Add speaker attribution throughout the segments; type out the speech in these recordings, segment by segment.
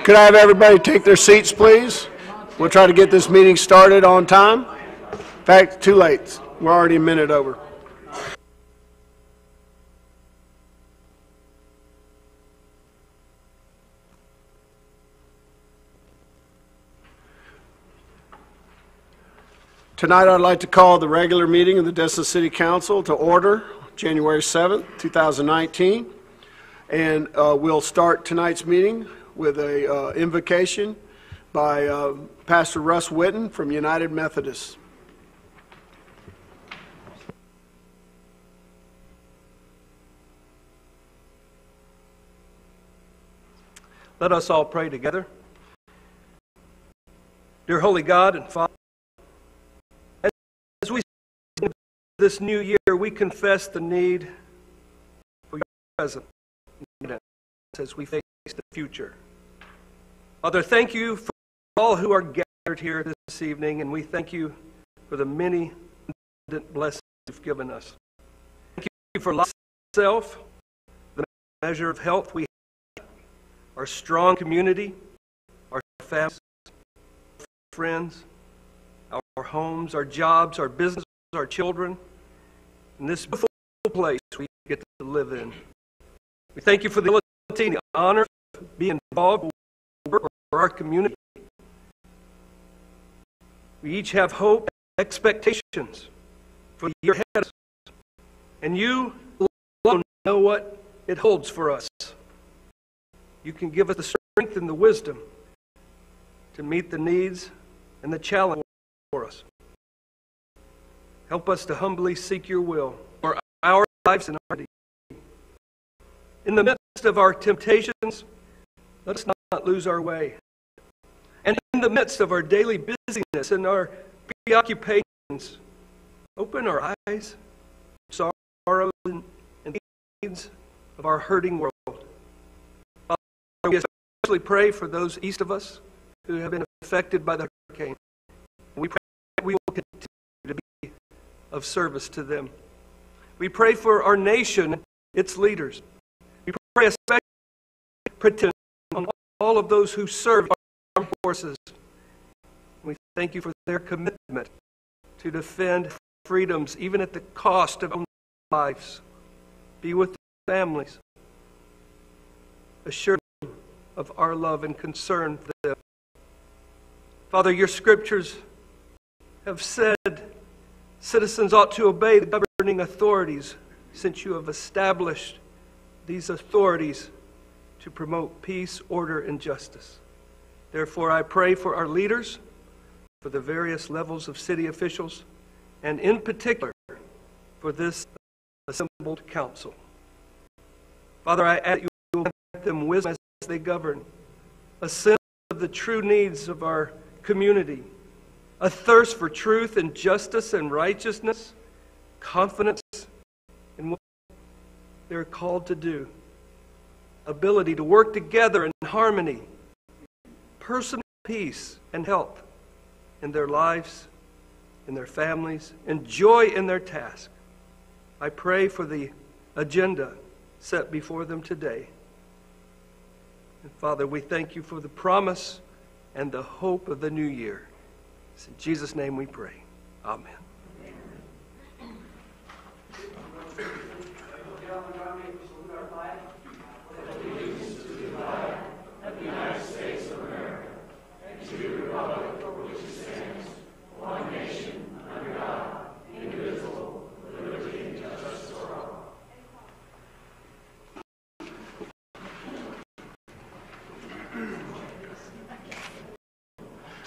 Speaker 1: Could I have everybody take their seats, please? We'll try to get this meeting started on time. In fact, too late. We're already a minute over. Tonight I'd like to call the regular meeting of the Destin City Council to order, January 7th, 2019. And we'll start tonight's meeting with a invocation by Pastor Russ Witten from United Methodist.
Speaker 2: Let us all pray together. Dear Holy God and Father, as we begin this new year, we confess the need for your presence as we face the future. Father, thank you for all who are gathered here this evening, and we thank you for the many abundant blessings you've given us. Thank you for life itself, the measure of health we have, our strong community, our families, our friends, our homes, our jobs, our business, our children, and this beautiful place we get to live in. We thank you for the ability and the honor of being involved in work for our community. We each have hope and expectations for the year ahead of us, and you alone know what it holds for us. You can give us the strength and the wisdom to meet the needs and the challenge for us. Help us to humbly seek your will for our lives and our needs. In the midst of our temptations, let us not lose our way. And in the midst of our daily busyness and our preoccupations, open our eyes, sorrows, and needs of our hurting world. Father, we especially pray for those east of us who have been affected by the hurricane. We pray that we will continue to be of service to them. We pray for our nation and its leaders. We pray especially protection on all of those who serve our armed forces. We thank you for their commitment to defend freedoms, even at the cost of our own lives. Be with the families. Assure them of our love and concern for them. Father, your scriptures have said citizens ought to obey the governing authorities, since you have established these authorities to promote peace, order, and justice. Therefore, I pray for our leaders, for the various levels of city officials, and in particular for this assembled council. Father, I ask you will grant them wisdom as they govern, a sense of the true needs of our community, a thirst for truth and justice and righteousness, confidence in what they're called to do, ability to work together in harmony, personal peace and health in their lives, in their families, and joy in their task. I pray for the agenda set before them today. And Father, we thank you for the promise and the hope of the new year. It's in Jesus' name we pray. Amen.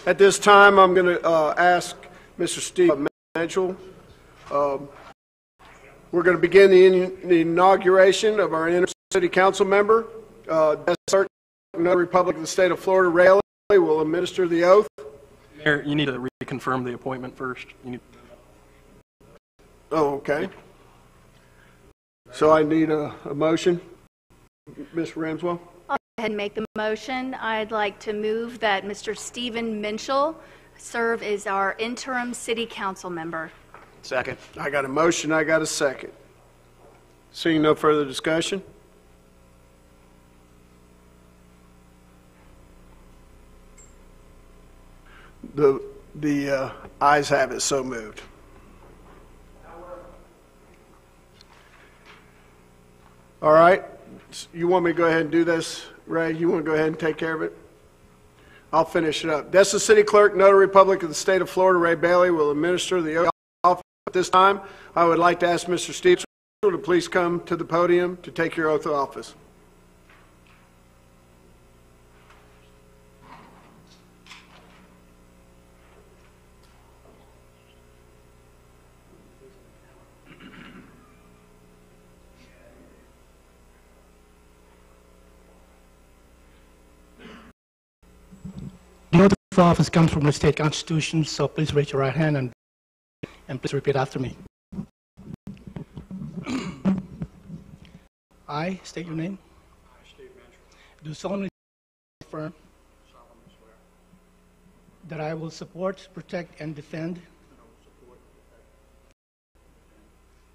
Speaker 1: At this time, I'm going to ask Mr. Steve Mitchell. We're going to begin the inauguration of our inter-city council member. Destin Republic of the State of Florida, Rayleigh, will administer the oath.
Speaker 3: Mayor, you need to reconfirm the appointment first.
Speaker 1: Oh, okay. So I need a motion. Ms. Ramswell?
Speaker 4: I'll go ahead and make the motion. I'd like to move that Mr. Stephen Minchell serve as our interim city council member.
Speaker 5: Second.
Speaker 1: I got a motion, I got a second. Seeing no further discussion. The ayes have it, so moved. All right. You want me to go ahead and do this, Ray? You want to go ahead and take care of it? I'll finish it up. Destin City Clerk, Notary Public of the State of Florida, Ray Bailey, will administer the oath of office at this time. I would like to ask Mr. Stevens to please come to the podium to take your oath of office.
Speaker 5: The oath of office comes from the state constitution, so please raise your right hand and please repeat after me. I state your name.
Speaker 3: I, Steve Menschel,
Speaker 5: Do solemnly affirm
Speaker 3: solemnly swear
Speaker 5: that I will support, protect, and defend
Speaker 3: that I will support and protect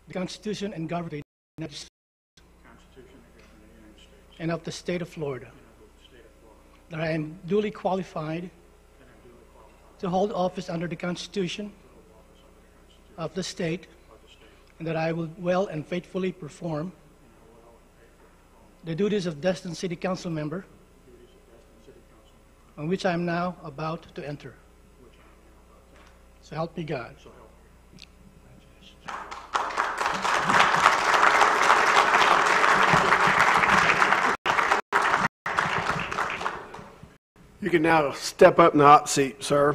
Speaker 5: the Constitution and government of the United States
Speaker 3: the Constitution and government of the United States
Speaker 5: and of the state of Florida,
Speaker 3: and of the state of Florida,
Speaker 5: that I am duly qualified
Speaker 3: that I am duly qualified
Speaker 5: to hold office under the Constitution
Speaker 3: to hold office under the Constitution
Speaker 5: of the state,
Speaker 3: of the state,
Speaker 5: and that I will well and faithfully perform the duties of Destin City Council member,
Speaker 3: the duties of Destin City Council,
Speaker 5: on which I am now about to enter.
Speaker 3: which I am now about to enter.
Speaker 5: So help me God.
Speaker 3: So help me.
Speaker 1: You can now step up in the hot seat, sir.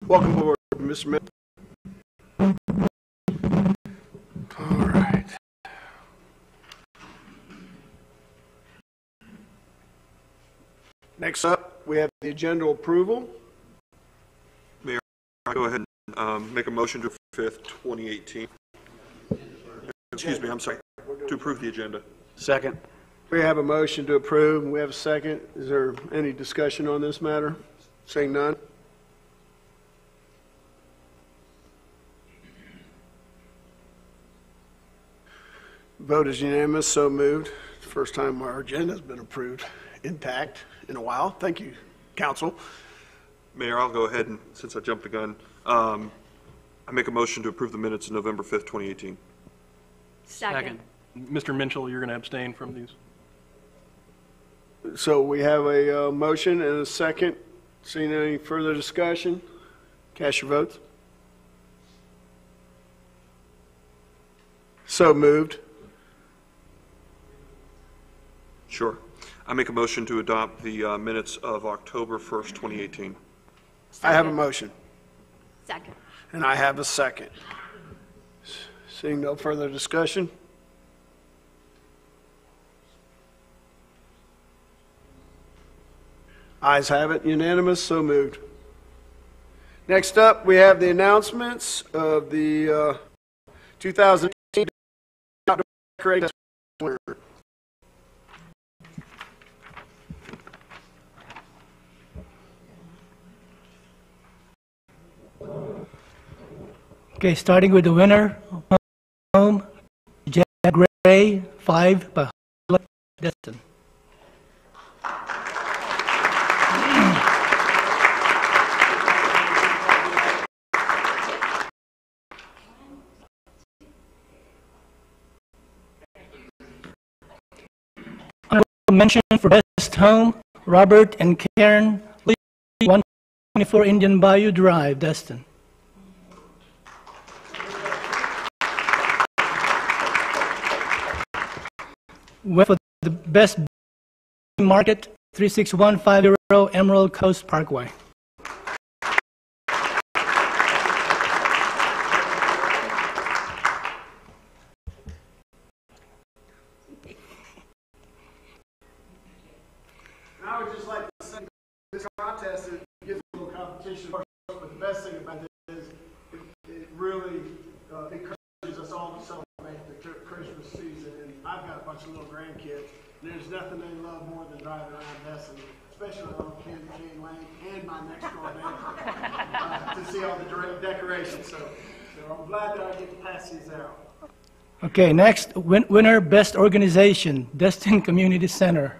Speaker 1: Welcome aboard, Mr. Menschel. All right. Next up, we have the agenda approval.
Speaker 6: Mayor, I'll go ahead and make a motion to 5th, 2018. Excuse me, I'm sorry, to approve the agenda.
Speaker 1: Second. We have a motion to approve, and we have a second. Is there any discussion on this matter? Seeing none? Vote is unanimous, so moved. First time our agenda's been approved intact in a while. Thank you, council.
Speaker 6: Mayor, I'll go ahead and, since I jumped the gun, I make a motion to approve the minutes of November 5th, 2018.
Speaker 4: Second.
Speaker 3: Mr. Menschel, you're going to abstain from these?
Speaker 1: So we have a motion and a second. Seeing any further discussion, cast your votes. So moved.
Speaker 6: Sure. I make a motion to adopt the minutes of October 1st, 2018.
Speaker 1: I have a motion,
Speaker 4: Second.
Speaker 1: and I have a second. Seeing no further discussion. Ayes have it, unanimous, so moved. Next up, we have the announcements of the 2018 outdoor decorating winter.
Speaker 5: Okay, starting with the winner, home, Jack Gray, 5 by Destin. Honorable mention for best home, Robert and Karen Lee, 124 Indian Bayou Drive, Destin. Went for the best market, 36150 Emerald Coast Parkway.
Speaker 1: I would just like to say this contest gives a little competition, but the best thing about it is it really encourages us all to celebrate the Christmas season. And I've got a bunch of little grandkids, and there's nothing they love more than driving around Destin, especially little kid Jane Lane and my next door neighbor, to see all the decorations. So I'm glad that I get to pass these out.
Speaker 5: Okay, next, winner, best organization, Destin Community Center.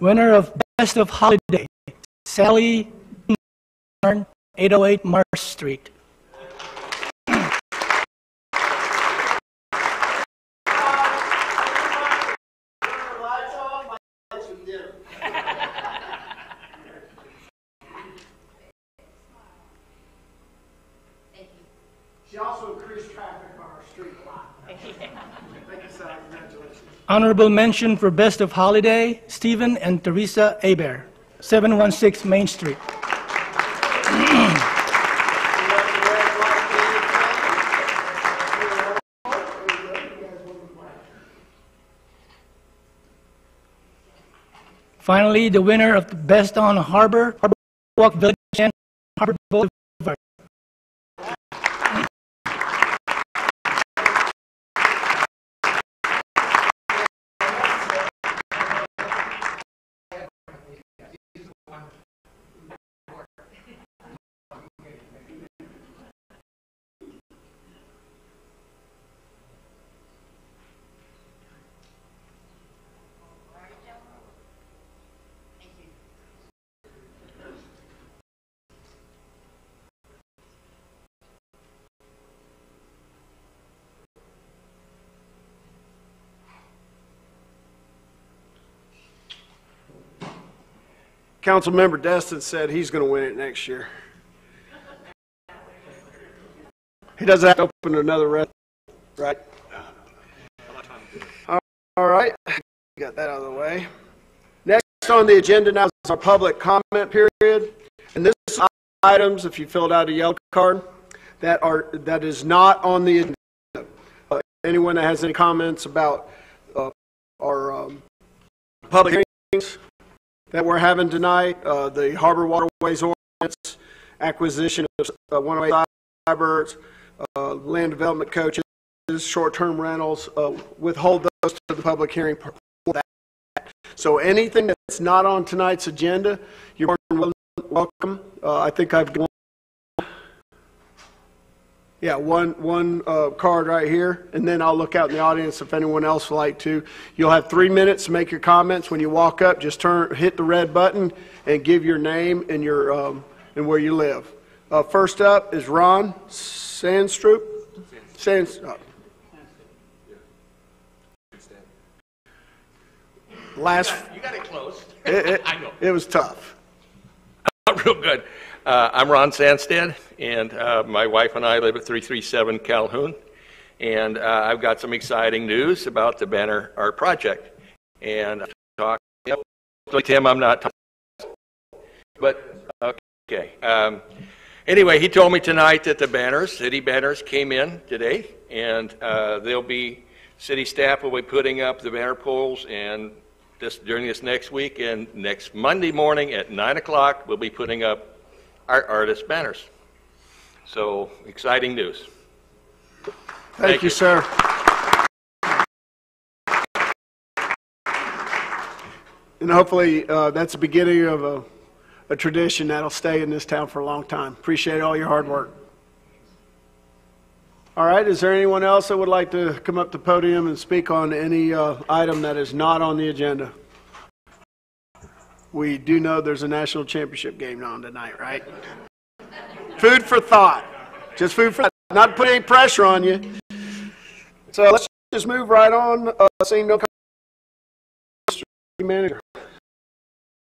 Speaker 5: Winner of Best of Holiday, Sally 808 Mars Street.
Speaker 1: She also increased traffic on our street a lot. Thank you, Sally. Congratulations.
Speaker 5: Honorable mention for Best of Holiday, Stephen and Teresa Aber, 716 Main Street. Finally, the winner of the Best on Harbor Walk Village and Harbor Boulevard.
Speaker 1: Councilmember Destin said he's going to win it next year. He doesn't have to open another restaurant, right? All right, got that out of the way. Next on the agenda now is our public comment period. And this is items, if you filled out a yellow card, that is not on the agenda. Anyone that has any comments about our public hearings that we're having tonight, the Harbor Waterways Ordinance, acquisition of 108 Cyberts, land development coaches, short-term rentals, withhold those to the public hearing for that. So anything that's not on tonight's agenda, you're welcome. I think I've got one card right here, and then I'll look out in the audience if anyone else would like to. You'll have 3 minutes to make your comments. When you walk up, just hit the red button and give your name and your and where you live. First up is Ron Sandstrup. Last.
Speaker 7: You got it close.
Speaker 1: I know. It was tough.
Speaker 7: Real good. I'm Ron Sandstead, and my wife and I live at 337 Calhoun. And I've got some exciting news about the Banner Art Project. And Tim, I'm not talking, but okay. Anyway, he told me tonight that the banners, city banners, came in today, and city staff will be putting up the banner poles, and during this next week, and next Monday morning at 9 o'clock, we'll be putting up our artist banners. So, exciting news.
Speaker 1: Thank you, sir. And hopefully that's the beginning of a tradition that'll stay in this town for a long time. Appreciate all your hard work. All right, is there anyone else that would like to come up to the podium and speak on any item that is not on the agenda? We do know there's a national championship game on tonight, right? Food for thought. Just food for thought. Not put any pressure on you. So let's just move right on. Seeing no Mr. Manager.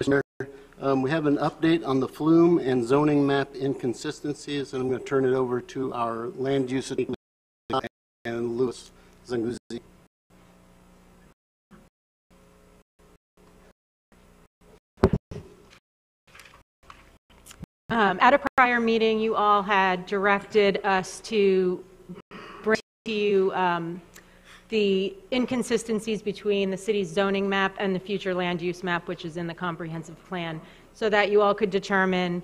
Speaker 8: We have an update on the flume and zoning map inconsistencies, and I'm going to turn it over to our land use and Louis Zanguzzi.
Speaker 9: At a prior meeting, you all had directed us to bring to you the inconsistencies between the city's zoning map and the future land use map, which is in the comprehensive plan, so that you all could determine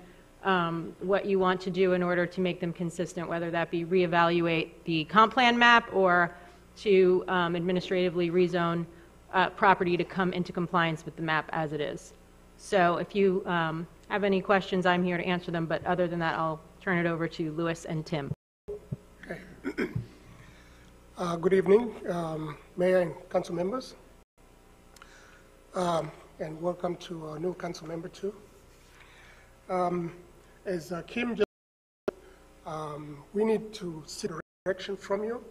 Speaker 9: what you want to do in order to make them consistent, whether that be reevaluate the comp plan map or to administratively rezone property to come into compliance with the map as it is. So if you have any questions, I'm here to answer them, but other than that, I'll turn it over to Louis and Tim.
Speaker 10: Okay. Good evening, Mayor and council members, and welcome to our new council member too. As Kim just we need to seek direction from you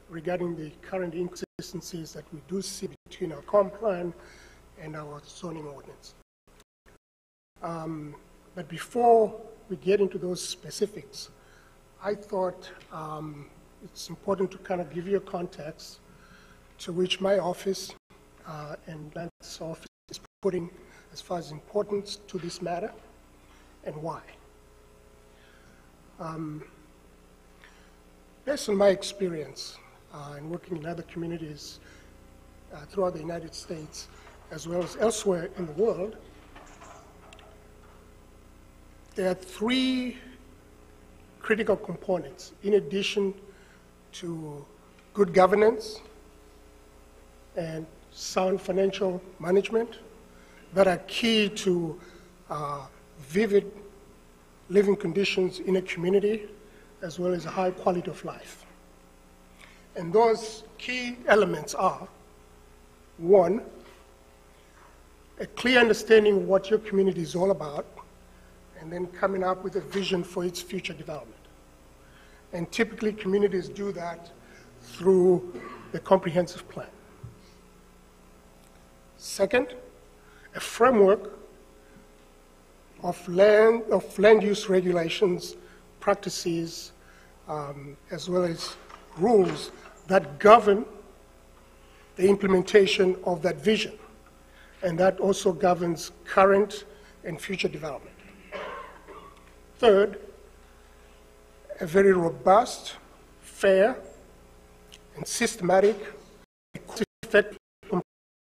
Speaker 10: regarding the current inconsistencies that we do see between our comp plan and our zoning ordinance. But before we get into those specifics, I thought it's important to kind of give you a context to which my office and Lance's office is putting as far as importance to this matter and why. Based on my experience in working in other communities throughout the United States, as well as elsewhere in the world, there are three critical components in addition to good governance and sound financial management that are key to vivid living conditions in a community, as well as a high quality of life. And those key elements are, one, a clear understanding of what your community is all about, and then coming up with a vision for its future development. And typically, communities do that through the comprehensive plan. Second, a framework of land use regulations, practices, as well as rules that govern the implementation of that vision. And that also governs current and future development. Third, a very robust, fair, and systematic, effective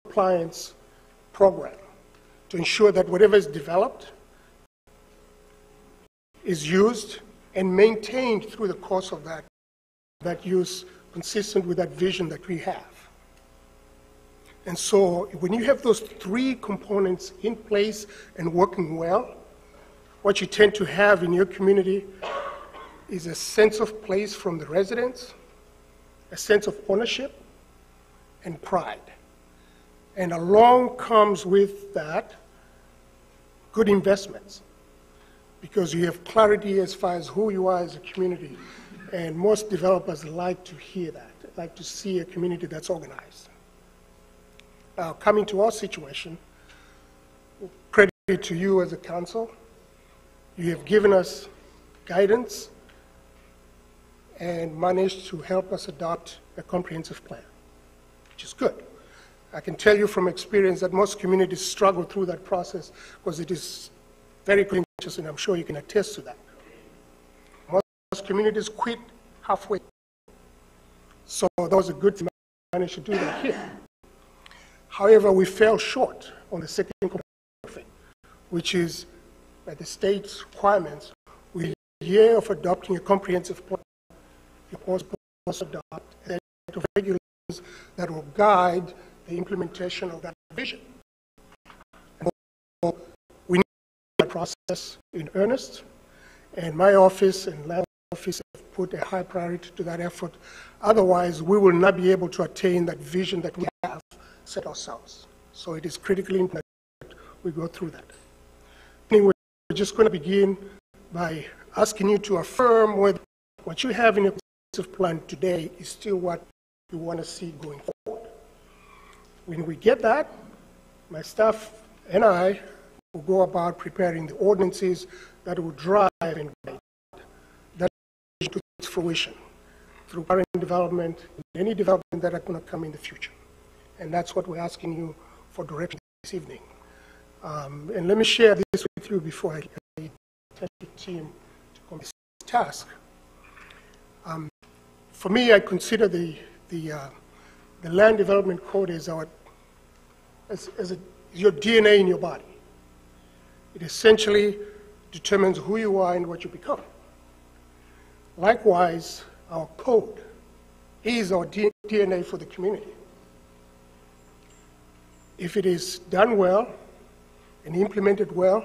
Speaker 10: compliance program to ensure that whatever is developed is used and maintained through the course of that use, consistent with that vision that we have. And so when you have those three components in place and working well, what you tend to have in your community is a sense of place from the residents, a sense of ownership, and pride. And along comes with that good investments, because you have clarity as far as who you are as a community. And most developers like to hear that, like to see a community that's organized. Now, coming to our situation, credit to you as a council. You have given us guidance and managed to help us adopt a comprehensive plan, which is good. I can tell you from experience that most communities struggle through that process because it is very contentious, and I'm sure you can attest to that. Most communities quit halfway. So that was a good thing we managed to do that here. However, we fell short on the second component, which is by the state's requirements. Within a year of adopting a comprehensive plan, you also adopt a set of regulations that will guide the implementation of that vision. So we need that process in earnest, and my office and Land's office have put a high priority to that effort. Otherwise, we will not be able to attain that vision that we have set ourselves. So it is critically important that we go through that. Anyway, we're just going to begin by asking you to affirm whether what you have in your comprehensive plan today is still what you want to see going forward. When we get that, my staff and I will go about preparing the ordinances that will drive and guide that to its fruition through current development and any development that are going to come in the future. And that's what we're asking you for direction this evening. And let me share this with you before I tell the team to complete this task. For me, I consider the Land Development Code as your DNA in your body. It essentially determines who you are and what you become. Likewise, our code is our DNA for the community. if it is done well and implemented well,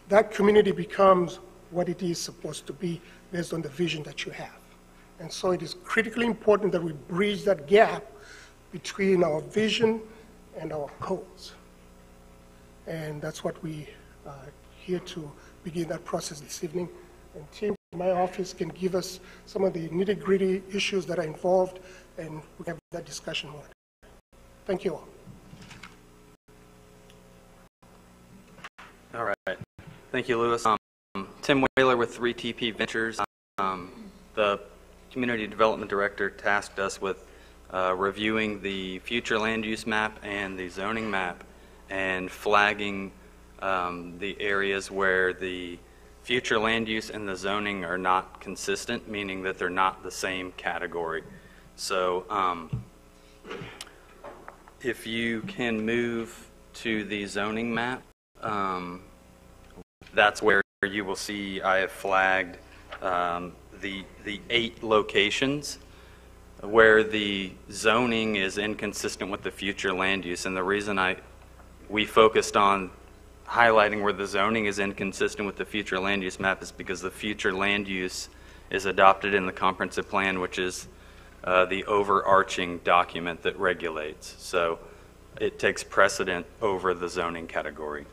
Speaker 10: that community becomes what it is supposed to be based on the vision that you have. And so it is critically important that we bridge that gap between our vision and our codes. And that's what we are here to begin that process this evening. And team in my office can give us some of the nitty-gritty issues that are involved, and we can have that discussion more. Thank you all.
Speaker 11: All right. Thank you, Louis. Tim Whaler with 3TP Ventures. The Community Development Director tasked us with reviewing the future land use map and the zoning map and flagging the areas where the future land use and the zoning are not consistent, meaning that they're not the same category. So if you can move to the zoning map, that's where you will see I have flagged the 8 locations where the zoning is inconsistent with the future land use. And the reason we focused on highlighting where the zoning is inconsistent with the future land use map is because the future land use is adopted in the comprehensive plan, which is the overarching document that regulates. So it takes precedent over the zoning category.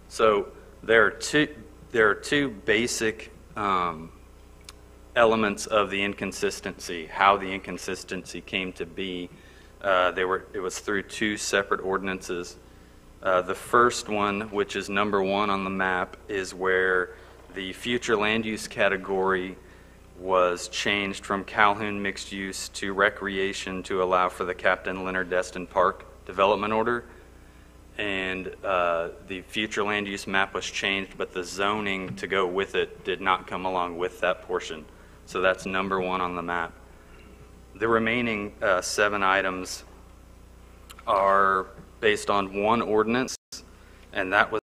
Speaker 11: So there are two basic elements of the inconsistency, how the inconsistency came to be. It was through 2 separate ordinances. The first one, which is number 1 on the map, is where the future land use category was changed from Calhoun mixed use to recreation to allow for the Captain Leonard Destin Park development order. And the future land use map was changed, but the zoning to go with it did not come along with that portion. So that's number 1 on the map. The remaining 7 items are based on 1 ordinance, and that was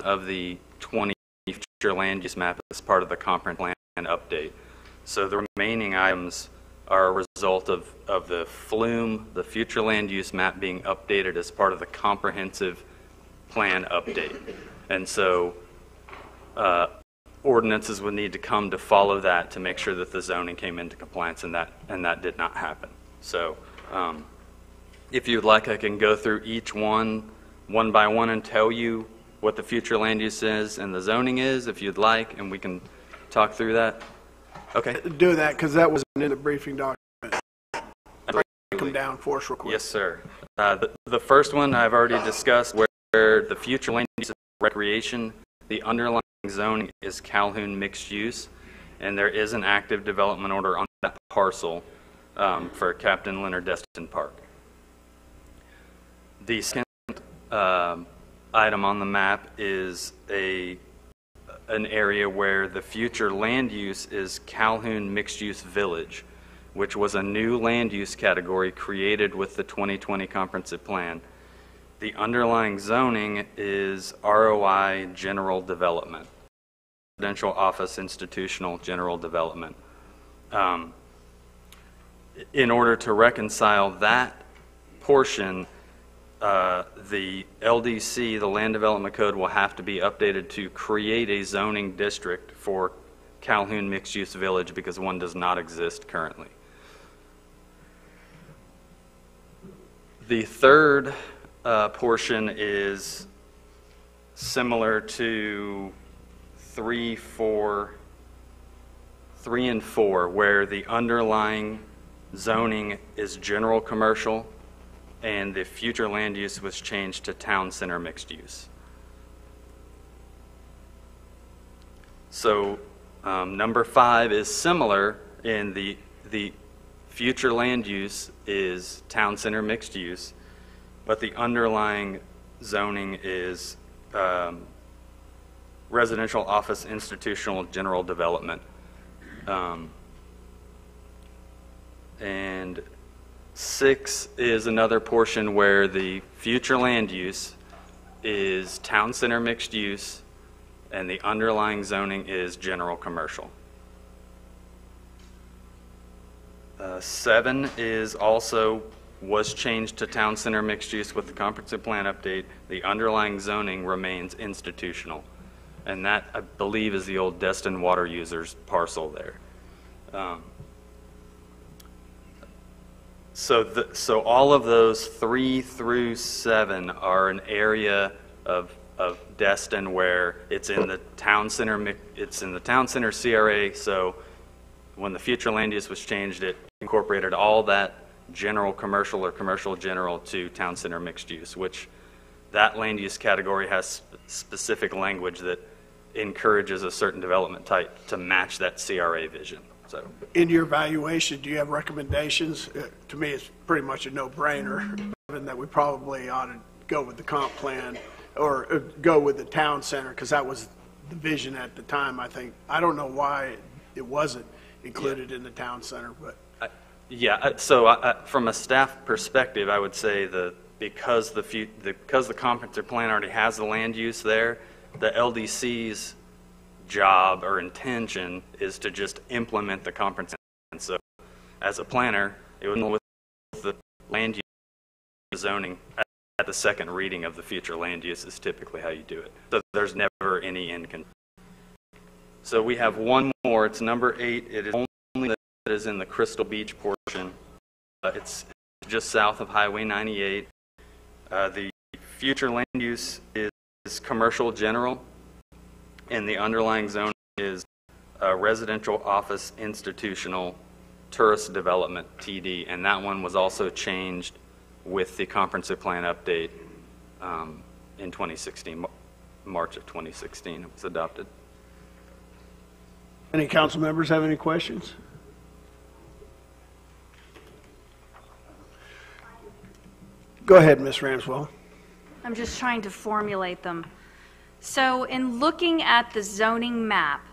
Speaker 11: of the 20 future land use map as part of the comprehensive plan update. So the remaining items are a result of the FLUME, the future land use map, being updated as part of the comprehensive plan update. And so ordinances would need to come to follow that to make sure that the zoning came into compliance, and that did not happen. So if you'd like, I can go through each one by one and tell you what the future land use is and the zoning is, if you'd like, and we can talk through that. Okay.
Speaker 1: Do that, because that wasn't in the briefing document. Break them down for us real quick.
Speaker 11: Yes, sir. The first one I've already discussed, where the future land use is recreation. The underlying zoning is Calhoun mixed use, and there is an active development order on that parcel for Captain Leonard Destin Park. The second item on the map is an area where the future land use is Calhoun Mixed Use Village, which was a new land use category created with the 2020 comprehensive plan. The underlying zoning is ROI General Development, Residential Office Institutional General Development. In order to reconcile that portion, the LDC, the Land Development Code, will have to be updated to create a zoning district for Calhoun Mixed Use Village because one does not exist currently. The third portion is similar to 3 and 4, where the underlying zoning is general commercial and the future land use was changed to town center mixed use. So number 5 is similar in the future land use is town center mixed use, but the underlying zoning is residential office institutional general development. And 6 is another portion where the future land use is town center mixed use and the underlying zoning is general commercial. 7 is also was changed to town center mixed use with the comprehensive plan update. The underlying zoning remains institutional. And that, I believe, is the old Destin water users parcel there. So all of those 3 through 7 are an area of Destin where it's in the town center. It's in the town center CRA. So when the future land use was changed, it incorporated all that general commercial or commercial general to town center mixed use, which that land use category has specific language that encourages a certain development type to match that CRA vision. So,
Speaker 1: in your evaluation, do you have recommendations? To me, it's pretty much a no-brainer, given that we probably ought to go with the comp plan or go with the town center, because that was the vision at the time, I think. I don't know why it wasn't included in the town center, but...
Speaker 11: From a staff perspective, I would say because the comprehensive plan already has the land use there, the LDC's job or intention is to just implement the comprehensive plan. So, as a planner, it would with the land use zoning at the second reading of the future land use is typically how you do it. So there's never any inconvenience. So we have one more. It's number 8. It is only that is in the Crystal Beach portion. It's just south of Highway 98. The future land use is commercial general, and the underlying zone is residential office institutional tourist development TD, and that one was also changed with the comprehensive plan update in 2016, March of 2016 it was adopted.
Speaker 1: Any council members have any questions? Go ahead, Ms. Ramswell.
Speaker 4: I'm just trying to formulate them. So in looking at the zoning map,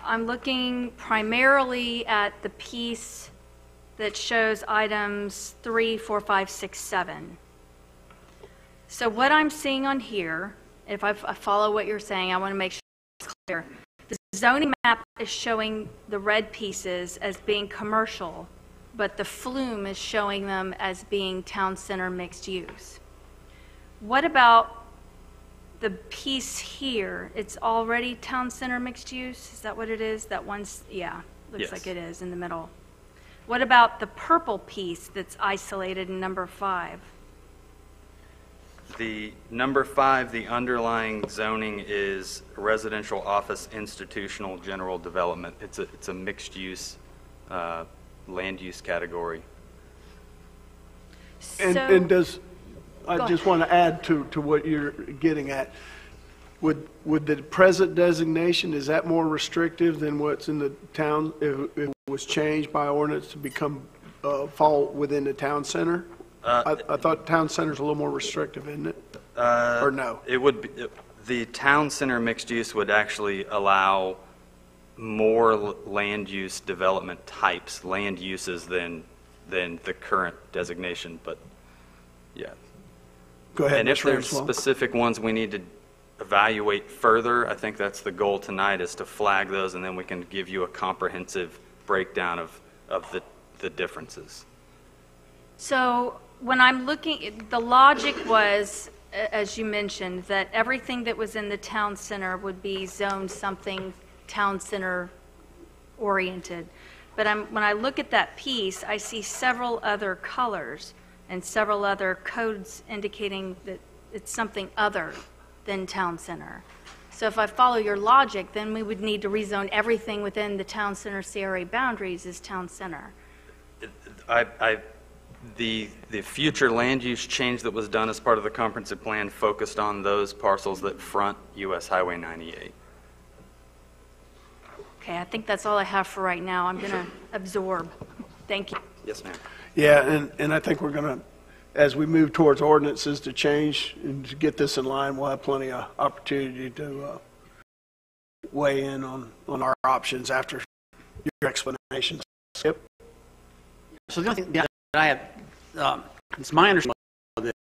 Speaker 4: I'm looking primarily at the piece that shows items 3, 4, 5, 6, 7. So what I'm seeing on here, if I follow what you're saying, I want to make sure it's clear. The zoning map is showing the red pieces as being commercial, but the flume is showing them as being town center mixed use. What about the piece here? It's already town center mixed use? Is that what it is? That one's, yeah, looks
Speaker 11: Yes.
Speaker 4: like it is in the middle. What about the purple piece that's isolated in number 5?
Speaker 11: The number 5, the underlying zoning is residential office institutional general development. It's a mixed use land use category.
Speaker 1: And does, I just want to add to what you're getting at. Would the present designation, is that more restrictive than what's in the town, if it was changed by ordinance to become, fall within the town center? I thought town center's a little more restrictive, isn't it? Or no?
Speaker 11: It would be, the town center mixed use would actually allow more land use development types, land uses than the current designation, but yeah.
Speaker 1: Go ahead,
Speaker 11: And if
Speaker 1: Mr.
Speaker 11: there's
Speaker 1: Ramswell.
Speaker 11: specific ones we need to evaluate further, I think that's the goal tonight, is to flag those, and then we can give you a comprehensive breakdown of the differences.
Speaker 4: So when I'm looking, the logic was, as you mentioned, that everything that was in the town center would be zoned something town center oriented. But when I look at that piece, I see several other colors and several other codes indicating that it's something other than town center. So if I follow your logic, then we would need to rezone everything within the town center CRA boundaries as town center.
Speaker 11: The future land use change that was done as part of the comprehensive plan focused on those parcels that front US Highway 98.
Speaker 4: Okay, I think that's all I have for right now. I'm going to absorb. Thank you.
Speaker 11: Yes, ma'am.
Speaker 1: Yeah, and I think we're going to, as we move towards ordinances to change and to get this in line, we'll have plenty of opportunity to weigh in on our options after your explanations. Skip?
Speaker 12: So the only thing that I have, it's my understanding that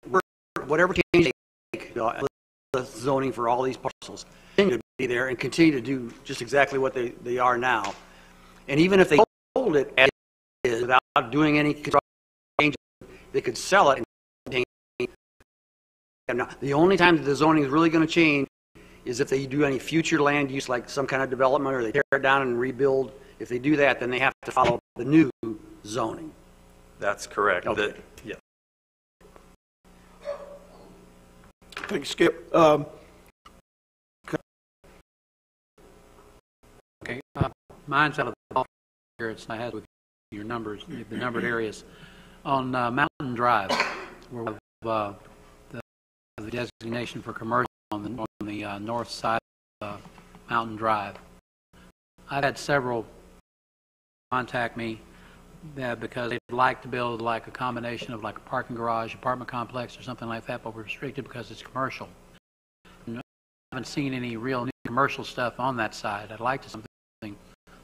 Speaker 12: whatever change they make, the zoning for all these parcels, continue to be there and continue to do just exactly what they are now. And even if they hold it as is without doing any construction change, they could sell it and now, the only time that the zoning is really going to change is if they do any future land use, like some kind of development, or they tear it down and rebuild. If they do that, then they have to follow the new zoning.
Speaker 11: That's correct.
Speaker 12: Okay.
Speaker 11: Yeah.
Speaker 1: Thank you, Skip.
Speaker 13: Okay, mine's out of the ball here. It has with your numbers, the numbered areas. On Mountain Drive, where we have the designation for commercial on the north side of Mountain Drive. I've had several contact me because they'd like to build like a combination of like a parking garage, apartment complex, or something like that, but we're restricted because it's commercial. And I haven't seen any real new commercial stuff on that side. I'd like to see something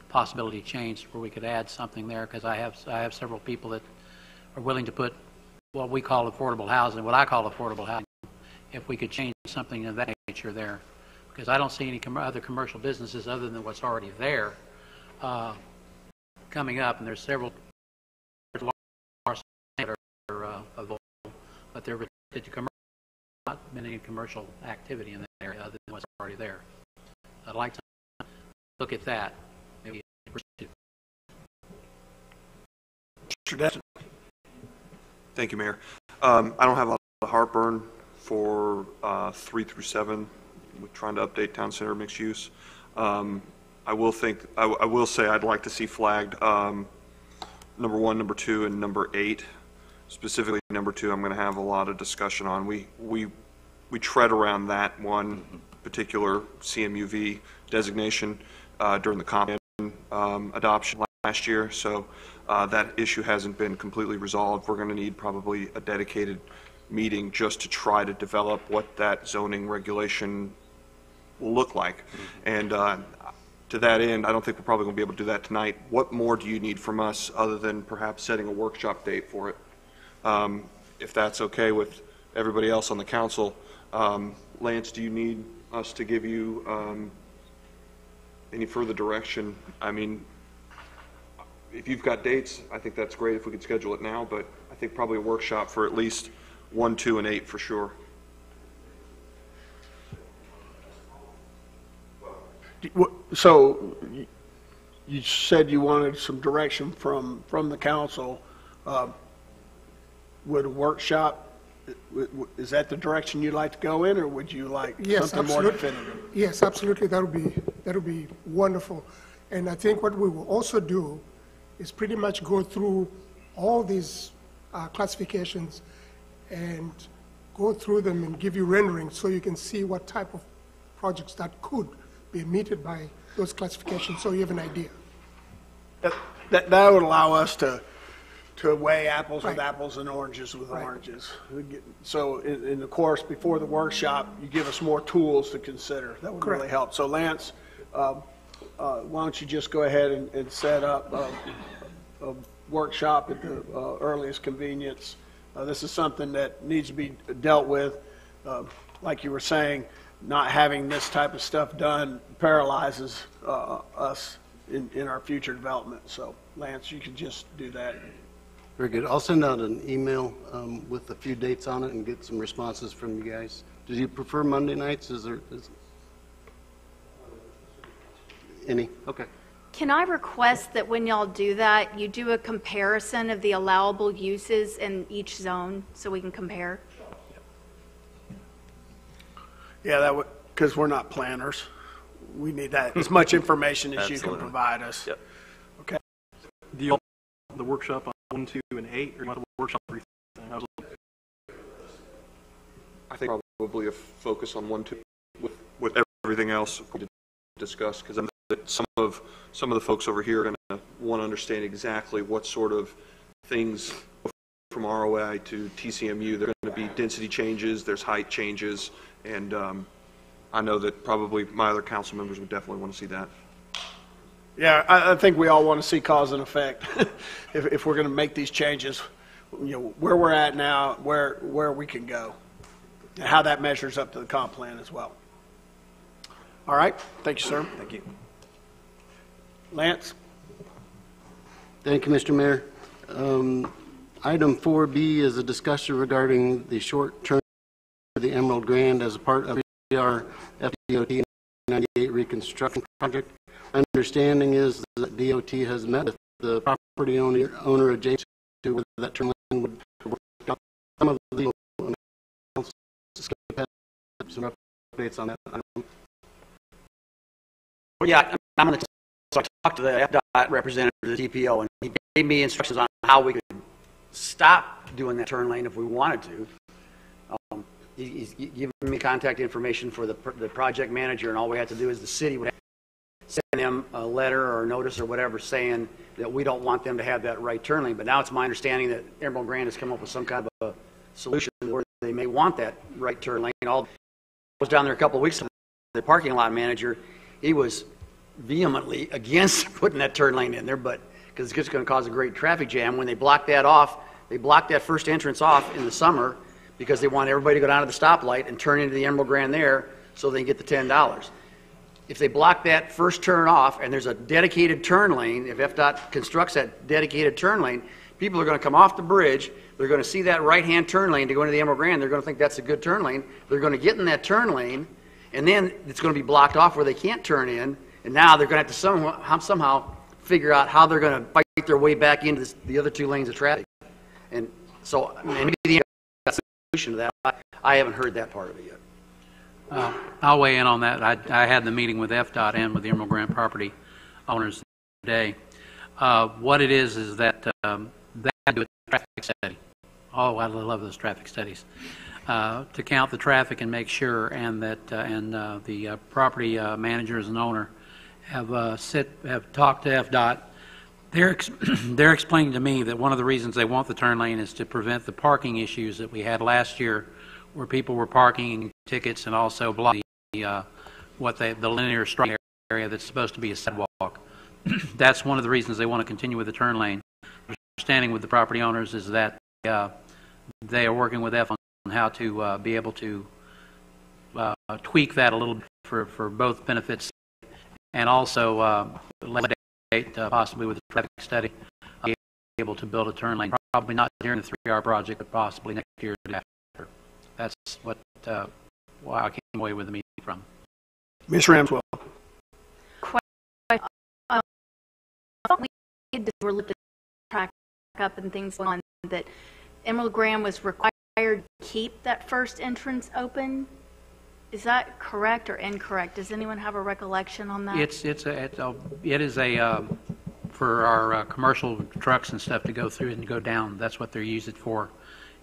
Speaker 13: possibility changed where we could add something there, because I have several people that are willing to put what we call affordable housing, what I call affordable housing, if we could change something of that nature there, because I don't see any other commercial businesses other than what's already there coming up, and there's several large that are available, but they're restricted to commercial, not any commercial activity in that area other than what's already there. I'd like to look at that. Maybe.
Speaker 1: Mr. Destin.
Speaker 6: Thank you, Mayor. I don't have a lot of heartburn for 3 through 7 with trying to update town center mixed use. I will say I'd like to see flagged number 1, number 2, and number 8. Specifically, number 2, I'm going to have a lot of discussion on. We tread around that one particular CMUV designation during the comp adoption last year, so that issue hasn't been completely resolved. We're going to need probably a dedicated meeting just to try to develop what that zoning regulation will look like. And to that end, I don't think we're probably going to be able to do that tonight. What more do you need from us other than perhaps setting a workshop date for it? If that's okay with everybody else on the council. Lance, do you need us to give you any further direction? I mean, if you've got dates, I think that's great if we could schedule it now, but I think probably a workshop for at least 1, 2, and 8 for sure.
Speaker 1: So you said you wanted some direction from the council. Would a workshop, is that the direction you'd like to go in, or would you like something more definitive?
Speaker 10: Yes, absolutely. That would be wonderful. And I think what we will also do is pretty much go through all these classifications and go through them and give you renderings so you can see what type of projects that could be meted by those classifications, so you have an idea.
Speaker 1: That would allow us to weigh apples with apples and oranges with oranges. So in the course before the workshop, you give us more tools to consider. That would really help. So Lance, why don't you just go ahead and set up a workshop at the earliest convenience. This is something that needs to be dealt with. Like you were saying, not having this type of stuff done paralyzes us in our future development. So Lance, you can just do that.
Speaker 8: Very good. I'll send out an email with a few dates on it and get some responses from you guys. Do you prefer Monday nights? Is any? Okay.
Speaker 4: Can I request that when y'all do that, you do a comparison of the allowable uses in each zone so we can compare?
Speaker 1: Yeah, that would, because we're not planners. We need that as much information as you can provide us.
Speaker 11: Yep.
Speaker 1: Okay.
Speaker 3: Do you want the workshop on 1, 2, and 8, or do you want the workshop on 3?
Speaker 6: I think probably a focus on 1, 2 with everything else we discuss, because some of the folks over here are going to want to understand exactly what sort of things from ROI to TCMU. There are going to be density changes, there's height changes, and I know that probably my other council members would definitely want to see that.
Speaker 1: Yeah, I think we all want to see cause and effect. if we're going to make these changes, where we're at now, where we can go, and how that measures up to the comp plan as well. All right. Thank you, sir.
Speaker 11: Thank you.
Speaker 1: Lance?
Speaker 8: Thank you, Mr. Mayor. Item 4B is a discussion regarding the short-term of the Emerald Grand as a part of our FDOT 98 reconstruction project. My understanding is that DOT has met with the property owner adjacent to whether that turn lane would work out. Some of the legal some updates on that item.
Speaker 12: Well, yeah, I'm going to talk to the FDOT representative of the TPO, and he gave me instructions on how we could stop doing that turn lane if we wanted to. He's given me contact information for the project manager, and all we have to do is the city would send him a letter or a notice or whatever saying that we don't want them to have that right turn lane. But now it's my understanding that Emerald Grand has come up with some kind of a solution where they may want that right turn lane. I was down there a couple of weeks ago. The parking lot manager, he was vehemently against putting that turn lane in there, but because it's just going to cause a great traffic jam. When they blocked that off, they blocked that first entrance off in the summer because they want everybody to go down to the stoplight and turn into the Emerald Grand there so they can get the $10. If they block that first turn off and there's a dedicated turn lane, if FDOT constructs that dedicated turn lane, people are going to come off the bridge, they're going to see that right-hand turn lane to go into the Emerald Grand, they're going to think that's a good turn lane, they're going to get in that turn lane, and then it's going to be blocked off where they can't turn in, and now they're going to have to somehow figure out how they're going to fight their way back into the other two lanes of traffic. And so maybe the solution to that, I haven't heard that part of it yet.
Speaker 13: I'll weigh in on that. I had the meeting with FDOT and with the Emerald Grand property owners today. What it is that they do a traffic study. Oh, I love those traffic studies. To count the traffic and make sure, and that the property managers and owner have talked to FDOT. They're explaining to me that one of the reasons they want the turn lane is to prevent the parking issues that we had last year, where people were parking tickets and also blocking the linear stripe area that's supposed to be a sidewalk. That's one of the reasons they want to continue with the turn lane. Understanding with the property owners is that they are working with F on how to be able to tweak that a little bit for both benefits, and also possibly with the traffic study, be able to build a turn lane. Probably not during the 3R project, but possibly next year or after. That's what I came away with the meeting from.
Speaker 1: Ms. Ramswell.
Speaker 4: We need to lift the track up and things going on, that Emerald Grand was required to keep that first entrance open. Is that correct or incorrect? Does anyone have a recollection on that?
Speaker 13: It is for our commercial trucks and stuff to go through and go down. That's what they're used it for.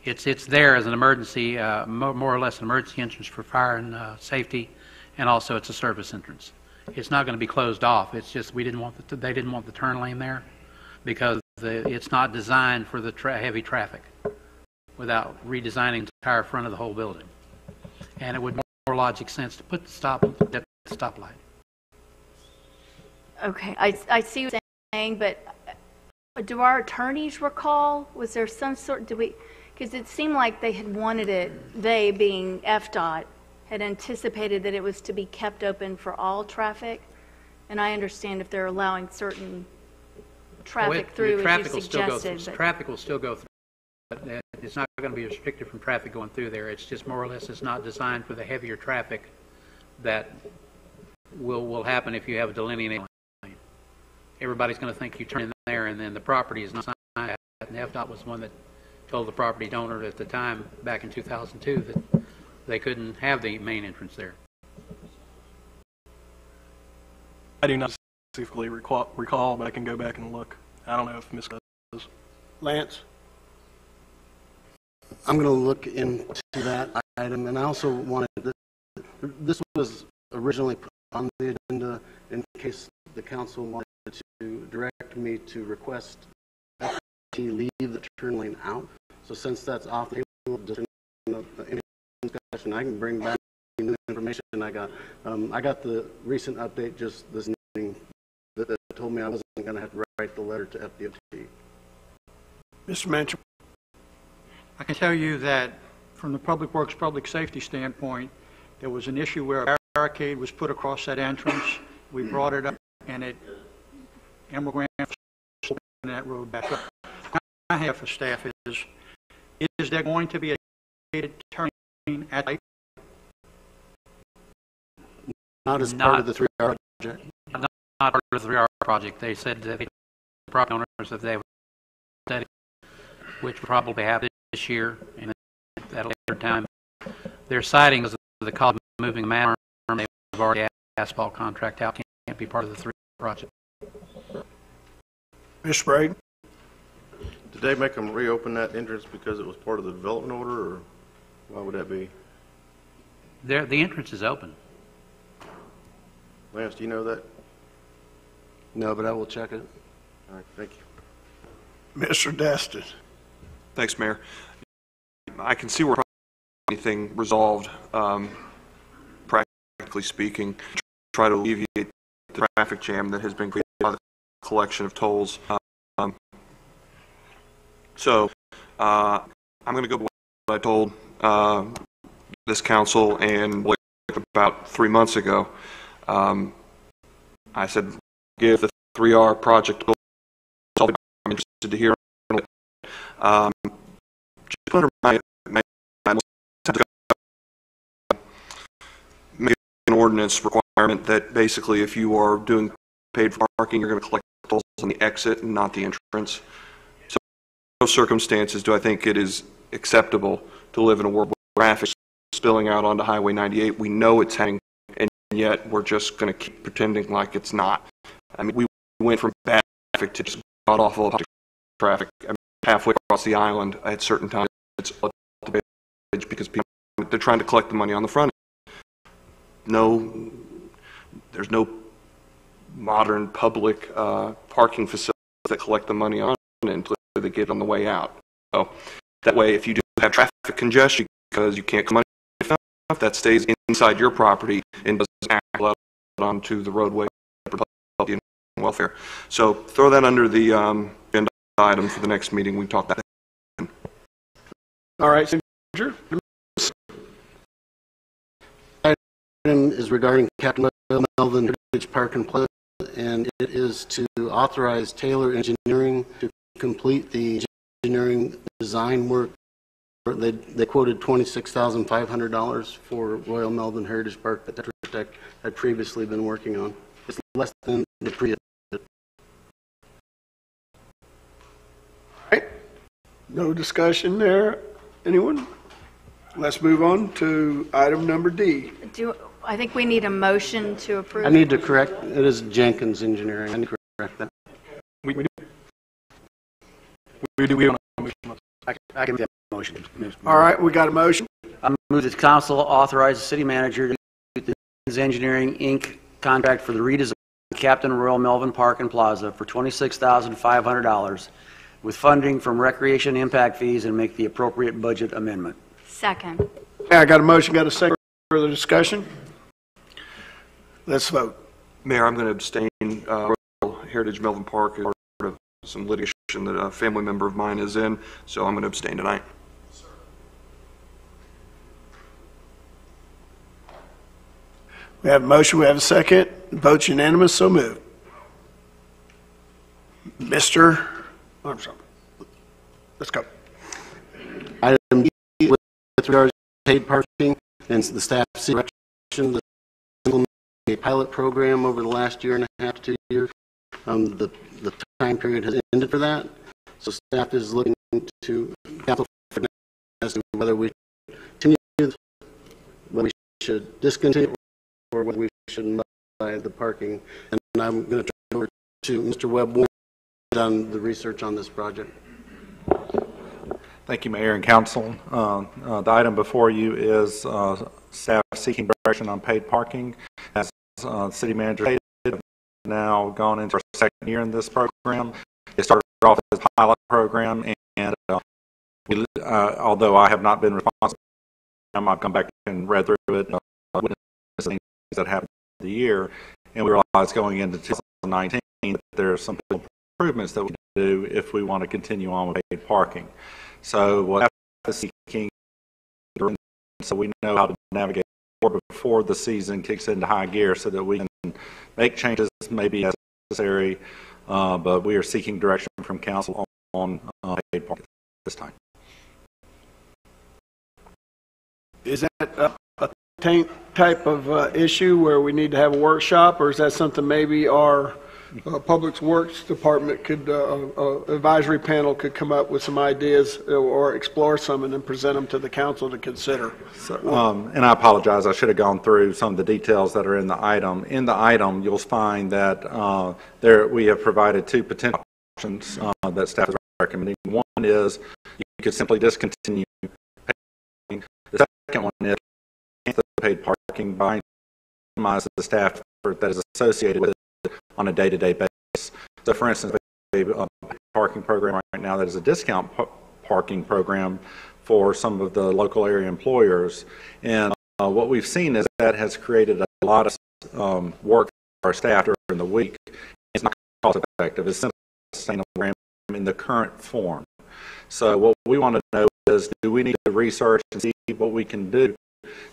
Speaker 13: It's there as an emergency, more or less an emergency entrance for fire and safety, and also it's a service entrance. It's not going to be closed off. It's just they didn't want the turn lane there because it's not designed for the heavy traffic without redesigning the entire front of the whole building. And it would make more logic sense to put the stoplight.
Speaker 4: Okay, I see what you're saying, but do our attorneys recall? Was there some sort? Because it seemed like they had wanted it. They, being FDOT, had anticipated that it was to be kept open for all traffic, and I understand if they're allowing certain traffic through, as you suggested.
Speaker 13: Traffic will still go through. But it's not going to be restricted from traffic going through there. It's just more or less it's not designed for the heavier traffic that will happen if you have a delineated lane. Everybody's going to think you turn in there, and then the property is not signed. And FDOT was the one that told the property owner at the time, back in 2002, that they couldn't have the main entrance there.
Speaker 3: I do not specifically recall, but I can go back and look. I don't know if Ms. does.
Speaker 1: Lance?
Speaker 8: I'm going to look into that item, and I also wanted this was originally put on the agenda in case the council wanted to direct me to request FT leave the turn lane out. So since that's off the table, just in discussion, I can bring back new information I got. I got the recent update just this evening that told me I wasn't going to have to write the letter to FDOT.
Speaker 1: Mr. Manchin.
Speaker 14: I can tell you that from the Public Works, Public Safety standpoint, there was an issue where a barricade was put across that entrance. We brought it up, and Emerald Grand opened that road back up. have for staff is there going to be a dedicated turning at the
Speaker 8: Not as part of the 3R project.
Speaker 13: Not part of the 3R project. They said that the property owners, if they would study, which will probably happen this year and at a later time, their citing is the cost of moving the man arm. They've already had asphalt contract out. Can't be part of the 3R project.
Speaker 1: Mr. Braden?
Speaker 15: Did they make them reopen that entrance because it was part of the development order, or why would that be?
Speaker 13: The entrance is open.
Speaker 15: Lance, do you know that?
Speaker 8: No, but I will check it.
Speaker 15: All right, thank you.
Speaker 1: Mr. Destin?
Speaker 6: Thanks, Mayor. I can see where anything resolved, practically speaking, try to alleviate the traffic jam that has been created by the collection of tolls. So I'm going to go with what I told this council and about 3 months ago. I said, give the 3R project. I'm interested to hear. Just put under my make an ordinance requirement that basically, if you are doing paid for parking, you're going to collect tolls on the exit and not the entrance. So, in no circumstances do I think it is acceptable to live in a world where traffic is spilling out onto Highway 98. We know it's happening, and yet we're just going to keep pretending like it's not. I mean, we went from bad traffic to just god-awful traffic. I mean, halfway across the island at certain times, it's because people, they're trying to collect the money on the front end. There's no modern public parking facilities that collect the money on it until they get on the way out. So that way, if you do have traffic congestion because you can't come enough, that stays inside your property and doesn't act out onto the roadway for public welfare. So throw that under the agenda item for the next meeting. We talk about that.
Speaker 1: All right, Senator.
Speaker 8: Item is regarding Captain Melvin Heritage Park and Plaza, and it is to authorize Taylor Engineering to complete the engineering design work. They quoted $26,500 for Royal Melvin Heritage Park that Tetra Tech had previously been working on. It's less than the previous.
Speaker 1: All right. No discussion there. Anyone? Let's move on to item number D.
Speaker 4: I think we need a motion to approve.
Speaker 8: I need to correct, it is Jenkins Engineering. I need to correct that.
Speaker 3: We want a motion.
Speaker 12: I can get a motion.
Speaker 1: All right, we got a motion.
Speaker 12: I move that council authorize the city manager to execute the Engineering, Inc. contract for the redesign of Captain Royal Melvin Park and Plaza for $26,500 with funding from recreation impact fees and make the appropriate budget amendment.
Speaker 4: Second.
Speaker 1: Okay, I got a motion, got a second. Further discussion? Let's vote.
Speaker 6: Mayor, I'm going to abstain. Royal Heritage Melvin Park is part of some litigation that a family member of mine is in, so I'm going to abstain tonight.
Speaker 1: We have a motion, we have a second. Vote's unanimous, so moved. Mr. Armstrong. Let's go.
Speaker 8: Item B, with regards to paid parking and the staff direction, the a pilot program over the last year and a half to 2 years. The time period has ended for that, so staff is looking to council as to whether we continue, whether we should discontinue, or whether we should buy the parking. And I'm going to turn over to Mr. Webb on the research on this project.
Speaker 16: Thank you, Mayor and Council. The item before you is staff seeking direction on paid parking. As City Manager stated, now gone into our second year in this program. It started off as a pilot program, and although I have not been responsible, I've come back and read through it, witnessed things that happened the year, and we realized going into 2019 that there are some improvements that we can do if we want to continue on with paid parking. So we'll have to seeking, so we know how to navigate before the season kicks into high gear, so that we can make changes maybe as necessary. But we are seeking direction from council on paid parking at this time.
Speaker 1: Is that a type of issue where we need to have a workshop, or is that something maybe our Public Works Department could, advisory panel could come up with some ideas or explore some and then present them to the council to consider?
Speaker 16: And I apologize, I should have gone through some of the details that are in the item. In the item, you'll find that we have provided two potential options that staff is recommending. One is you could simply discontinue paying. The second one is the paid parking by minimize the staff effort that is associated with it on a day-to-day basis. So, for instance, we have a parking program right now that is a discount parking program for some of the local area employers, and what we've seen is that has created a lot of work for our staff during the week. It's not cost effective. It's simply a sustainable program in the current form. So what we want to know is, do we need to research and see what we can do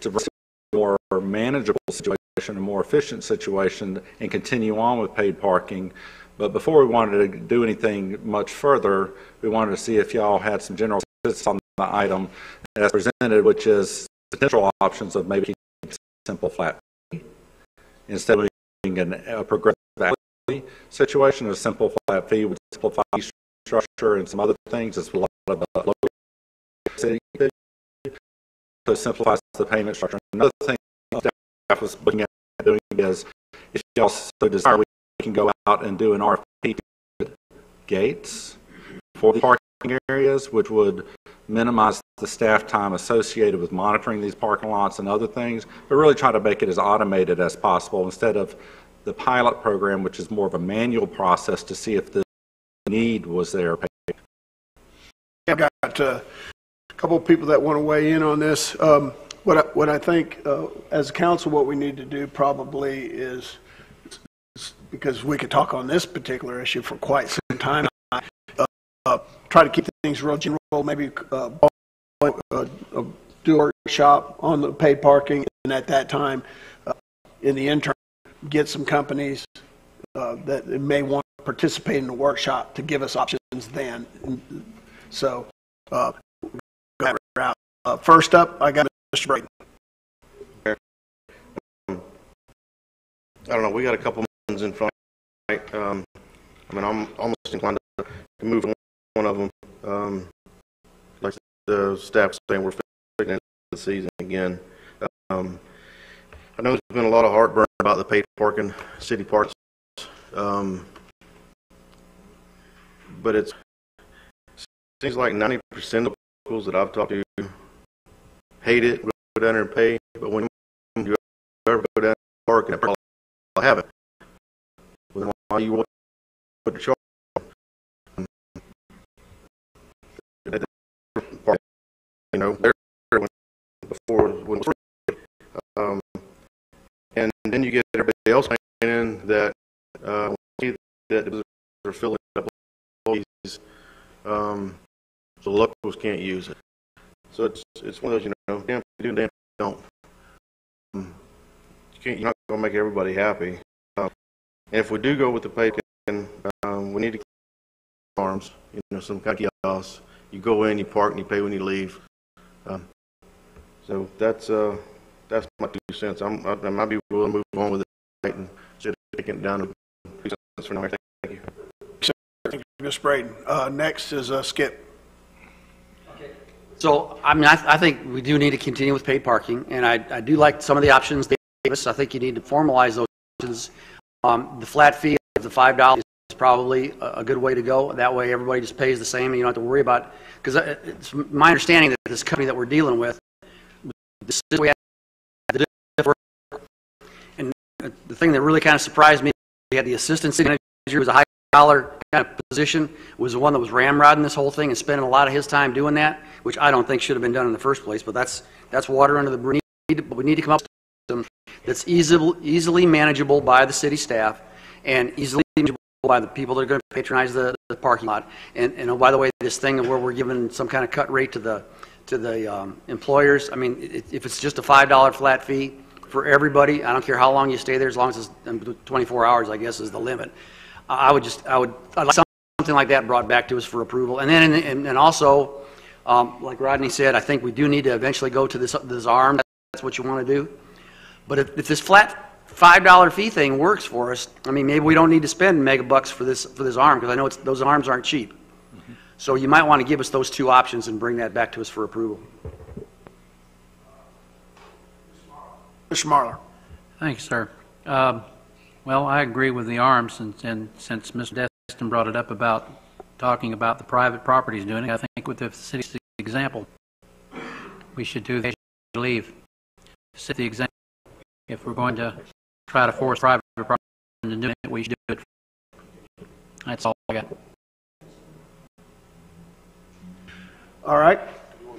Speaker 16: to bring a more manageable situation, a more efficient situation, and continue on with paid parking? But before we wanted to do anything much further, we wanted to see if y'all had some general statistics on the item as presented, which is potential options of maybe simple flat fee instead of being a progressive situation. A simple flat fee would simplify the structure and some other things. It's a lot of the local city, so it simplifies the payment structure. Another thing staff was looking at doing is, if y'all so desire, we can go out and do an RFP gates for the parking areas, which would minimize the staff time associated with monitoring these parking lots and other things, but really try to make it as automated as possible instead of the pilot program, which is more of a manual process to see if the need was there.
Speaker 1: I've got a couple of people that want to weigh in on this. What I think as a council, what we need to do probably is, because we could talk on this particular issue for quite some time, try to keep things real general, maybe do a workshop on the paid parking, and at that time, in the interim, get some companies that may want to participate in the workshop to give us options then. So, first up, I got Mr. Brayton.
Speaker 15: I don't know, we got a couple ones in front. Right? I mean, I'm almost inclined to move one of them. Like the staff saying, we're fixing the season again. I know there's been a lot of heartburn about the paid parking, city parks, but it seems like 90% of locals that I've talked to hate it, go down there and pay, but when you ever go down and park, and probably have it. Well, why you want to put the charge on? You know, before when and then you get everybody else in that that are filling up these, so locals can't use it. So it's one of those, you know, damn if you do, damn if you don't. You're not going to make everybody happy. And if we do go with the pay, we need to keep farms, you know, some kind of kiosks. You go in, you park, and you pay when you leave. So that's my 2 cents. I might be willing to move on with it and instead of taking it down to 2 cents for now. Thank you.
Speaker 1: Thank you, Ms. Brayton. Next is Skip.
Speaker 12: So, I mean, I think we do need to continue with paid parking, and I do like some of the options they gave us. I think you need to formalize those options. The flat fee of the $5 is probably a good way to go. That way everybody just pays the same and you don't have to worry about, because it's my understanding that this company that we're dealing with, this is we have the different, and the thing that really kind of surprised me, we had the assistant city manager, was a high dollar kind of position, was the one that was ramrodding this whole thing and spending a lot of his time doing that, which I don't think should have been done in the first place, but that's water under the bridge. But we need to come up with a system that's easily manageable by the city staff and easily manageable by the people that are going to patronize the parking lot. And oh, by the way, this thing where we're giving some kind of cut rate to the employers, I mean, if it's just a $5 flat fee for everybody, I don't care how long you stay there, as long as it's 24 hours, I guess, is the limit. I'd like something something like that brought back to us for approval. And then, and also, like Rodney said, I think we do need to eventually go to this arm. That's what you want to do. But if this flat $5 fee thing works for us, I mean, maybe we don't need to spend megabucks for this arm, because I know those arms aren't cheap. So you might want to give us those two options and bring that back to us for approval.
Speaker 1: Mr. Marler.
Speaker 13: Thanks, sir. Well, I agree with the arms, and since Mr. Destin brought it up about talking about the private properties doing it, I think with the city's example, we should do the leave. Set the example. If we're going to try to force private property to do it, we should do it. That's all I got.
Speaker 1: All right.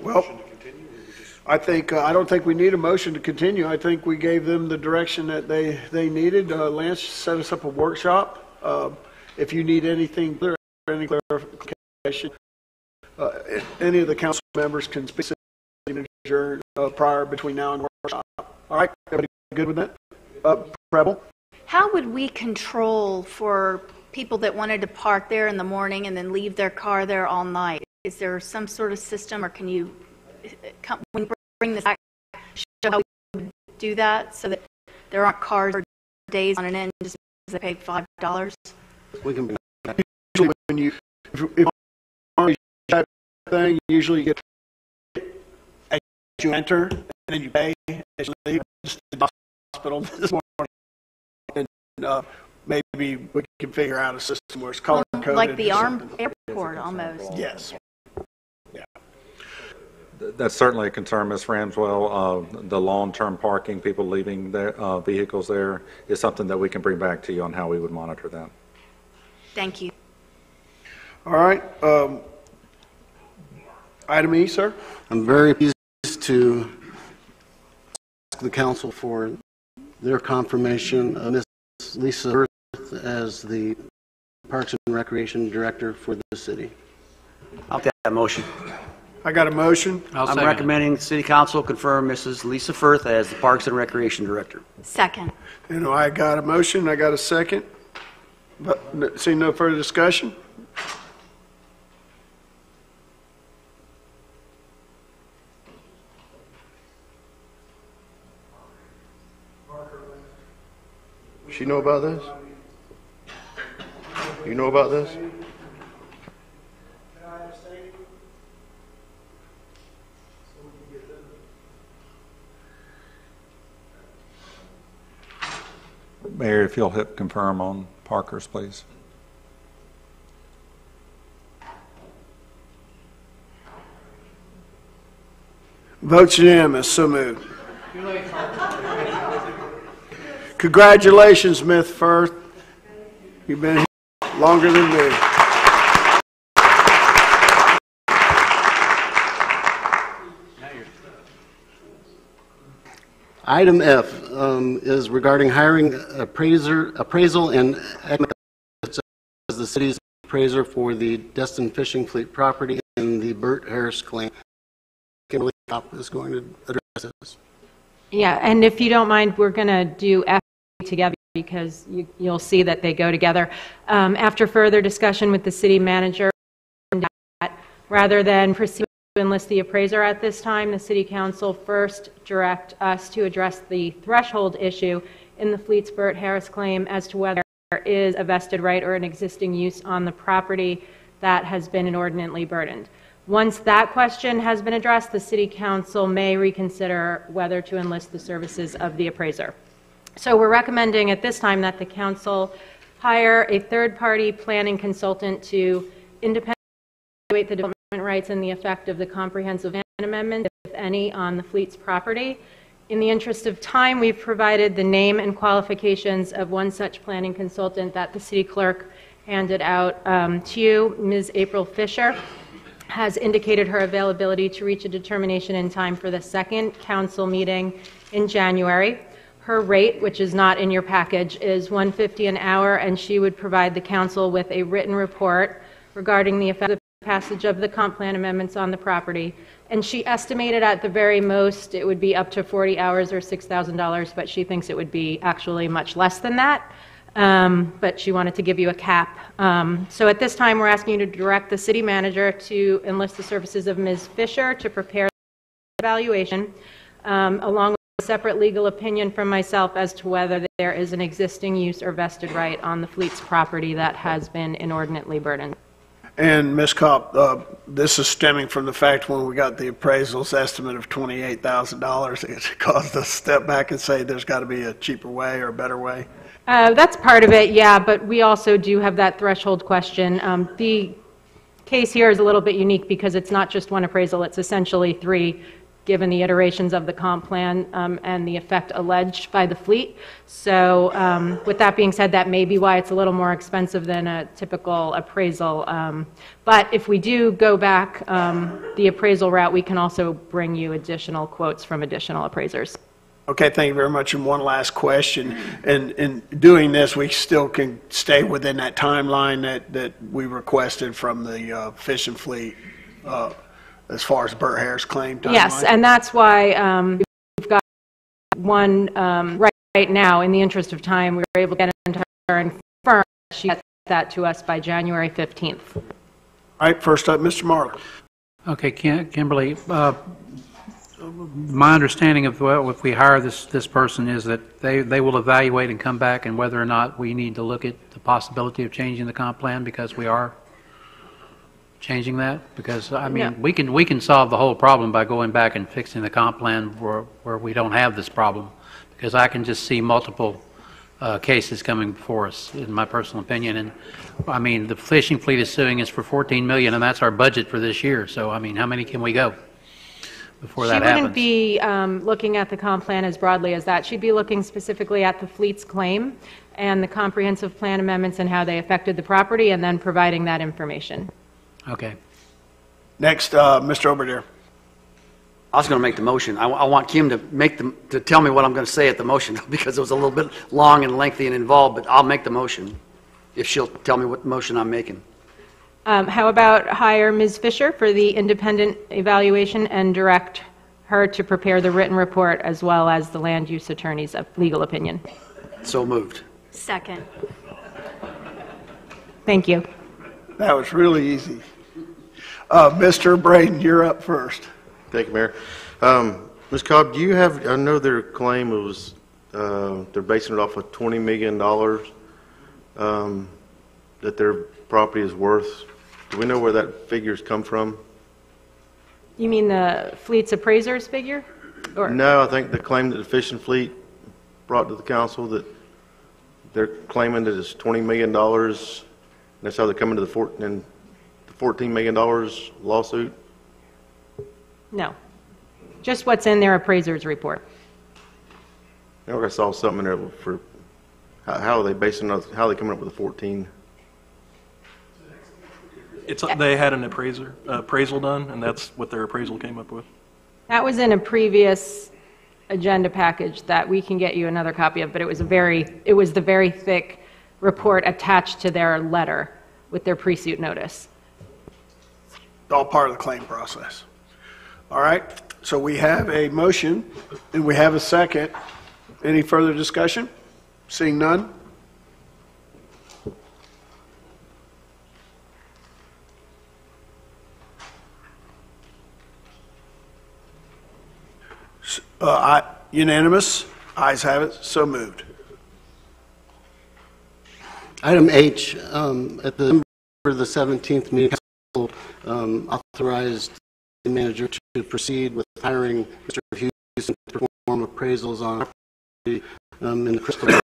Speaker 1: Well, I don't think we need a motion to continue. I think we gave them the direction that they needed. Lance set us up a workshop. If you need anything, any clarification, any of the council members can speak to the manager prior between now and the workshop. All right. Everybody good with that? Preble?
Speaker 4: How would we control for people that wanted to park there in the morning and then leave their car there all night? Is there some sort of system, or can you, when you bring this back, show how we do that so that there aren't cars for days on an end just because they paid $5?
Speaker 8: We can.
Speaker 1: Usually when you, if thing, usually you get as you enter and then you pay as you leave. Just the hospital this morning, and maybe we can figure out a system where it's color coded,
Speaker 4: like the airport almost.
Speaker 1: Yes.
Speaker 16: That's certainly a concern, Ms. Ramswell. The long-term parking, people leaving their vehicles there, is something that we can bring back to you on how we would monitor that.
Speaker 4: Thank you.
Speaker 1: All right. Item E, sir.
Speaker 8: I'm very pleased to ask the council for their confirmation of Ms. Lisa Firth as the Parks and Recreation Director for the city.
Speaker 12: I'll take that motion.
Speaker 1: I got a motion.
Speaker 12: I'm recommending the City Council confirm Mrs. Lisa Firth as the Parks and Recreation Director.
Speaker 4: Second.
Speaker 1: And I got a motion. I got a second. But seeing no further discussion.
Speaker 15: She know about this? You know about this?
Speaker 16: Mayor, if you'll hit confirm on Parker's, please.
Speaker 1: Votes unanimous. So moved. Congratulations, Ms. Firth. You've been here longer than me.
Speaker 8: Item F is regarding hiring appraisal and as the city's appraiser for the Destin Fishing Fleet property and the Burt Harris claim. Kimberly Kopp is going to address this.
Speaker 9: Yeah, and if you don't mind, we're going to do F together because you'll see that they go together. After further discussion with the city manager, rather than proceed to enlist the appraiser at this time, the City Council first direct us to address the threshold issue in the Fleet's Burt Harris claim as to whether there is a vested right or an existing use on the property that has been inordinately burdened. Once that question has been addressed, the City Council may reconsider whether to enlist the services of the appraiser. So we're recommending at this time that the Council hire a third-party planning consultant to independently evaluate the development rights and the effect of the comprehensive plan amendment, if any, on the Fleet's property. In the interest of time, we've provided the name and qualifications of one such planning consultant that the City Clerk handed out to you. Ms. April Fisher has indicated her availability to reach a determination in time for the second council meeting in January. Her rate, which is not in your package, is $150 an hour, and she would provide the council with a written report regarding the effect of the passage of the comp plan amendments on the property. And she estimated at the very most it would be up to 40 hours or $6,000, but she thinks it would be actually much less than that. but she wanted to give you a cap. So at this time, we're asking you to direct the city manager to enlist the services of Ms. Fisher to prepare the evaluation, along with a separate legal opinion from myself as to whether there is an existing use or vested right on the Fleet's property that has been inordinately burdened.
Speaker 1: And Ms. Kopp, this is stemming from the fact when we got the appraisal's estimate of $28,000, it caused us to step back and say there's got to be a cheaper way or a better way.
Speaker 9: That's part of it, yeah, but we also do have that threshold question. The case here is a little bit unique because it's not just one appraisal, it's essentially three, given the iterations of the comp plan and the effect alleged by the fleet. So with that being said, that may be why it's a little more expensive than a typical appraisal. But if we do go back the appraisal route, we can also bring you additional quotes from additional appraisers.
Speaker 1: Okay, thank you very much. And one last question. And in doing this, we still can stay within that timeline that we requested from the fishing fleet as far as Burt Hare's claim timeline?
Speaker 9: Yes, and that's why we've got one right now. In the interest of time, we were able to get into her and confirm she got that to us by January 15th.
Speaker 1: All right, first up, Mr. Marler.
Speaker 13: Okay, Kimberly, my understanding of, well, if we hire this person is that they will evaluate and come back and whether or not we need to look at the possibility of changing the comp plan because we are changing that? Because, I mean,
Speaker 9: No.
Speaker 13: we can solve the whole problem by going back and fixing the comp plan where we don't have this problem. Because I can just see multiple cases coming before us, in my personal opinion. And, I mean, the fishing fleet is suing us for $14 million, and that's our budget for this year. So, I mean, how many can we go before that happens?
Speaker 9: She wouldn't be looking at the comp plan as broadly as that. She'd be looking specifically at the fleet's claim and the comprehensive plan amendments and how they affected the property, and then providing that information.
Speaker 13: Okay.
Speaker 1: Next, Mr. Oberdehr.
Speaker 12: I was going to make the motion. I want Kim to tell me what I'm going to say at the motion because it was a little bit long and lengthy and involved, but I'll make the motion if she'll tell me what motion I'm making.
Speaker 9: How about hire Ms. Fisher for the independent evaluation and direct her to prepare the written report as well as the land use attorney's legal opinion?
Speaker 12: So moved.
Speaker 4: Second.
Speaker 9: Thank you.
Speaker 1: That was really easy. Mr. Braden, you're up first.
Speaker 15: Thank you, Mayor. Ms. Cobb, do you have, I know their claim was, they're basing it off of $20 million that their property is worth. Do we know where that figure's come from?
Speaker 9: You mean the fleet's appraiser's figure? Or?
Speaker 15: No, I think the claim that the fishing fleet brought to the council that they're claiming that it's $20 million. That's how they're coming to the $14 million lawsuit?
Speaker 9: No. Just what's in their appraiser's report.
Speaker 15: I think I saw something in there for how are they basing on, how are they coming up with the 14?
Speaker 3: They had an appraisal done, and that's what their appraisal came up with.
Speaker 9: That was in a previous agenda package that we can get you another copy of, but it was the very thick report attached to their letter with their pre-suit notice.
Speaker 1: All part of the claim process. All right, so we have a motion and we have a second. Any further discussion? Seeing none? Unanimous. Ayes have it. So moved.
Speaker 8: Item H, at the 17th meeting, Council authorized the manager to proceed with hiring Mr. Hughes to perform appraisals on property in the Crystal Lake.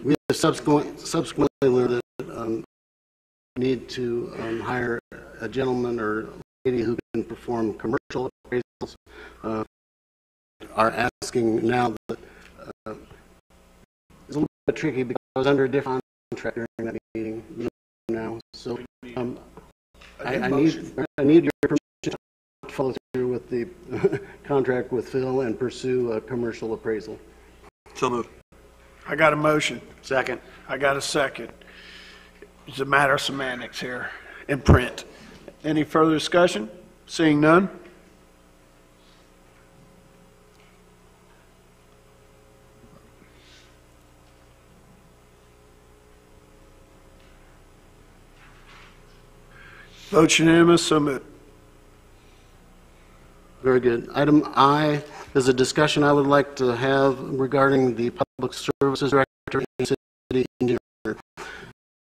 Speaker 8: We have subsequently learned that need to hire a gentleman or lady who can perform commercial appraisals. Are asking now that it's a little bit tricky because I was under a different contract during that meeting now. So I need your permission to follow through with the contract with Phil and pursue a commercial appraisal.
Speaker 1: So moved. I got a motion.
Speaker 12: Second.
Speaker 1: I got a second. It's a matter of semantics here in print. Any further discussion? Seeing none? Vote unanimous, so moved.
Speaker 8: Very good. Item I is a discussion I would like to have regarding the Public Services Director and City Engineer.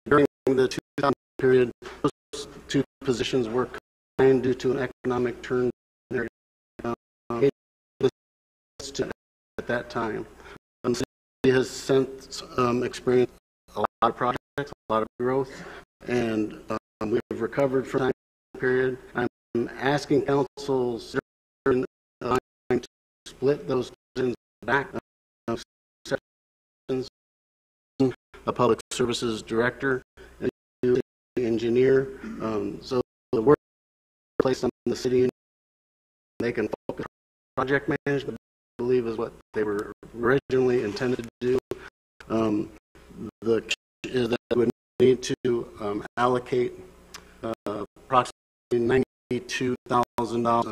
Speaker 8: During the 2000 period, those two positions were combined due to an economic turn in the area at that time. The city has since experienced a lot of projects, a lot of growth, and we have recovered from that period. I'm asking council's to split those positions back sections, a public services director and engineer, so the work placed on the city, they can focus on project management, I believe is what they were originally intended to do. The key is that we would need to allocate approximately $92,000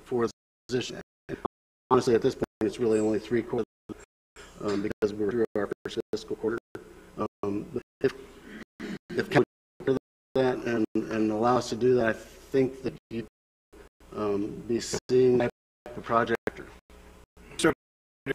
Speaker 8: for the position. And honestly, at this point, it's really only 3 quarters because we're through our first fiscal quarter. If can do that and allow us to do that, I think that you'd be seeing the project.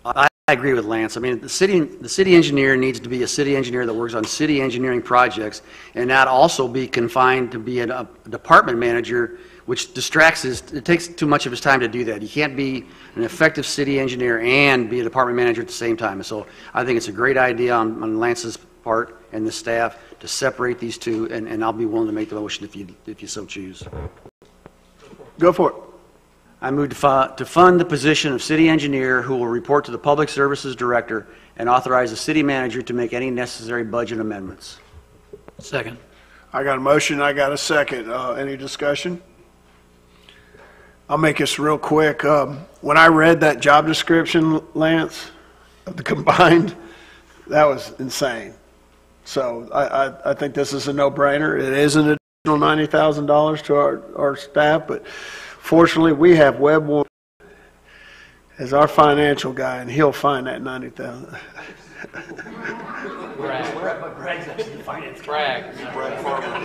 Speaker 12: I agree with Lance. I mean, the city engineer needs to be a city engineer that works on city engineering projects, and not also be confined to be a department manager, which distracts it takes too much of his time to do that. You can't be an effective city engineer and be a department manager at the same time. And so I think it's a great idea on Lance's part and the staff to separate these two, and I'll be willing to make the motion if you so choose.
Speaker 1: Go for it.
Speaker 12: I move to fund the position of city engineer, who will report to the Public Services Director and authorize the city manager to make any necessary budget amendments.
Speaker 13: Second.
Speaker 1: I got a motion, I got a second. Any discussion? I'll make this real quick. When I read that job description, Lance, of the combined, that was insane. So I think this is a no-brainer. It is an additional $90,000 to our staff, but fortunately, we have Webb Warren as our financial guy, and he'll find that $90,000.
Speaker 12: Bragg's actually the finance guy.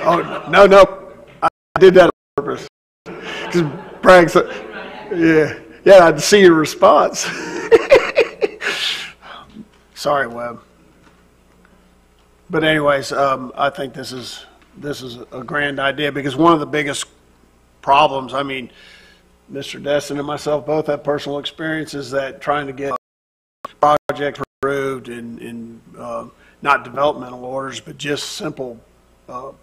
Speaker 1: Oh, no. I did that on purpose. Because Bragg's, yeah, I'd see your response. Sorry, Webb. But anyways, I think this is a grand idea, because one of the biggest problems, I mean, Mr. Destin and myself both have personal experiences that trying to get projects approved in not developmental orders, but just simple, to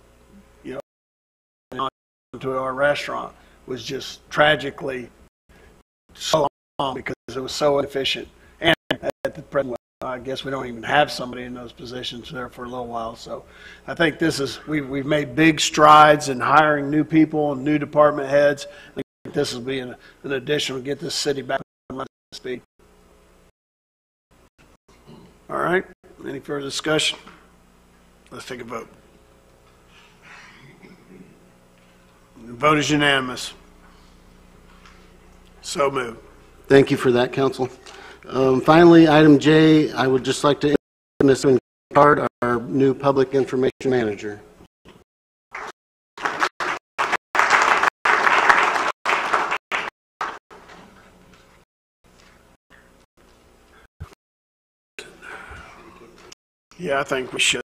Speaker 1: our restaurant was just tragically so long because it was so inefficient. And at the present, I guess we don't even have somebody in those positions there for a little while. So I think we've made big strides in hiring new people and new department heads. I think this will be an addition to get this city back on speed. All right. Any further discussion? Let's take a vote. The vote is unanimous. So moved.
Speaker 8: Thank you for that, Council. Finally, item J, I would just like to introduce Mr. Card, our new public information manager.
Speaker 1: Yeah, I think we should.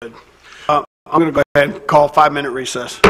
Speaker 1: I'm going to go ahead and call a 5-minute recess.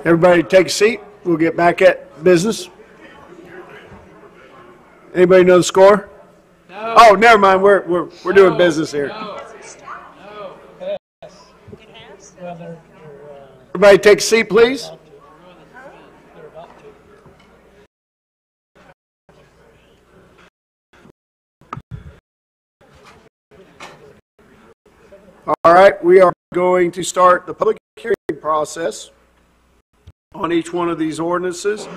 Speaker 1: Everybody take a seat. We'll get back at business. Anybody know the score? No. Oh, never mind. We're doing business here. Everybody take a seat, please. All right, we are going to start the public hearing process on each one of these ordinances.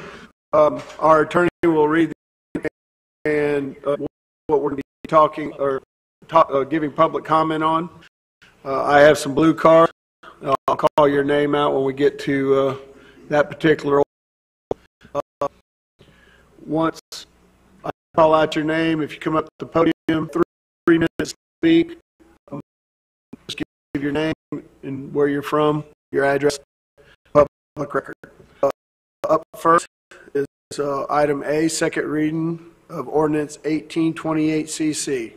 Speaker 1: Our attorney will read and what we're going to be talking or giving public comment on. I have some blue cards. I'll call your name out when we get to that particular order. Once I call out your name, if you come up to the podium, 3 minutes to speak. Just give your name and where you're from, your address, public record. Up first is item A, second reading of ordinance 1828 CC.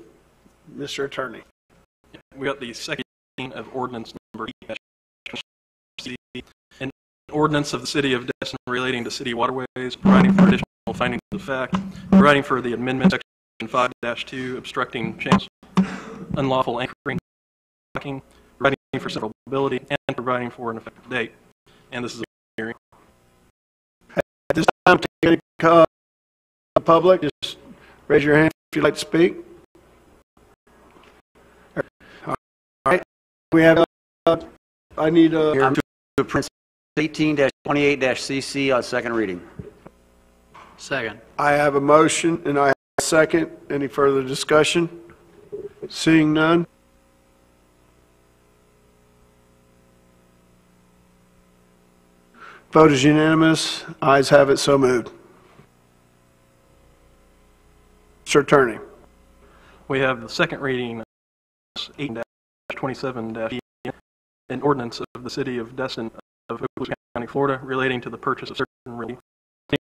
Speaker 1: Mr. Attorney.
Speaker 3: We got the second reading of ordinance number 8-CC, an ordinance of the City of Destin relating to city waterways, providing for additional findings of fact, providing for the amendment section 5-2, obstructing channels, unlawful anchoring, providing for severability, and providing for an effective date. And this is a hearing.
Speaker 1: At this time, to the public, just raise your hand if you'd like to speak. All right. We have, I need a...
Speaker 12: To print 18-28-CC on second reading.
Speaker 13: Second.
Speaker 1: I have a motion and I have a second. Any further discussion? Seeing none. Vote is unanimous. Ayes have it, so moved. Mr. Attorney.
Speaker 3: We have the second reading, 8-27-E, an ordinance of the City of Destin of Oakland County, Florida, relating to the purchase of certain real estate,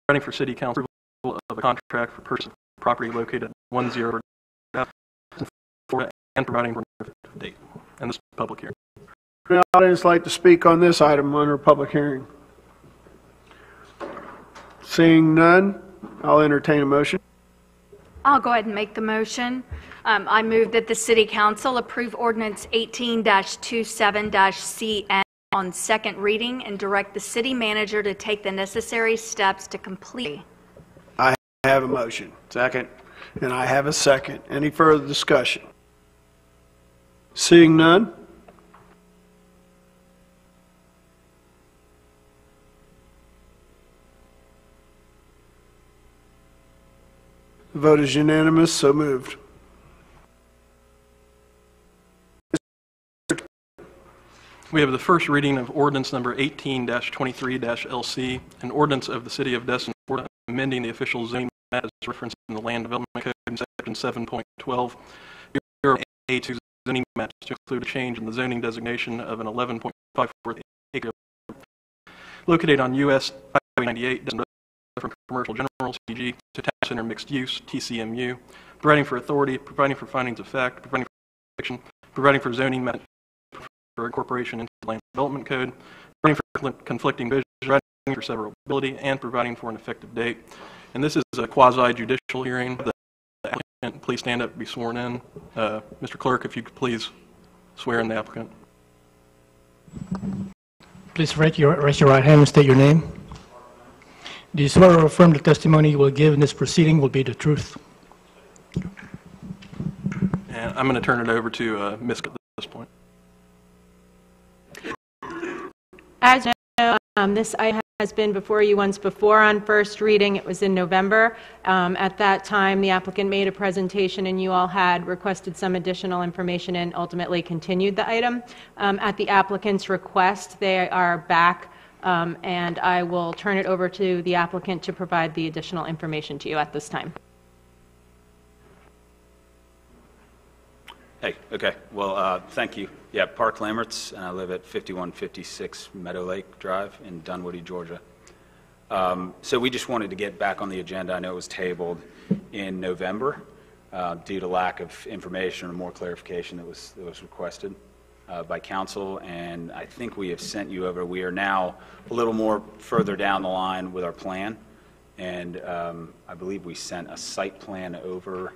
Speaker 3: providing for City Council approval of a contract for purchase of property located at 10 Florida, and providing for an effective date. And this is a public hearing.
Speaker 1: Would the audience like to speak on this item under public hearing? Seeing none, I'll entertain a motion.
Speaker 4: I'll go ahead and make the motion. I move that the City Council approve Ordinance 18-27-CN on second reading and direct the city manager to take the necessary steps to complete.
Speaker 1: I have a motion.
Speaker 12: Second.
Speaker 1: And I have a second. Any further discussion? Seeing none? The vote is unanimous, so moved.
Speaker 3: We have the first reading of ordinance number 18-23-LC, an ordinance of the City of Destin, Florida, amending the official zoning map as referenced in the Land Development Code in Section 7.12, A2 zoning maps to include a change in the zoning designation of an 11.54 acre located on US Highway 98 from commercial general CG to town center mixed use TCMU, providing for authority, providing for findings of fact, providing for fiction, providing for zoning map for incorporation into the Land Development Code, providing for conflicting visions, providing for severability, and providing for an effective date. And this is a quasi-judicial hearing. The applicant, please stand up and be sworn in. Mr. Clerk, if you could please swear in the applicant.
Speaker 5: Please raise your right hand and state your name. Do you swear or affirm the testimony you will give in this proceeding will be the truth?
Speaker 3: And I'm going to turn it over to Ms. at this point.
Speaker 9: As you know, this item has been before you once before on first reading. It was in November. At that time, the applicant made a presentation and you all had requested some additional information and ultimately continued the item. At the applicant's request, they are back, and I will turn it over to the applicant to provide the additional information to you at this time.
Speaker 17: Hey, okay. Well, thank you. Yeah, Park Lammerts, and I live at 5156 Meadow Lake Drive in Dunwoody, Georgia. So we just wanted to get back on the agenda. I know it was tabled in November due to lack of information or more clarification that was requested by council, and I think we have sent you over. We are now a little more further down the line with our plan, and I believe we sent a site plan over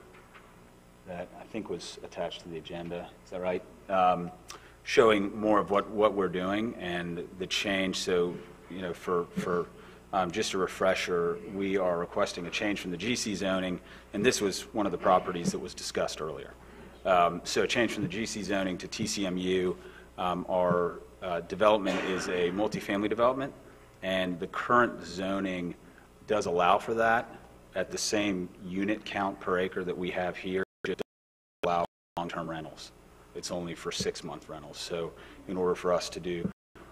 Speaker 17: that I think was attached to the agenda. Is that right? Showing more of what we're doing and the change. So, you know, for just a refresher, we are requesting a change from the GC zoning, and this was one of the properties that was discussed earlier. So a change from the GC zoning to TCMU. Our development is a multifamily development, and the current zoning does allow for that at the same unit count per acre that we have here. It doesn't allow long-term rentals. It's only for 6-month rentals. So in order for us to do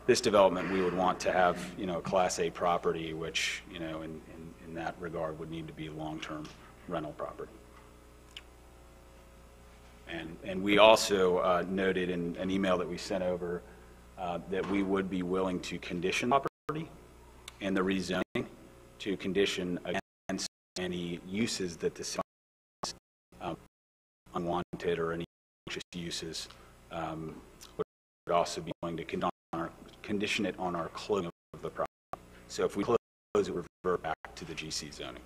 Speaker 17: this development, we would want to have, you know, a Class A property, which, you know, in that regard would need to be long-term rental property. And we also noted in an email that we sent over that we would be willing to condition property and the rezoning to condition against any uses that the city unwanted or any anxious uses. Would also be willing to condition it on our closing of the property. So if we close it, revert back to the GC zoning.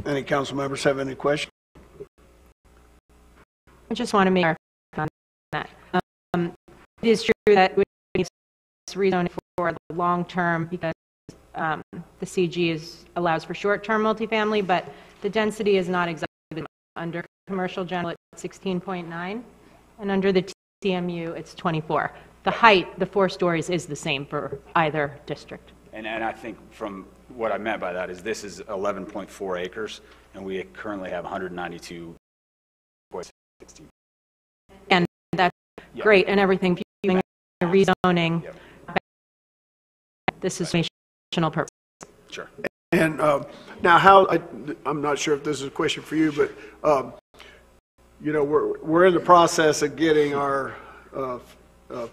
Speaker 1: Any council members have any questions?
Speaker 9: I just want to make on that. It is true that we need rezoning for the long term because the CG allows for short-term multifamily, but the density is not exactly under commercial general at 16.9, and under the TCMU it's 24. The height, the 4 stories, is the same for either district.
Speaker 17: And I think from what I meant by that is this is 11.4 acres, and we currently have 192.
Speaker 9: And that's great, and everything rezoning. This is for informational purposes.
Speaker 17: Sure.
Speaker 1: And now, I'm not sure if this is a question for you, but you know, we're in the process of getting our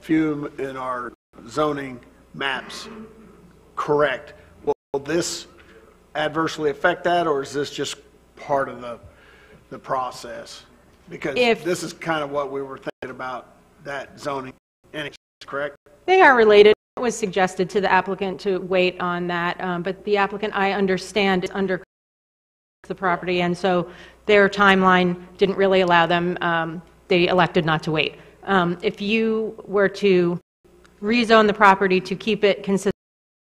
Speaker 1: fume and our zoning maps correct. Will this adversely affect that, or is this just part of the process? Because this is kind of what we were thinking about, that zoning annex, correct?
Speaker 9: They are related. It was suggested to the applicant to wait on that, but the applicant, I understand, is under the property, and so their timeline didn't really allow them. They elected not to wait. If you were to rezone the property to keep it consistent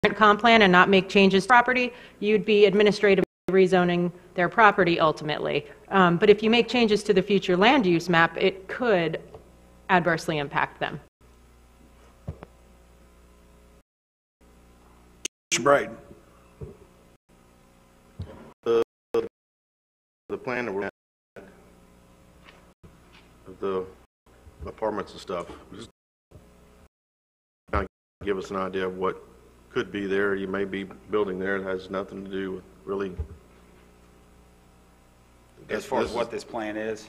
Speaker 9: with the comp plan and not make changes to property, you'd be administratively rezoning their property ultimately. But if you make changes to the future land use map, it could adversely impact them.
Speaker 1: Mr. Braden.
Speaker 15: The plan that we're at, the apartments and stuff, just kind of give us an idea of what could be there. You may be building there. It has nothing to do with really.
Speaker 17: As far as what this plan is?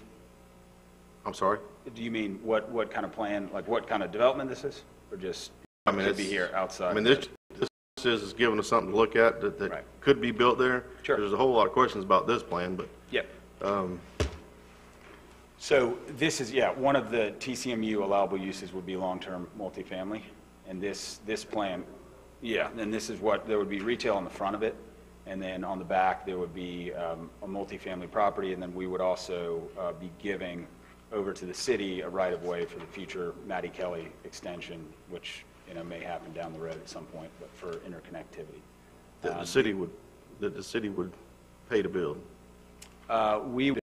Speaker 15: I'm sorry?
Speaker 17: Do you mean what kind of plan, like what kind of development this is? Or just could be here outside?
Speaker 15: I mean, this is giving us something to look at that right. Could be built there. Sure. There's a whole lot of questions about this plan, but.
Speaker 17: Yep. So this is, one of the TCMU allowable uses would be long-term multifamily. And this plan, and this is what, there would be retail on the front of it. And then on the back, there would be a multifamily property. And then we would also be giving over to the city a right-of-way for the future Mattie Kelly extension, which may happen down the road at some point, but for interconnectivity.
Speaker 15: That the city would pay to build.
Speaker 17: We would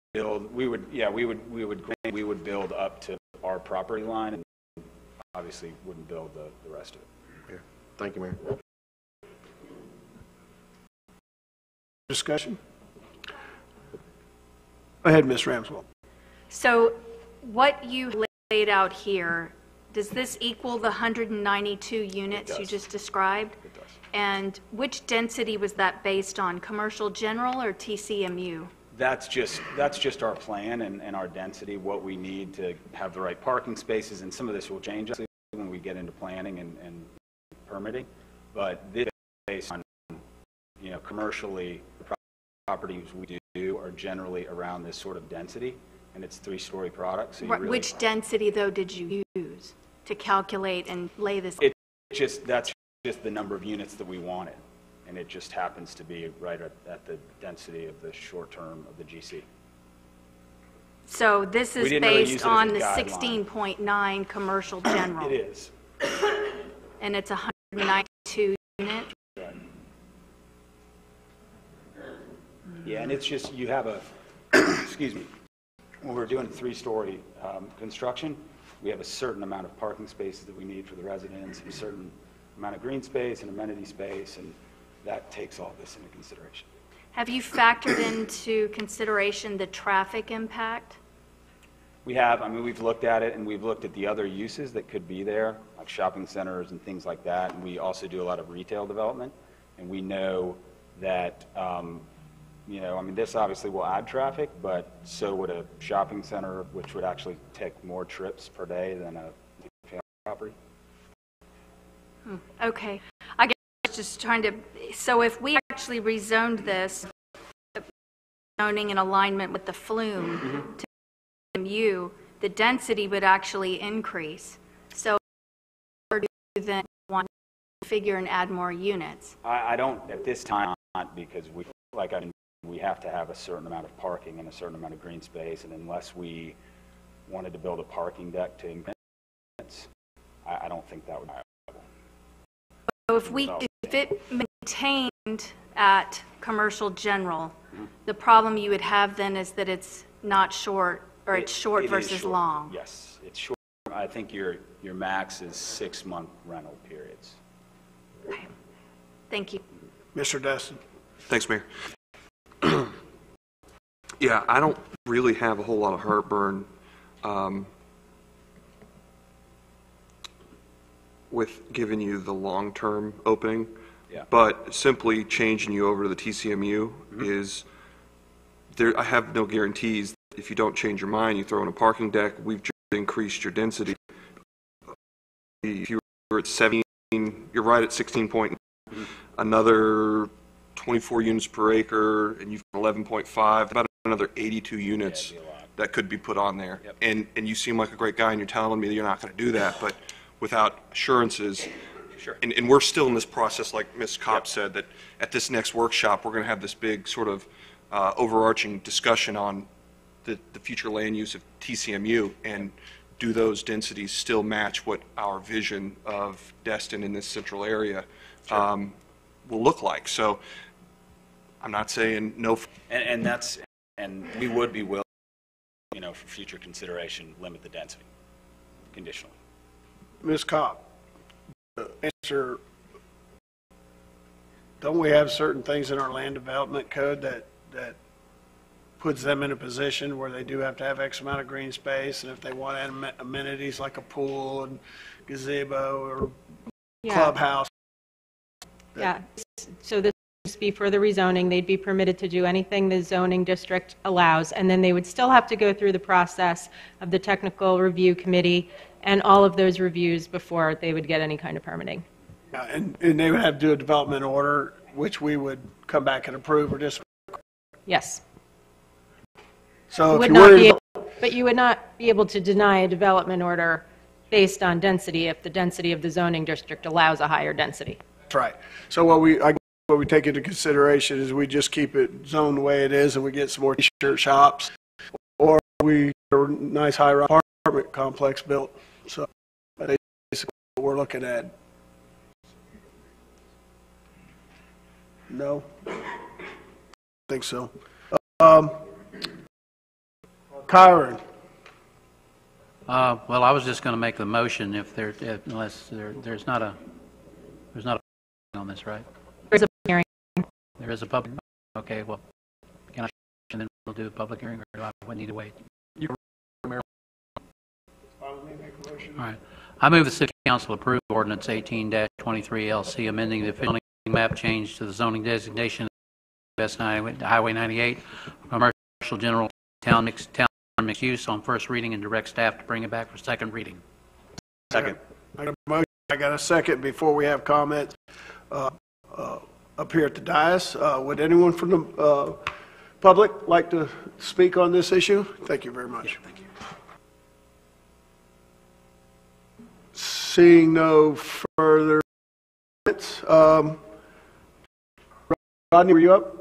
Speaker 17: build up to our property line, and obviously wouldn't build the rest of it.
Speaker 15: Yeah. Thank you, Mayor.
Speaker 1: Discussion? Go ahead, Ms. Ramswell.
Speaker 4: So what you laid out here, does this equal the 192 units you just described?
Speaker 17: It does.
Speaker 4: And which density was that based on, commercial general or TCMU?
Speaker 17: That's just our plan and our density, what we need to have the right parking spaces, and some of this will change when we get into planning and permitting. But this is based on, commercially, the properties we do are generally around this sort of density, and it's 3-story product. So
Speaker 4: which density, though, did you use to calculate and lay this?
Speaker 17: That's just the number of units that we wanted. And it just happens to be right at the density of the short term of the GC.
Speaker 4: So this is based on the 16.9 commercial general?
Speaker 17: It is.
Speaker 4: And it's 192 units?
Speaker 17: Right. Yeah, and it's just, you have a, excuse me, when we're doing 3-story construction, we have a certain amount of parking spaces that we need for the residents, a certain amount of green space and amenity space, and that takes all this into consideration.
Speaker 4: Have you factored into consideration the traffic impact?
Speaker 17: We have. I mean, we've looked at it, and we've looked at the other uses that could be there, like shopping centers and things like that. And we also do a lot of retail development. And we know that, this obviously will add traffic, but so would a shopping center, which would actually take more trips per day than a family property.
Speaker 4: Okay. I guess just trying to, so if we actually rezoned this, zoning in alignment with the flume to MU, the density would actually increase. So do you then want to figure and add more units?
Speaker 17: I don't at this time, not because we have to have a certain amount of parking and a certain amount of green space, and unless we wanted to build a parking deck to increment, I don't think that would be viable.
Speaker 4: So if it maintained at commercial general, the problem you would have then is that it's not short, or it's short versus long.
Speaker 17: Yes, it's short. I think your max is 6-month rental periods.
Speaker 4: Okay. Thank you.
Speaker 1: Mr. Destin.
Speaker 6: Thanks, Mayor. Yeah, I don't really have a whole lot of heartburn with giving you the long-term opening.
Speaker 17: Yeah.
Speaker 6: But simply changing you over to the TCMU is, there, I have no guarantees. If you don't change your mind, you throw in a parking deck, we've just increased your density. If you were at 17, you're right at 16 point, another 24 units per acre, and you've got 11.5, about another 82 units that could be put on there. And you seem like a great guy, and you're telling me that you're not going to do that, but without assurances.
Speaker 17: Sure.
Speaker 6: And we're still in this process, like Ms. Kopp said, that at this next workshop, we're going to have this big sort of overarching discussion on the future land use of TCMU, and do those densities still match what our vision of Destin in this central area will look like. So I'm not saying no.
Speaker 17: And we would be willing, you know, for future consideration, limit the density conditionally.
Speaker 1: Ms. Kopp, answer, don't we have certain things in our land development code that puts them in a position where they do have to have X amount of green space, and if they want amenities like a pool and gazebo or clubhouse?
Speaker 9: Yeah, so this would be for the rezoning. They'd be permitted to do anything the zoning district allows, and then they would still have to go through the process of the technical review committee and all of those reviews before they would get any kind of permitting.
Speaker 1: And they would have to do a development order, which we would come back and approve or disagree.
Speaker 9: Yes.
Speaker 1: So
Speaker 9: But you would not be able to deny a development order based on density if the density of the zoning district allows a higher density.
Speaker 1: That's right. So what we take into consideration is we just keep it zoned the way it is, and we get some more t-shirt shops, or we get a nice high-rise apartment complex built. So that's basically what we're looking at. No? I think so. Kyron.
Speaker 13: Well, I was just going to make the motion unless there's not a on this, right?
Speaker 9: There's a hearing.
Speaker 13: There is a public. Okay, well, can I and then we'll do a public hearing, or do I need to wait?
Speaker 1: All
Speaker 13: right. I move the City Council approve Ordinance 18-23LC, amending the zoning map change to the zoning designation of Highway 98, commercial general town mixed use on first reading, and direct staff to bring it back for second reading.
Speaker 6: Second.
Speaker 1: I got a second before we have comments up here at the dais. Would anyone from the public like to speak on this issue? Thank you very much.
Speaker 6: Thank you.
Speaker 1: Seeing no further comments, Rodney, were you up?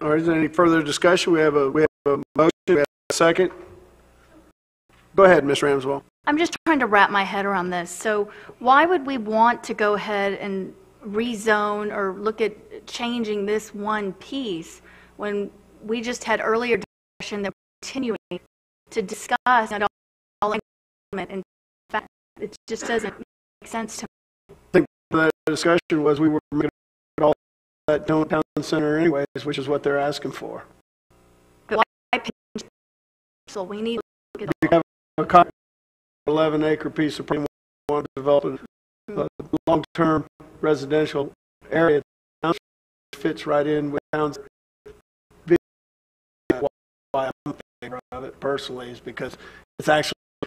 Speaker 1: All right, is there any further discussion? We have a motion, we have a second. Go ahead, Ms. Ramswell.
Speaker 4: I'm just trying to wrap my head around this. So why would we want to go ahead and rezone or look at changing this one piece when we just had earlier discussion that we're continuing to discuss at all? In fact, it just doesn't make sense to me.
Speaker 1: I think the discussion was we were making all that downtown center anyways, which is what they're asking for.
Speaker 4: But why so we need to
Speaker 1: We have a 11-acre piece of property we want to develop a long-term residential area. Fits right in with town's. Why I'm in favor of it personally is because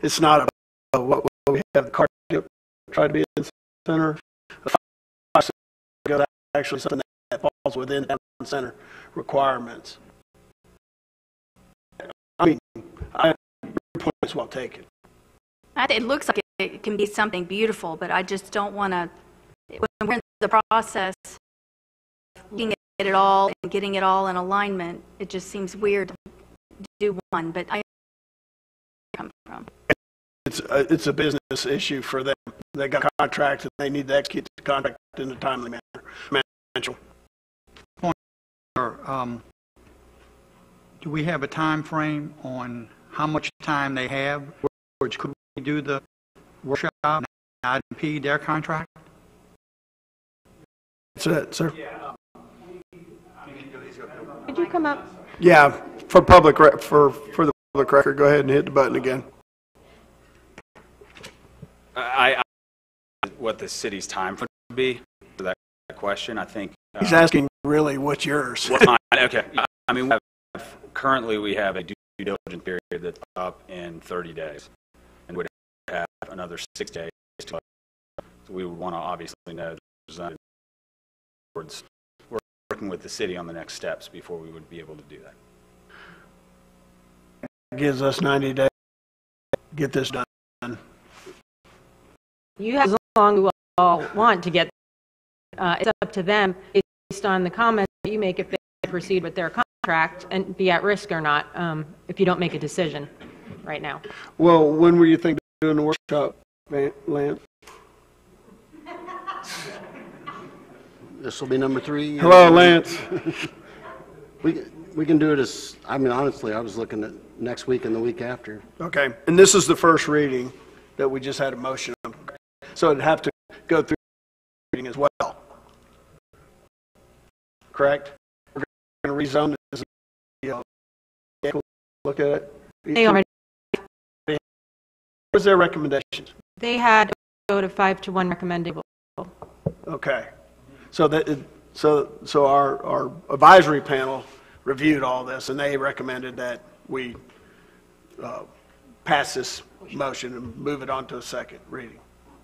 Speaker 1: it's not what we have the car try to be in the center. Actually, something that falls within town center requirements. I mean, your point is well taken.
Speaker 4: It looks like it can be something beautiful, but I just don't want to, when we're in the process of looking at it all and getting it all in alignment, it just seems weird to do one, but I come from.
Speaker 1: It's a business issue for them. They got a contract and they need to execute the contract in a timely manner.
Speaker 14: Do we have a time frame on how much time they have? Or could we do the workshop and impede their contract?
Speaker 1: That's it, sir.
Speaker 9: Could you come up?
Speaker 1: Yeah, for the public record, go ahead and hit the button again.
Speaker 17: I what the city's time frame would be. that question. I think
Speaker 1: He's asking really what's yours.
Speaker 17: what's mine? Okay. I mean, currently we have a due diligence period that's up in 30 days, and would have another 6 days to. So we would want to obviously know towards working with the city on the next steps before we would be able to do that.
Speaker 1: Gives us 90 days to get this done.
Speaker 9: You have as long as you all want to get, it's up to them based on the comments that you make if they proceed with their contract and be at risk or not, if you don't make a decision right now.
Speaker 1: Well, when were you thinking of doing the workshop, Lance?
Speaker 8: This will be number 3.
Speaker 1: Hello, Lance.
Speaker 8: We can do it as, I mean, honestly, I was looking at next week and the week after.
Speaker 1: Okay, and this is the first reading that we just had a motion on. So it'd have to go through reading as well. Correct? We're going to rezone this. Look at it.
Speaker 9: They already.
Speaker 1: What was their recommendations?
Speaker 9: They had a vote of 5-1 recommendable.
Speaker 1: Okay. So our advisory panel reviewed all this, and they recommended that we pass this motion and move it on to a second reading.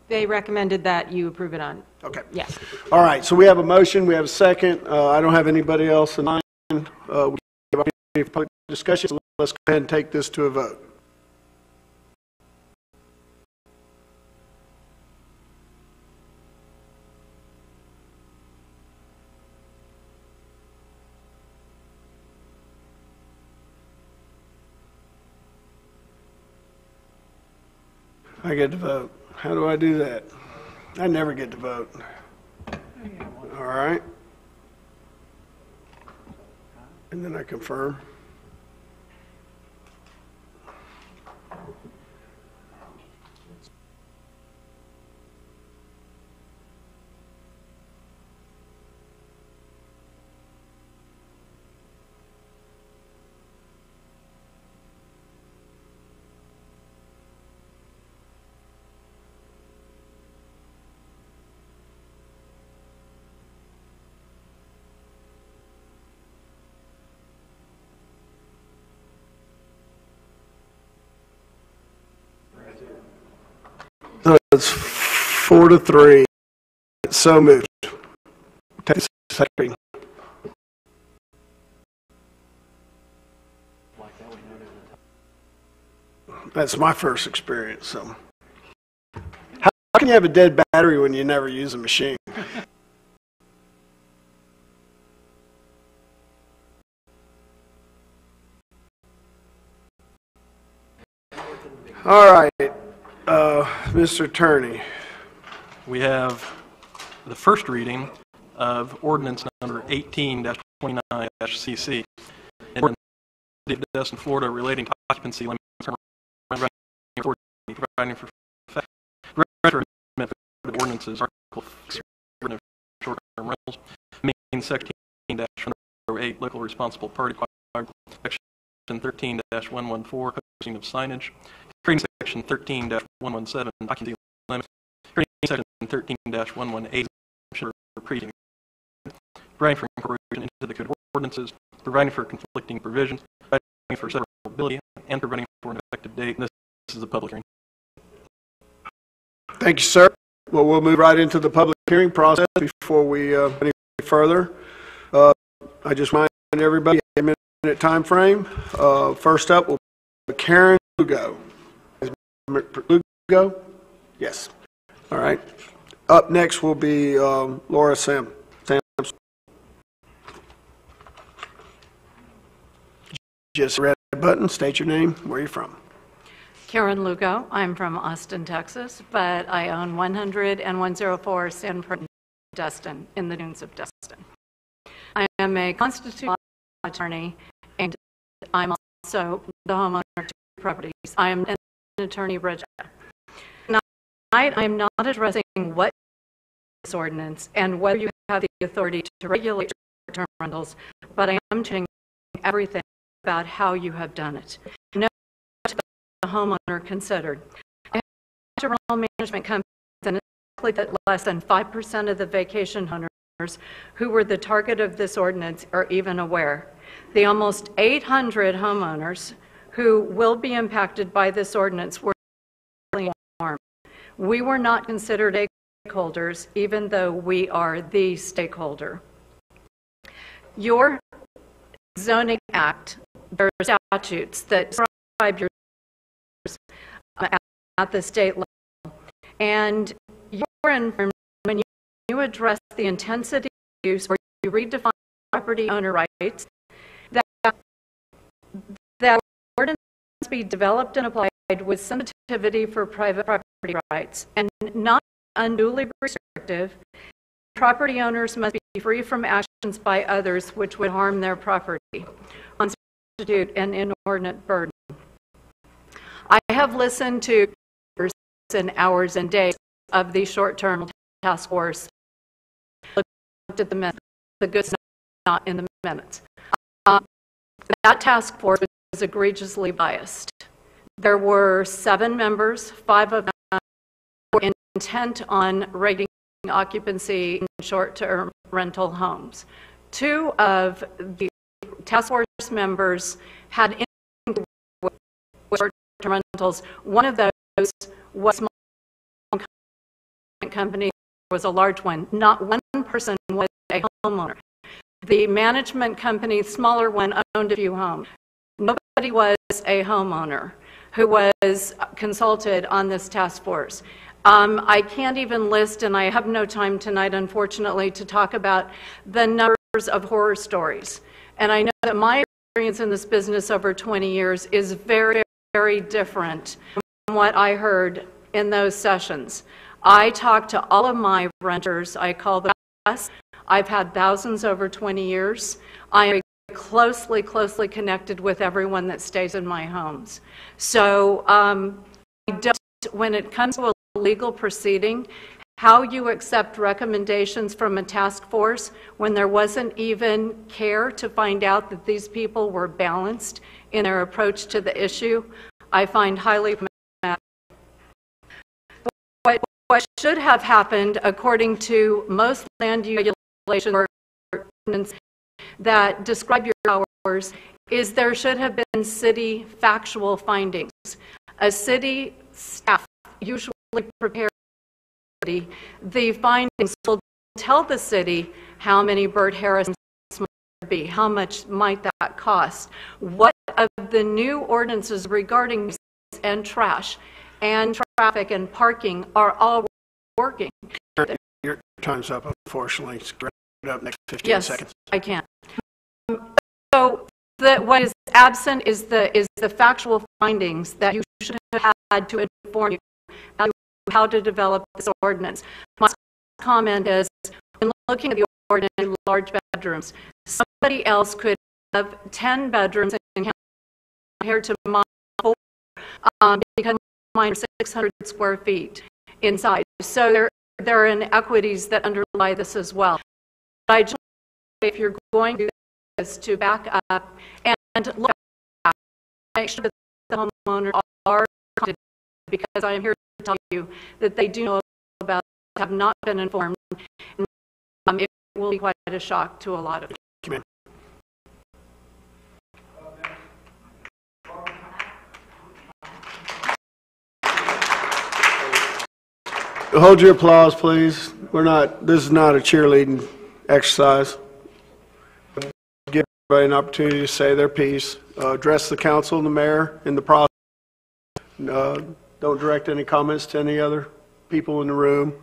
Speaker 9: They recommended that you approve it on.
Speaker 1: Okay.
Speaker 9: Yes.
Speaker 1: All right, so we have a motion, we have a second. I don't have anybody else in line. We have any public discussion, so let's go ahead and take this to a vote. I get to vote. How do I do that? I never get to vote. All right. And then I confirm. So it's 4-3. So moved. Take a second. That's my first experience. So, how can you have a dead battery when you never use a machine? All right. Mr. Attorney.
Speaker 3: We have the first reading of ordinance number 18-29-CC. An ordinance of the City of Destin, Florida, relating to occupancy limits, providing for ordinances, Article 6 of short-term rentals, main Section 13-108, local responsible party, Section 13-114, posting of signage, creating Section 13-117, occupancy limits, creating Section 13-118, for precinct, providing for incorporation into the code of ordinances, providing for conflicting provisions, providing for severability, and providing for an effective date. And this is the public hearing.
Speaker 1: Thank you, sir. Well, we'll move right into the public hearing process before we any further. I just remind everybody a 8-minute time frame. First up will be Karen Lugo. Is Lugo? Yes. All right. Up next will be Laura Samson. Just red button. State your name. Where are you from?
Speaker 18: Karen Lugo. I'm from Austin, Texas, but I own 100 and 104 Sanford Destin in the dunes of Destin. I am a constitutional attorney, and I'm also the homeowner of 2 properties. I am an attorney, Bridget. Tonight, I am not addressing what this ordinance and whether you have the authority to regulate short-term rentals, but I am changing everything about how you have done it. No, the homeowner considered. I have rental management companies and that less than 5% of the vacation owners who were the target of this ordinance are even aware. The almost 800 homeowners who will be impacted by this ordinance were informed. We were not considered stakeholders, even though we are the stakeholder. Your zoning act, there are statutes that describe your at the state level, and you're informed when you address the intensity of use or you redefine property owner rights, that ordinance be developed and applied with sensitivity for private property rights and not unduly restrictive. Property owners must be free from actions by others which would harm their property, constitute an inordinate burden. I have listened to hours and days of the short-term task force, looked at the minutes, the good's not in the minutes. That task force was egregiously biased. There were 7 members, 5 of them were intent on regulating occupancy in short-term rental homes. 2 of the task force members had short-term rentals. One of those was a small company, was a large one. Not one person was a homeowner. The management company, smaller one, owned a few homes. Nobody was a homeowner who was consulted on this task force. I can't even list, and I have no time tonight, unfortunately, to talk about the numbers of horror stories. And I know that my experience in this business over 20 years is very, very different from what I heard in those sessions. I talked to all of my renters. I call them us. I've had thousands over 20 years. I am closely connected with everyone that stays in my homes. So I don't, when it comes to a legal proceeding, how you accept recommendations from a task force when there wasn't even care to find out that these people were balanced in their approach to the issue, I find highly problematic. What should have happened, according to most land use regulations that describe your powers, is there should have been city factual findings. A city staff usually prepares the findings will tell the city how many bird harassments might be, how much might that cost, what of the new ordinances regarding and trash and traffic and parking are all working.
Speaker 1: Your time's up, unfortunately. Wrap it up next 15 seconds.
Speaker 18: Yes, I can. So what is absent is the factual findings that you should have had to inform you how to develop this ordinance. My comment is, when looking at the ordinance, large bedrooms, somebody else could have 10 bedrooms compared to mine 4, because mine are 600 square feet inside. So there are inequities that underlie this as well. But I just, if you're going to do this, to back up and look at, make sure that the homeowners are contacted, because I am here to tell you that they do know about, have not been informed. It will be quite a shock to a lot of them.
Speaker 1: Hold your applause, please. This is not a cheerleading exercise. Give everybody an opportunity to say their piece, address the council and the mayor in the process. Don't direct any comments to any other people in the room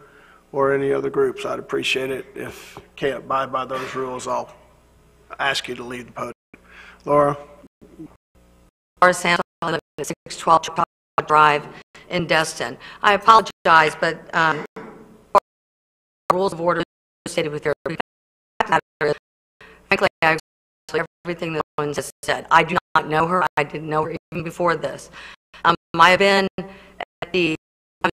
Speaker 1: or any other groups. I'd appreciate it. If you can't abide by those rules, I'll ask you to leave the podium. Laura?
Speaker 19: Laura Santos, I live at 612 Drive in Destin. I apologize, but rules of order stated with your frankly, I everything that one has said. I do not know her. I didn't know her even before this. I have been at I'm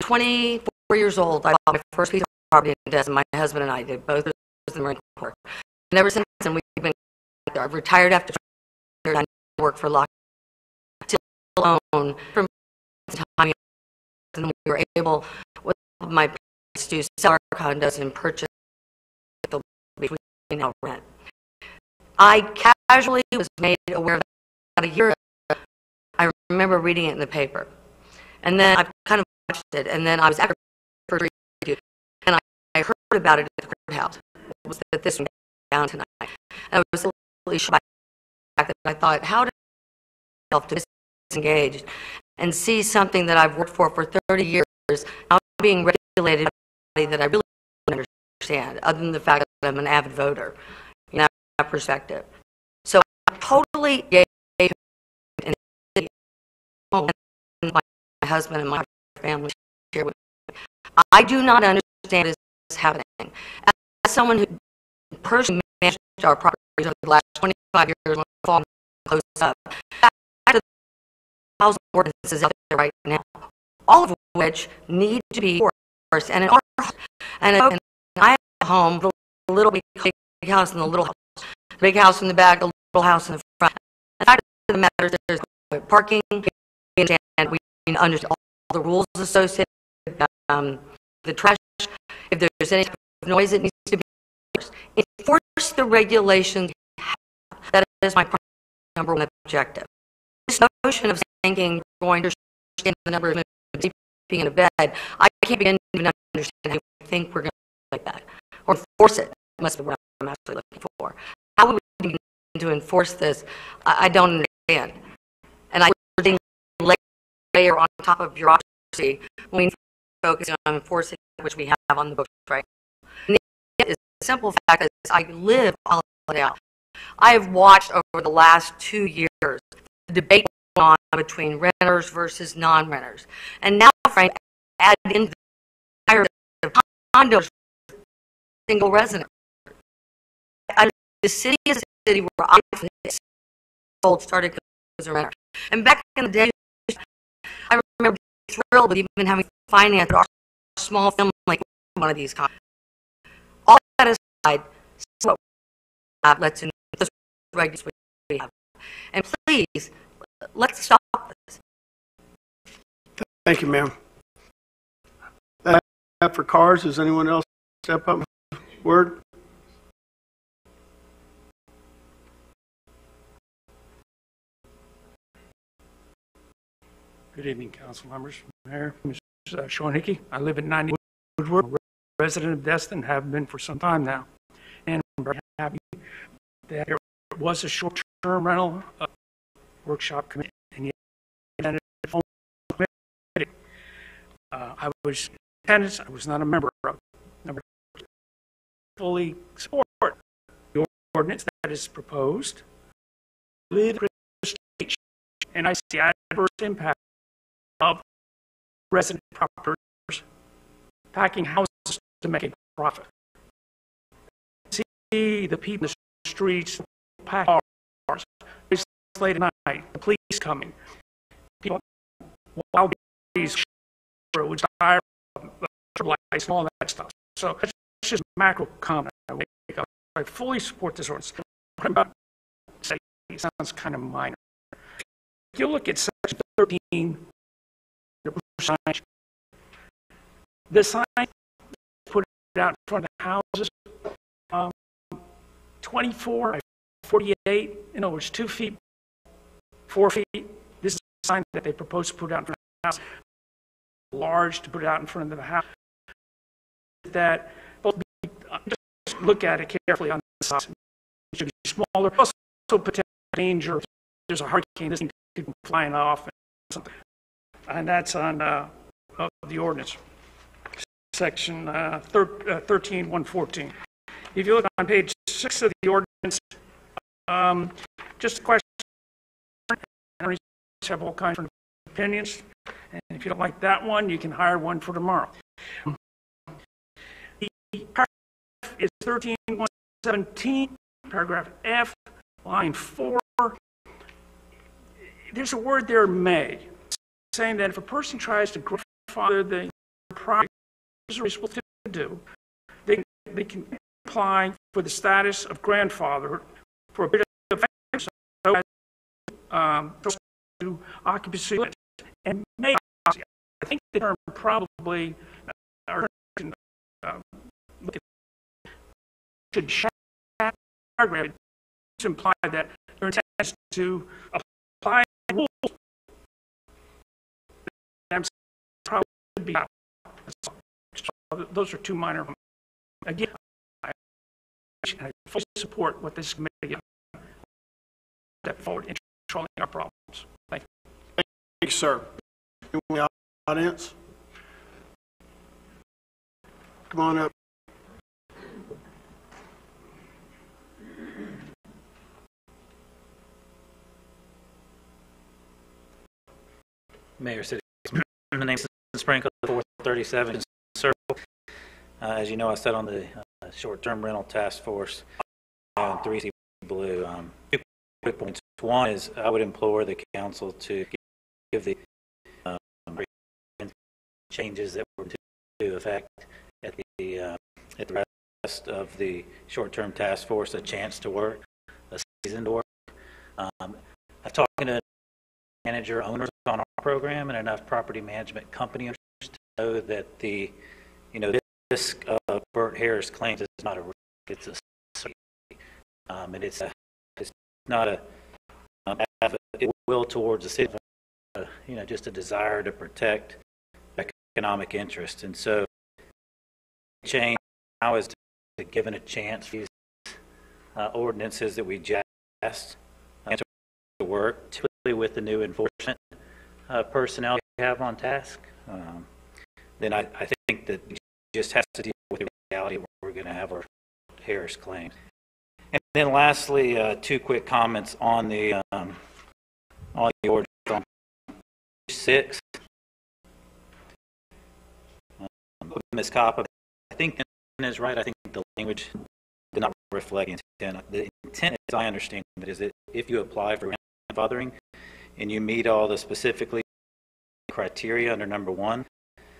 Speaker 19: 24 years old. I bought my first piece of property in Destin. My husband and I did, both of us in the Marine Corps. And ever since then, we've been there. I've retired after I work for Lock still own from time, and we were able, with my to sell our condos and purchase between now rent. I casually was made aware of that a year ago. I remember reading it in the paper. And then I kind of watched it, and then I was at for and I heard about it at the courthouse. It was that this went down tonight. And I was a little shocked by the fact that I thought, how did I self disengage and see something that I've worked for 30 years now being regulated by a body that I really don't understand, other than the fact that I'm an avid voter, in that perspective. So I totally gave him and my husband and my family here with me. I do not understand this happening. As someone who personally managed our properties over the last 25 years, when fall close up, back to the 1,000 ordinances out there right now, all of which need to be enforced. And I have a home, a little big house and a little house, the big house in the back, a little house in the front. And the fact of the matter is there's parking, and we understand all the rules associated with the trash. If there's any type of noise, it needs to be enforced. Enforce the regulations we have. That is my number one objective. This notion of thinking we're going to understand the number of minutes sleeping in a bed, I can't begin to even understand how we think we're going to like that. Or enforce it. That must be what I'm actually looking for. How would we begin to enforce this? I don't understand. And I think layer on top of bureaucracy when we focus on enforcing which we have on the books right now. And the simple fact is I live all it out. I have watched over the last 2 years the debate going on between renters versus non-renters. And now, Frank, add in the entire condos single resident. The city is a city where I started as a renter. And back in the day, I remember being thrilled with even having financed our small family like one of these condos. All that aside, what let's in this regulation we have. And please, let's stop this.
Speaker 1: Thank you, ma'am. That for cars, does anyone else step up? Word?
Speaker 20: Good evening, council members, mayor, Mr. Sean Hickey. I live at 90 Woodward, a resident of Destin, have been for some time now. And I'm very happy that there was a short-term rental workshop committee, and yet a phone committee. I was in attendance, I was not a member of it. Fully support the ordinance that is proposed. Live stage, and I see adverse impact of resident properties packing houses to make a profit. See the people in the streets pack cars. It's late at night. The police coming. People wild days, roads, tire lights, and all that stuff. So that's just macro comment. I fully support this ordinance. What I'm about to say sounds kind of minor. If you look at section 13. The sign put it out in front of the houses, 24 by 48, in other words, 2 feet, 4 feet. This is a sign that they propose to put out in front of the house. Large to put it out in front of the house. That both just look at it carefully on the size. It should be smaller. Also, potential danger. If there's a hurricane, this thing could be flying off and something. And that's on the ordinance, section 13-114. If you look on page 6 of the ordinance, just a question. I have all kinds of opinions, and if you don't like that one, you can hire one for tomorrow. The paragraph is 13-117, paragraph F, line 4. There's a word there, may, saying that if a person tries to grandfather the property, is reasonable to do, they can apply for the status of grandfather for a bit of time, so to occupancy limits. And may, I think the term probably look at should paragraph to imply that your intent is to apply rules. That probably should be. So those are two minor. Again, I fully support what this committee step forward in controlling our problems. Thank you.
Speaker 1: Thank you, sir. Anyone in the audience? Come on up.
Speaker 21: Mayor, City. My name is Sprinkle, 437 Circle. As you know, I sat on the short-term rental task force on 3C Blue. 2 quick points. One is I would implore the council to give the changes that were to effect at the rest of the short-term task force a chance to work, a season to work. I've talked to manager owners on our program and enough property management company owners to know that the risk of Bert Harris claims is not a risk, it's a and it's not a have a will towards the city, just a desire to protect economic interest. And so change now is to given a chance for these ordinances that we just to work, typically with the new enforcement personnel we have on task, then I think that we just have to deal with the reality where we're going to have our Harris claims. And then lastly, 2 quick comments on the ordinance on 6. Ms. Coppa, I think the is right. I think the language did not reflect intent. The intent, as I understand it, is that if you apply for grandfathering and you meet all the specifically criteria under number 1,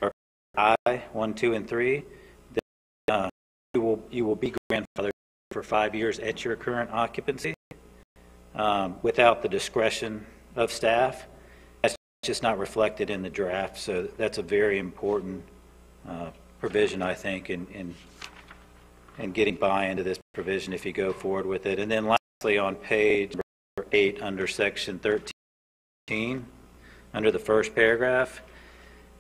Speaker 21: or I, 1, 2, and 3, then you will be grandfathered for 5 years at your current occupancy without the discretion of staff. That's just not reflected in the draft, so that's a very important provision, I think, in getting buy-in to this provision if you go forward with it. And then lastly, on page 8 under section 13, under the first paragraph,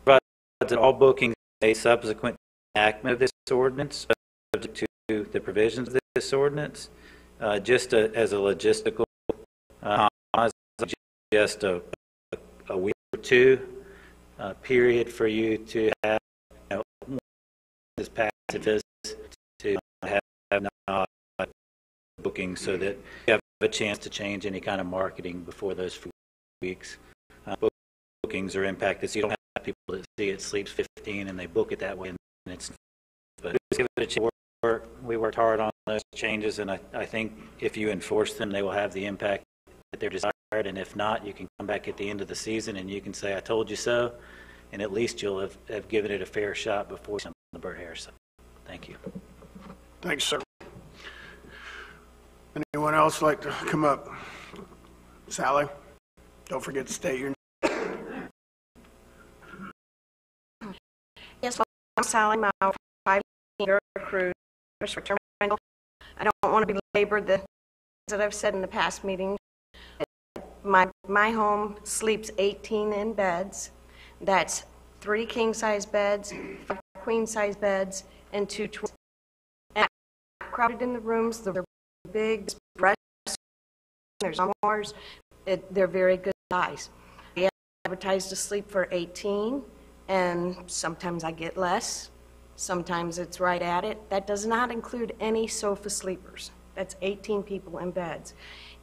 Speaker 21: provides that all bookings made subsequent enactment of this ordinance subject to the provisions of this ordinance, just as a logistical just a week or 2 period for you to have this passive to have not booking so that you have a chance to change any kind of marketing before those 4 weeks. Bookings are impacted, so you don't have people that see it sleeps 15 and they book it that way, and it's. But give it a chance. We worked hard on those changes, and I think if you enforce them, they will have the impact that they're desired. And if not, you can come back at the end of the season and you can say, "I told you so," and at least you'll have given it a fair shot before the Bert Harris. Thank you.
Speaker 1: Thanks, sir. Anyone else like to come up? Sally, don't forget to state your name.
Speaker 22: Yes, well, I'm Sally Mao, 5 Cruz, short-term rental. I don't want to belabor the things that I've said in the past meetings. My home sleeps 18 in beds. That's 3 king-size beds, 5 queen-size beds, and 2 twins. And crowded in the rooms. They're big, there's armoires. They're very good size. I advertise to sleep for 18, and sometimes I get less. Sometimes it's right at it. That does not include any sofa sleepers. That's 18 people in beds.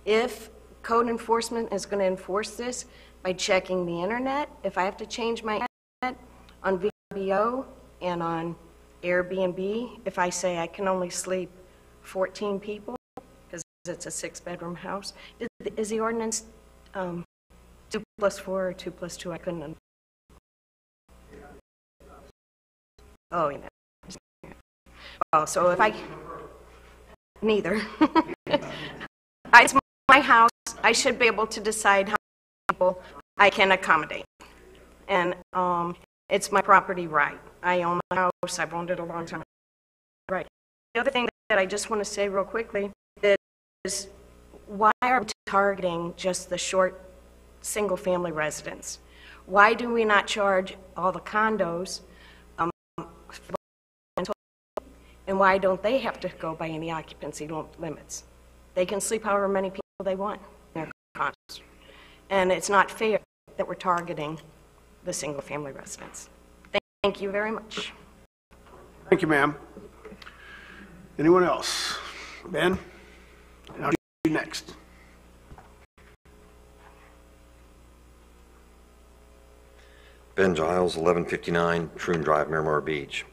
Speaker 22: If code enforcement is going to enforce this by checking the internet, if I have to change my internet on VRBO and on Airbnb, if I say I can only sleep 14 people because it's a 6-bedroom house, is the ordinance 2 + 4 or 2 + 2? I couldn't. Oh, yeah. Oh, so if I neither. It's my house. I should be able to decide how many people I can accommodate. And It's my property right. I own the house. I've owned it a long time. Right. The other thing that I just want to say real quickly is why are we targeting just the short single-family residents? Why do we not charge all the condos, and why don't they have to go by any occupancy limits? They can sleep however many people they want in their condos. And it's not fair that we're targeting the single-family residents. Thank you very much.
Speaker 1: Thank you, ma'am. Anyone else? Ben? And I'll do you next.
Speaker 2: Ben Giles, 1159 Troon Drive, Miramar Beach.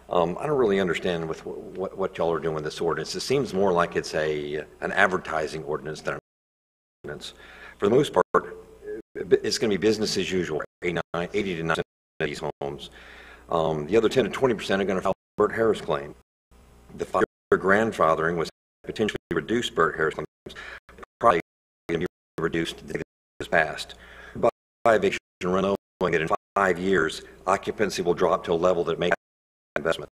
Speaker 2: I don't really understand with what y'all are doing with this ordinance. It seems more like it's an advertising ordinance than an ordinance. For the most part, it's going to be business as usual, 80 to 90% of these homes. The other 10 to 20% are going to file a Burt Harris claim. The 5-year grandfathering was potentially reduced Burt Harris claims, probably going to be reduced the day this passed. By eviction rental, in 5 years, occupancy will drop to a level that makes investment.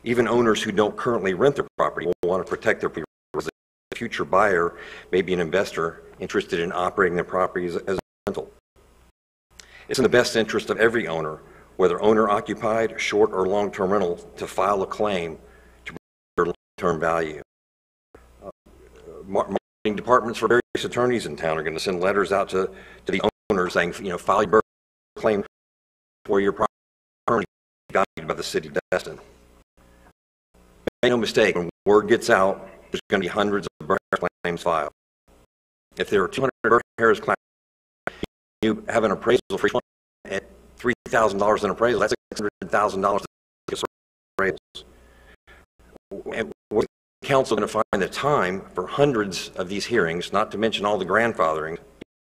Speaker 2: Even owners who don't currently rent their property will want to protect their property. A future buyer may be an investor interested in operating their property as a rental. It's in the best interest of every owner, whether owner-occupied, short or long-term rental, to file a claim to protect their long-term value. Marketing departments for various attorneys in town are going to send letters out to the owners saying, file your claim for your property valued by the city of Destin. Make no mistake, when word gets out, there's going to be hundreds of Burt Harris claims filed. If there are 200 Burt Harris claims, you have an appraisal for at $3,000 in appraisal. That's $600,000 to appraisals. And the council going to find the time for hundreds of these hearings, not to mention all the grandfathering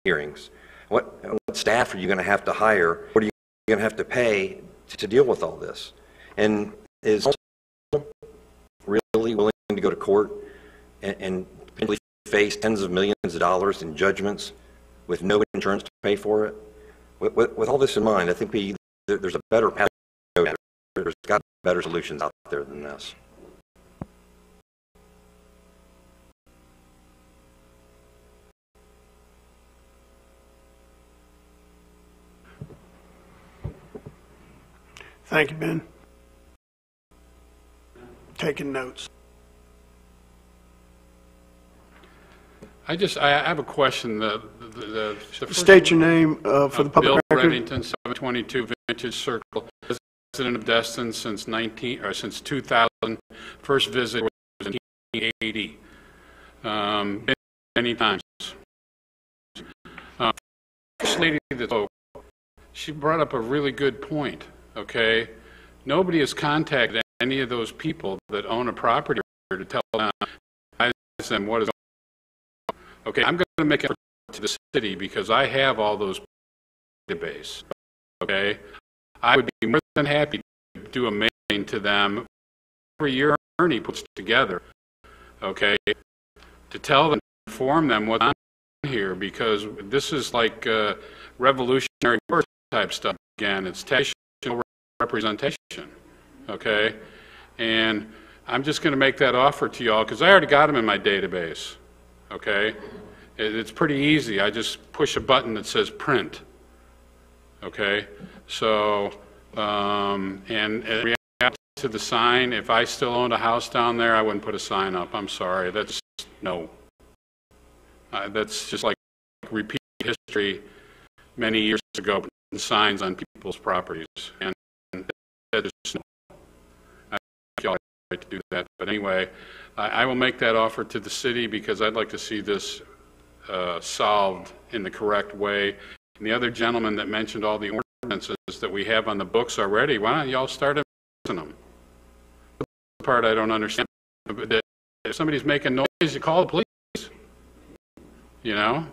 Speaker 2: hearings? What staff are you going to have to hire? What are you going to have to pay to deal with all this? And is really willing to go to court and potentially face tens of millions of dollars in judgments with no insurance to pay for it? With all this in mind, I think there's a better path. There's got better solutions out there than this.
Speaker 1: Thank you, Ben. Taking notes.
Speaker 7: I have a question.
Speaker 1: State your name for the public record.
Speaker 7: Bill Reddington, 722 Vintage Circle, resident of Destin since 2000. First visit was in 1980. Been many times. First lady that spoke, she brought up a really good point. Okay, nobody has contacted any of those people that own a property to tell them what is going on. Okay, I'm going to make it to the city because I have all those database. Okay, I would be more than happy to do a mailing to them every year Ernie puts together. Okay, to tell them, inform them what's on here, because this is like revolutionary war type stuff. Again, it's taxation representation. Okay, and I'm just going to make that offer to y'all because I already got them in my database. Okay, it's pretty easy. I just push a button that says print. Okay, so and react to the sign. If I still owned a house down there, I wouldn't put a sign up. I'm sorry. That's no. That's just like repeat history many years ago, putting signs on people's properties, and that is no. I think y'all have the right to do that. But anyway, I will make that offer to the city because I'd like to see this solved in the correct way. And the other gentleman that mentioned all the ordinances that we have on the books already, why don't y'all start enforcing them? The part I don't understand, that if somebody's making noise, you call the police. You know?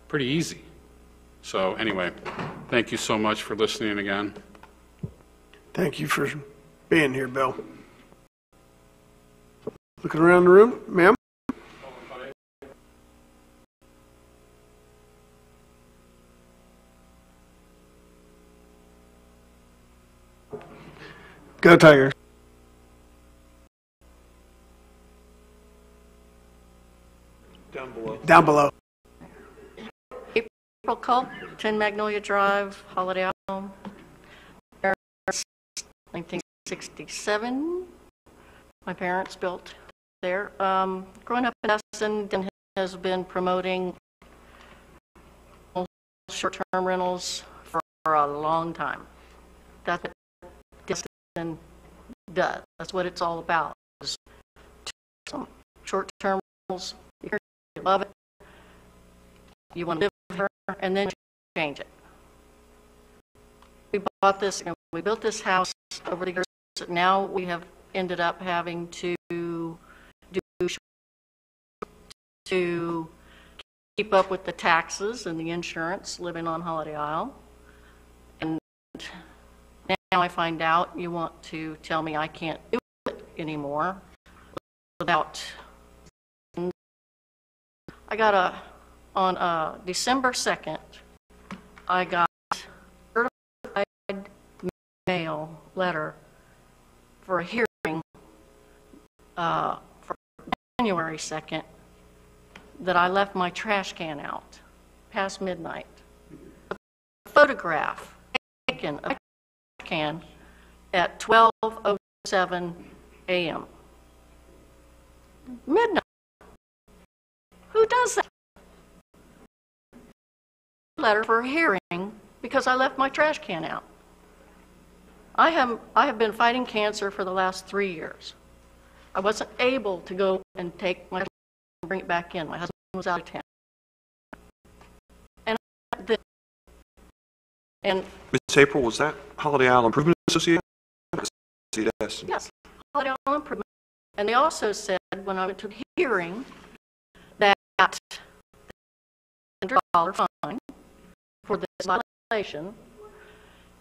Speaker 7: Pretty easy. So anyway, thank you so much for listening again.
Speaker 1: Thank you for being here, Bill. Looking around the room, ma'am? Go Tigers.
Speaker 6: Down below.
Speaker 1: Down below.
Speaker 10: April Culp, 10 Magnolia Drive, Holiday Home. 1967. My parents built there. Growing up in Destin, Dan has been promoting short-term rentals for a long time. That's what Destin does. That's what it's all about. Some short-term rentals. You love it. You want to live with her, and then change it. We bought this, we built this house over the years. Now we have ended up having to keep up with the taxes and the insurance living on Holiday Isle. And now I find out you want to tell me I can't do it anymore without. I got on December 2nd, I got a certified mail letter for a hearing for January 2nd that I left my trash can out past midnight. A photograph taken of a trash can at 12:07 a.m. Midnight. Who does that? Letter for a hearing because I left my trash can out. I have been fighting cancer for the last 3 years. I wasn't able to go and take my and bring it back in. My husband was out of town. And
Speaker 6: Ms. April, was that Holiday Isle Improvement Association?
Speaker 10: Yes, Holiday Isle Improvement. And they also said when I went to the hearing that $100 fine for this violation,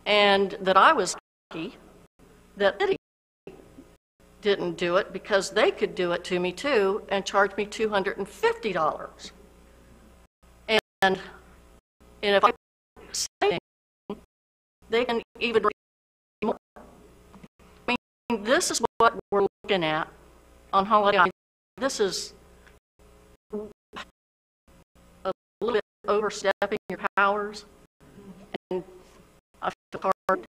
Speaker 10: and that I was lucky that the city didn't do it because they could do it to me too and charge me $250. And if I say they can even bring more. I mean, this is what we're looking at on Holiday Island. This is a little bit overstepping your powers, and I feel hard.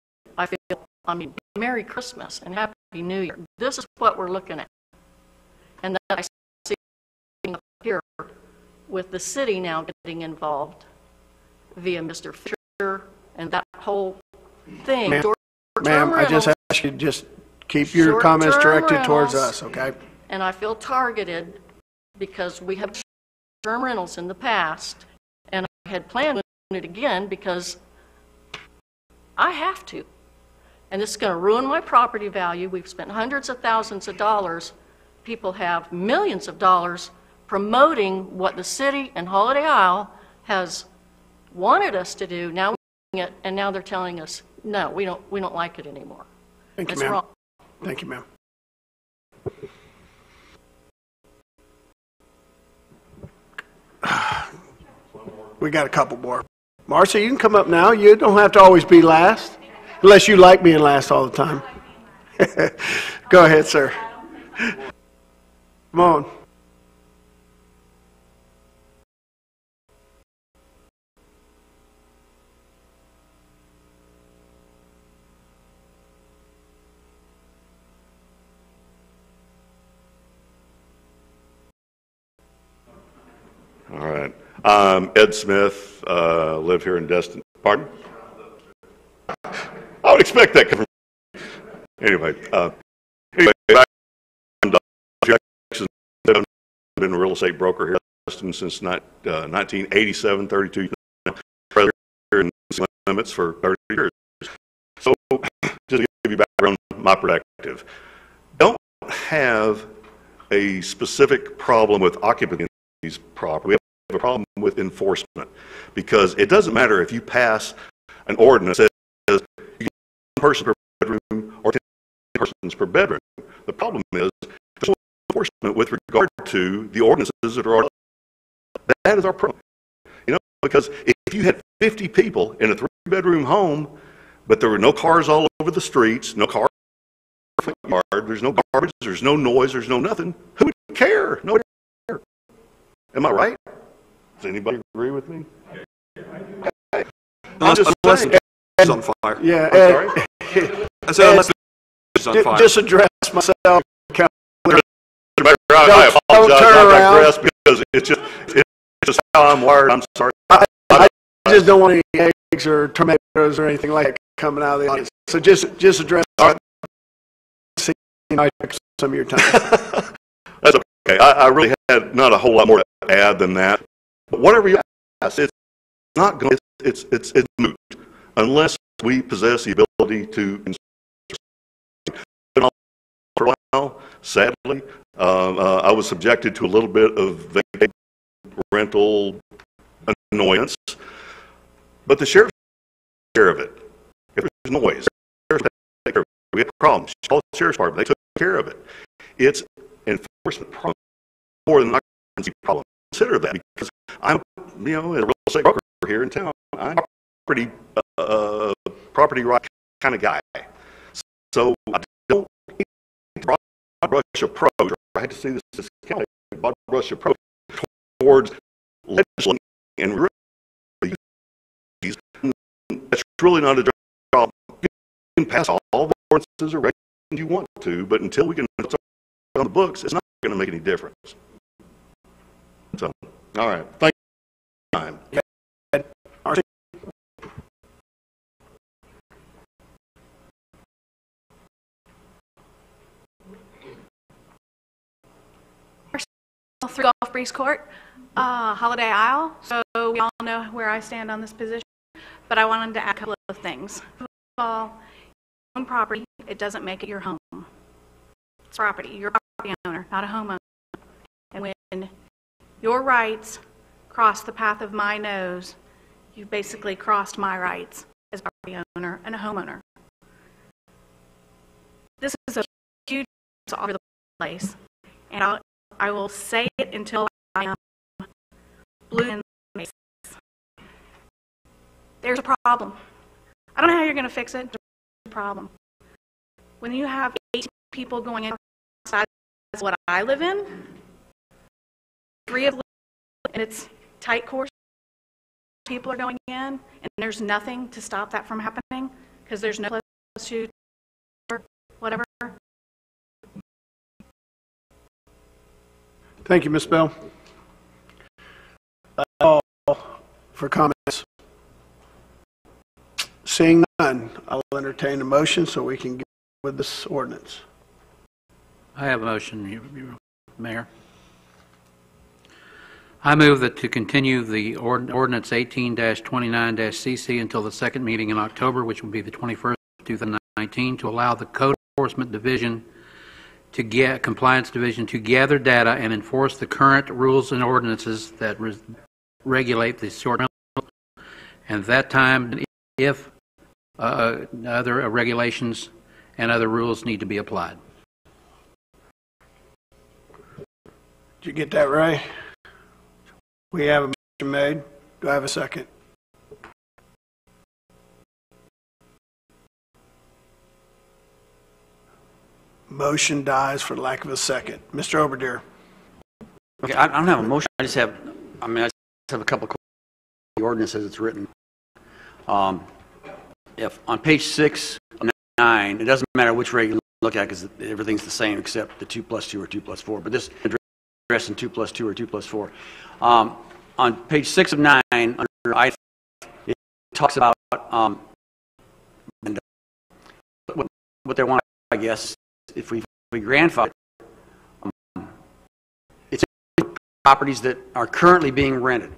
Speaker 10: Merry Christmas and Happy New Year. This is what we're looking at. And then I see up here with the city now getting involved via Mr. Fisher and that whole thing.
Speaker 1: Ma'am, I just ask you to just keep your comments directed towards us, okay?
Speaker 10: And I feel targeted because we have short-term rentals in the past, and I had planned on it again because I have to. And this is going to ruin my property value. We've spent hundreds of thousands of dollars. People have millions of dollars promoting what the city and Holiday Isle has wanted us to do. Now we're doing it, and now they're telling us, no, we don't like it anymore.
Speaker 1: Thank you,
Speaker 10: It's
Speaker 1: ma'am.
Speaker 10: wrong.
Speaker 1: Thank you, ma'am. We got a couple more. Marcia, you can come up now. You don't have to always be last, unless you like being last all the time. Go ahead, sir. Come on.
Speaker 11: All right. I'm Ed Smith, live here in Destin. Pardon? I would expect that from anyway. I'm Jackson. I've been a real estate broker here in Destin since 1987, 32 years now. Here in limits for 30 years. So, just to give you background, my perspective, don't have a specific problem with occupancy in these properties. We have a problem with enforcement because it doesn't matter if you pass an ordinance that says you get 1 person per bedroom or 10 persons per bedroom. The problem is there's no enforcement with regard to the ordinances that are already. That is our problem. You know, because if you had 50 people in a 3-bedroom home, but there were no cars all over the streets, no cars yard, there's no garbage, there's no noise, there's no nothing. Who would care? Nobody would care. Am I right? Does anybody agree with me? Okay.
Speaker 6: Unless the is on fire.
Speaker 1: Yeah.
Speaker 11: I'm sorry?
Speaker 6: I said unless the is on fire.
Speaker 1: Just address myself.
Speaker 11: I
Speaker 1: Don't
Speaker 11: apologize.
Speaker 1: turn
Speaker 11: I
Speaker 1: around.
Speaker 11: digress because it's just how I'm wired. I'm sorry.
Speaker 1: I just don't want any eggs or tomatoes or anything like that coming out of the audience. So just address that. See, I took some of your time.
Speaker 11: That's okay. I really had not a whole lot more to add than that. But whatever you ask, it's not going. It's moot unless we possess the ability to. For a while, sadly, I was subjected to a little bit of rental annoyance, but the sheriff took care of it. If there's noise, the sheriff take care of it. We have problems. Call the sheriff's department. They took care of it. It's enforcement problem more than an occupancy problem. Consider that because I'm, a real estate broker here in town. I'm a property right kind of guy. So I don't broad brush approach. I had to see this county broad brush approach towards legislating and that's really not a job. You can pass all the ordinances or regulations you want to, but until we can put it on the books, it's not going to make any difference. So, all right. Thank you for your time.
Speaker 12: Through Golf Breeze Court, Holiday Isle, so we all know where I stand on this position, but I wanted to add a couple of things. First of all, your own property, it doesn't make it your home. It's property. You're a property owner, not a homeowner. And when your rights cross the path of my nose, you've basically crossed my rights as a property owner and a homeowner. This is a huge all over the place, and I will say it until I am blue in the face. There's a problem. I don't know how you're going to fix it. There's a problem. When you have 18 people going inside what I live in, 3 of them, and it's tight course, people are going in, and there's nothing to stop that from happening because there's no place to or whatever.
Speaker 1: Thank you, Ms. Bell. All for comments. Seeing none, I'll entertain a motion so we can get with this ordinance.
Speaker 13: I have a motion, Mayor. I move that to continue the ordinance 18-29-CC until the second meeting in October, which will be the 21st, 2019, to allow the Code Enforcement Division Compliance Division to gather data and enforce the current rules and ordinances that regulate the short rental, and that time, if other regulations and other rules need to be applied.
Speaker 1: Did you get that right? We have a motion made. Do I have a second? Motion dies for lack of a second. Mr. Oberdeer.
Speaker 16: Okay, I don't have a motion. I just have a couple of questions. The ordinance as it's written. If on page 6 of 9, it doesn't matter which rate you look at because everything's the same except the 2+2 or 2+4. But this addressing 2+2 or 2+4. On page 6 of 9, under I, it talks about what they want. I guess if we grandfather, it's properties that are currently being rented.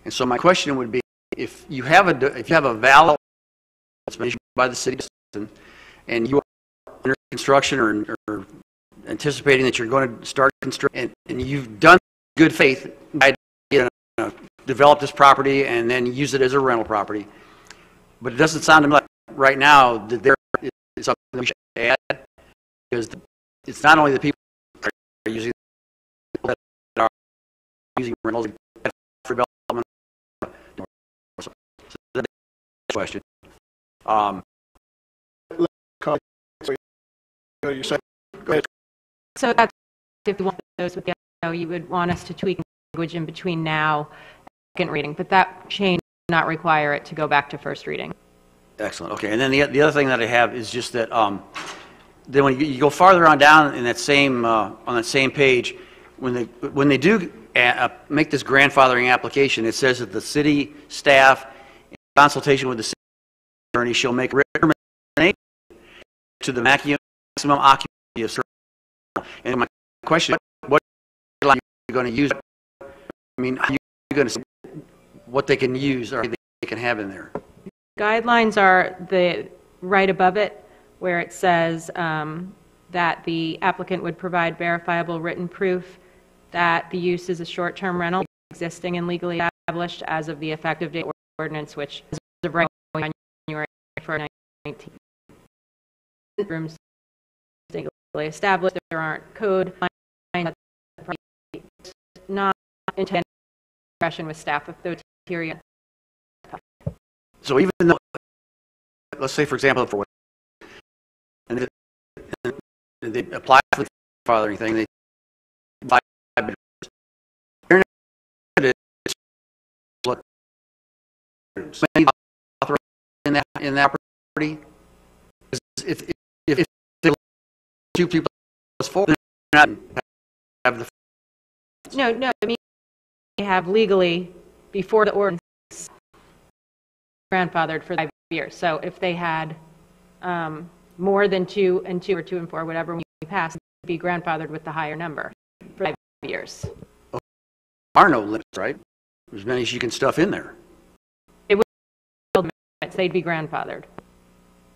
Speaker 16: And so my question would be, if you have a valid that's been issued by the city and you are under construction or anticipating that you're going to start construction and you've done good faith by develop this property and then use it as a rental property, but it doesn't sound to me like right now that there is something that we should add, because it's not only the people that are using rentals for development. So that's the question.
Speaker 1: you say? Go ahead.
Speaker 9: So that's if you want those with the, you would want us to tweak language in between now and second reading, but that change would not require it to go back to first reading.
Speaker 16: Excellent. Okay. And then the other thing that I have is just that then when you go farther on down in that same on that same page, when they do make this grandfathering application, it says that the city staff, in consultation with the city attorney, shall make a recommendation to the maximum occupancy of certain. And my question: what guideline are you going to use? I mean, how are you going to say what they can use or they can have in there?
Speaker 9: Guidelines are right above it, where it says that the applicant would provide verifiable written proof that the use is a short-term rental existing and legally established as of the effective date ordinance, which is of right now January 1st, 2019. Rooms legally established. There aren't code lines, not intended discussion with staff of those criteria.
Speaker 16: So even though, let's say, for example, for what, and they apply for the fathering thing, they buy in that property. If they two people plus four, they're not have the.
Speaker 9: No. I mean, they have legally before the ordinance grandfathered for 5 years. So if they had more than 2 and 2 or 2 and 4, whatever we passed, would be grandfathered with the higher number for 5 years.
Speaker 16: There are no limits, right? There's many as you can stuff in there.
Speaker 9: It would be limits. They'd be grandfathered.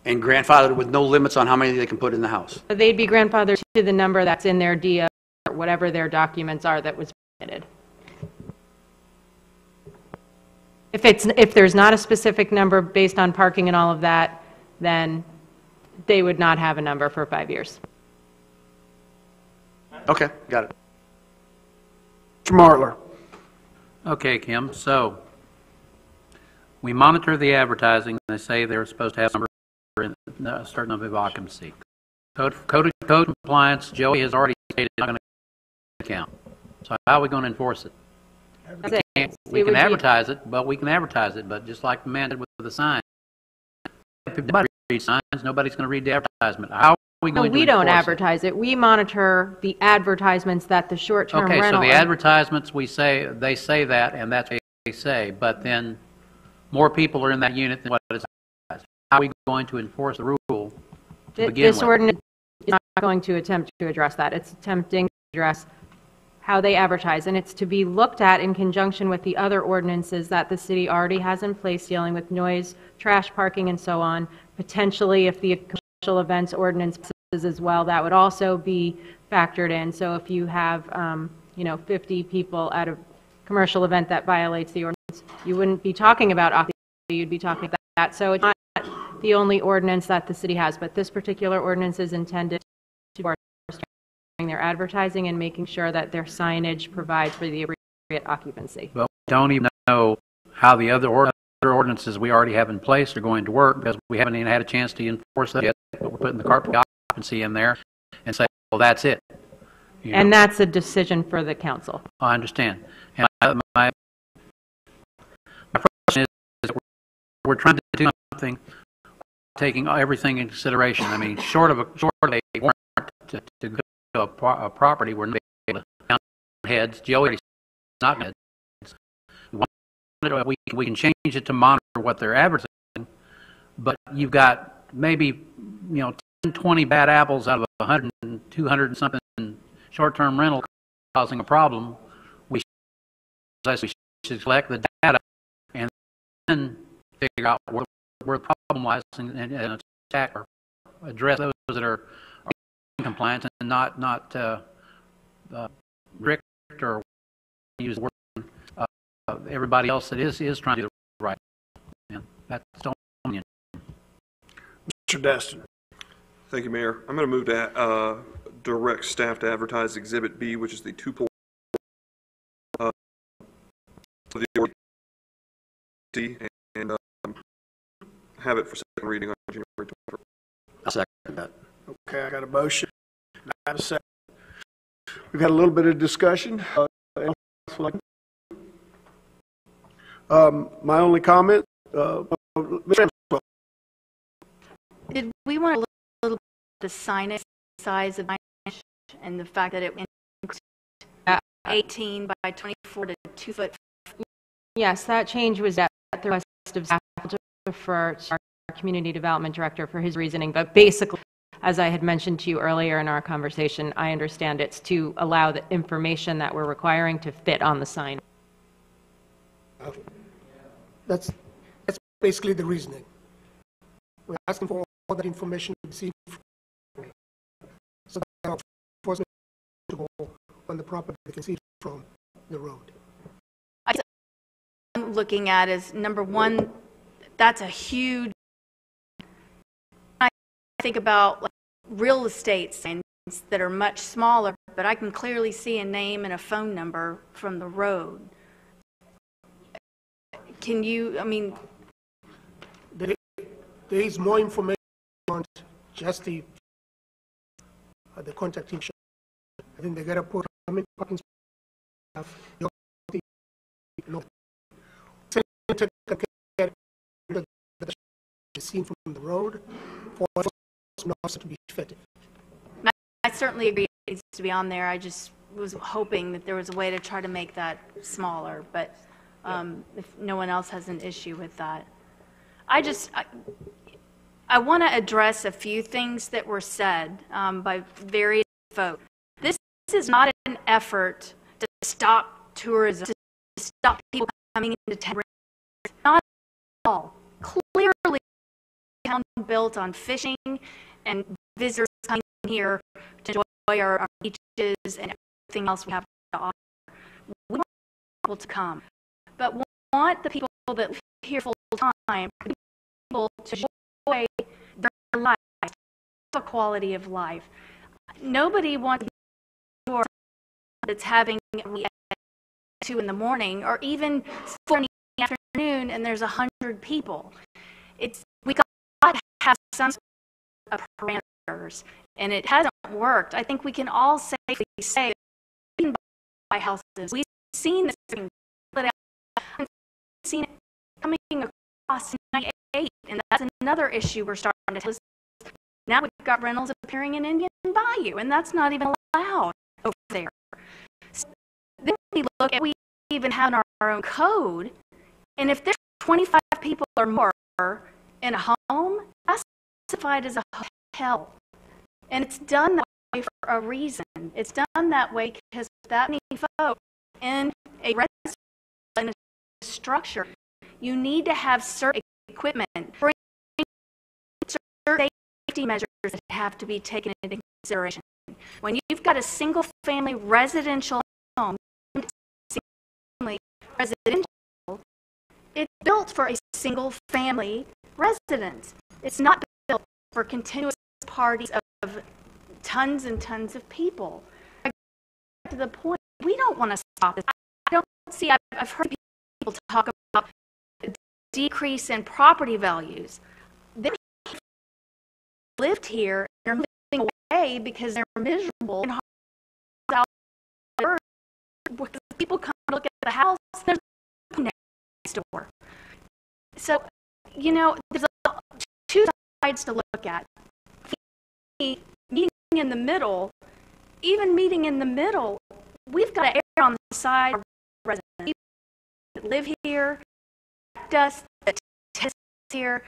Speaker 16: And grandfathered with no limits on how many they can put in the house.
Speaker 9: So they'd be grandfathered to the number that's in their DO or whatever their documents are that was submitted. If there's not a specific number based on parking and all of that, then they would not have a number for 5 years.
Speaker 16: Okay, got it.
Speaker 1: Mr. Martler.
Speaker 13: Okay, Kim. So we monitor the advertising. They say they're supposed to have a certain number of occupancy. Code compliance, Joey has already stated not going to count. So how are we going to enforce it? We can advertise it, but just like the man did with the sign. If nobody reads signs, nobody's going to read the advertisement. How are we going to enforce it?
Speaker 9: No, we don't advertise it. We monitor the advertisements that the short-term rental...
Speaker 13: Okay, so the advertisements, they say that, and that's what they say, but then more people are in that unit than what is advertised. How are we going to enforce the rule to begin with?
Speaker 9: This ordinance is not going to attempt to address that. It's attempting to address how they advertise, and it's to be looked at in conjunction with the other ordinances that the city already has in place dealing with noise, trash, parking, and so on. Potentially, if the commercial events ordinance passes as well, that would also be factored in. So if you have, 50 people at a commercial event that violates the ordinance, you wouldn't be talking about occupancy, you'd be talking about that. So it's not the only ordinance that the city has, but this particular ordinance is intended to their advertising and making sure that their signage provides for the appropriate occupancy.
Speaker 13: Well, we don't even know how the other ordinances we already have in place are going to work because we haven't even had a chance to enforce that yet, but we're putting the carpet occupancy in there and say, well, that's it.
Speaker 9: And that's a decision for the council.
Speaker 13: I understand. And my question is we're trying to do something taking everything into consideration. I mean, short of a warrant to go to a property where nobody able to count heads. Joey is not going to. We can change it to monitor what they're advertising, but you've got maybe 10, 20 bad apples out of 100 and 200 and something short-term rental causing a problem. We should collect the data and then figure out where the problem lies and attack or address those that are compliant and not strict or use the word everybody else that is trying to do the right. And that's the opinion.
Speaker 1: Mr. Destin.
Speaker 6: Thank you, Mayor. I'm going to move to direct staff to advertise Exhibit B, which is the two-pole of the ordinance, and have it for second reading on January 21st.
Speaker 16: I'll second that.
Speaker 1: Okay, I got a motion. I have a second. We've had a little bit of discussion. My only comment,
Speaker 4: Did we want a little the signage size of signage and the fact that it increased 18 by 24 to 2 foot?
Speaker 9: Yes, that change was at the request of staff. I'll defer to our community development director for his reasoning, but basically, as I had mentioned to you earlier in our conversation, I understand it's to allow the information that we're requiring to fit on the sign.
Speaker 5: That's basically the reasoning. We're asking for all that information to be seen so that our enforcement on the property they can see from the road.
Speaker 4: I'm looking at is number one, that's a huge. I think about like real estate signs that are much smaller, but I can clearly see a name and a phone number from the road. Can you, I mean...
Speaker 5: There is more information on just the contact information. I think they got to put parking stuff. Seen from the road for us to be fitted.
Speaker 4: I certainly agree it needs to be on there. I just was hoping that there was a way to try to make that smaller, but if no one else has an issue with that. I want to address a few things that were said by various folks. This is not an effort to stop tourism, to stop people coming into town. Not at all. Clearly, town built on fishing and visitors coming here to enjoy our beaches and everything else we have to offer. We want people to come, but we want the people that live here full time to be able to enjoy their life, have a quality of life. Nobody wants to be sure that's having 2 in the morning or even 4 in the afternoon and there's 100 people. We got to have some sort of parameters, and it hasn't worked. I think we can all safely say that we can buy houses. We've seen this thing, but I've seen it coming across 98, and that's another issue we're starting to tell. Now we've got rentals appearing in Indian Bayou, and that's not even allowed over there. So then we look at, we even have our own code, and if there's 25 people or more in a home, that's classified as a hotel. And it's done that way for a reason. It's done that way because that many folks in a residence in a structure, you need to have certain equipment, certain safety measures that have to be taken into consideration. When you've got a single-family residential home, it's built for a single-family residence. It's not built for continuous parties of tons and tons of people. To the point, we don't want to stop this. I don't see, I've heard people talk about a decrease in property values. They lived here and are moving away because they're miserable and hard. People come to look at the house, there's no next door. So, you know, there's two sides to look at. Meeting in the middle, even meeting in the middle, we've got to err on the side of residents. People that live here, that test here,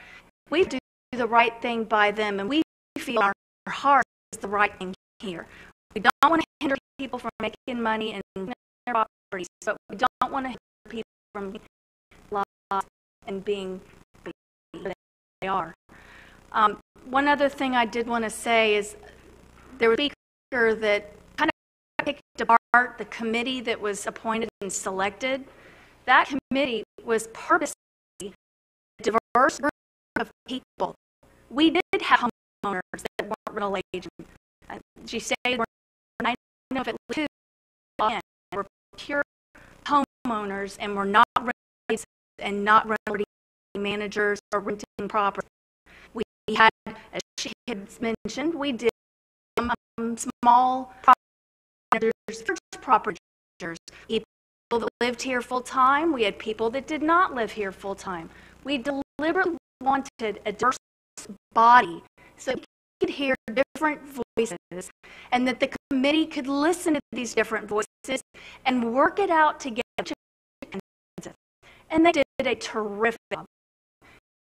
Speaker 4: we do the right thing by them, and we feel our heart is the right thing here. We don't want to hinder people from making money and their properties, but we don't want to hinder people from being lost and being who they are. One other thing I did want to say is there was a speaker that kind of picked apart the committee that was appointed and selected. That committee was purposely a diverse group of people. We did have homeowners that weren't rental agents. She said, I know if it was 2, we're pure homeowners and we're not rental agents and not rental managers or renting property. We had, as she had mentioned, we did small property managers, people that lived here full-time. We had people that did not live here full-time. We deliberately wanted a diverse body so we could hear different voices and that the committee could listen to these different voices and work it out together. And they did a terrific job.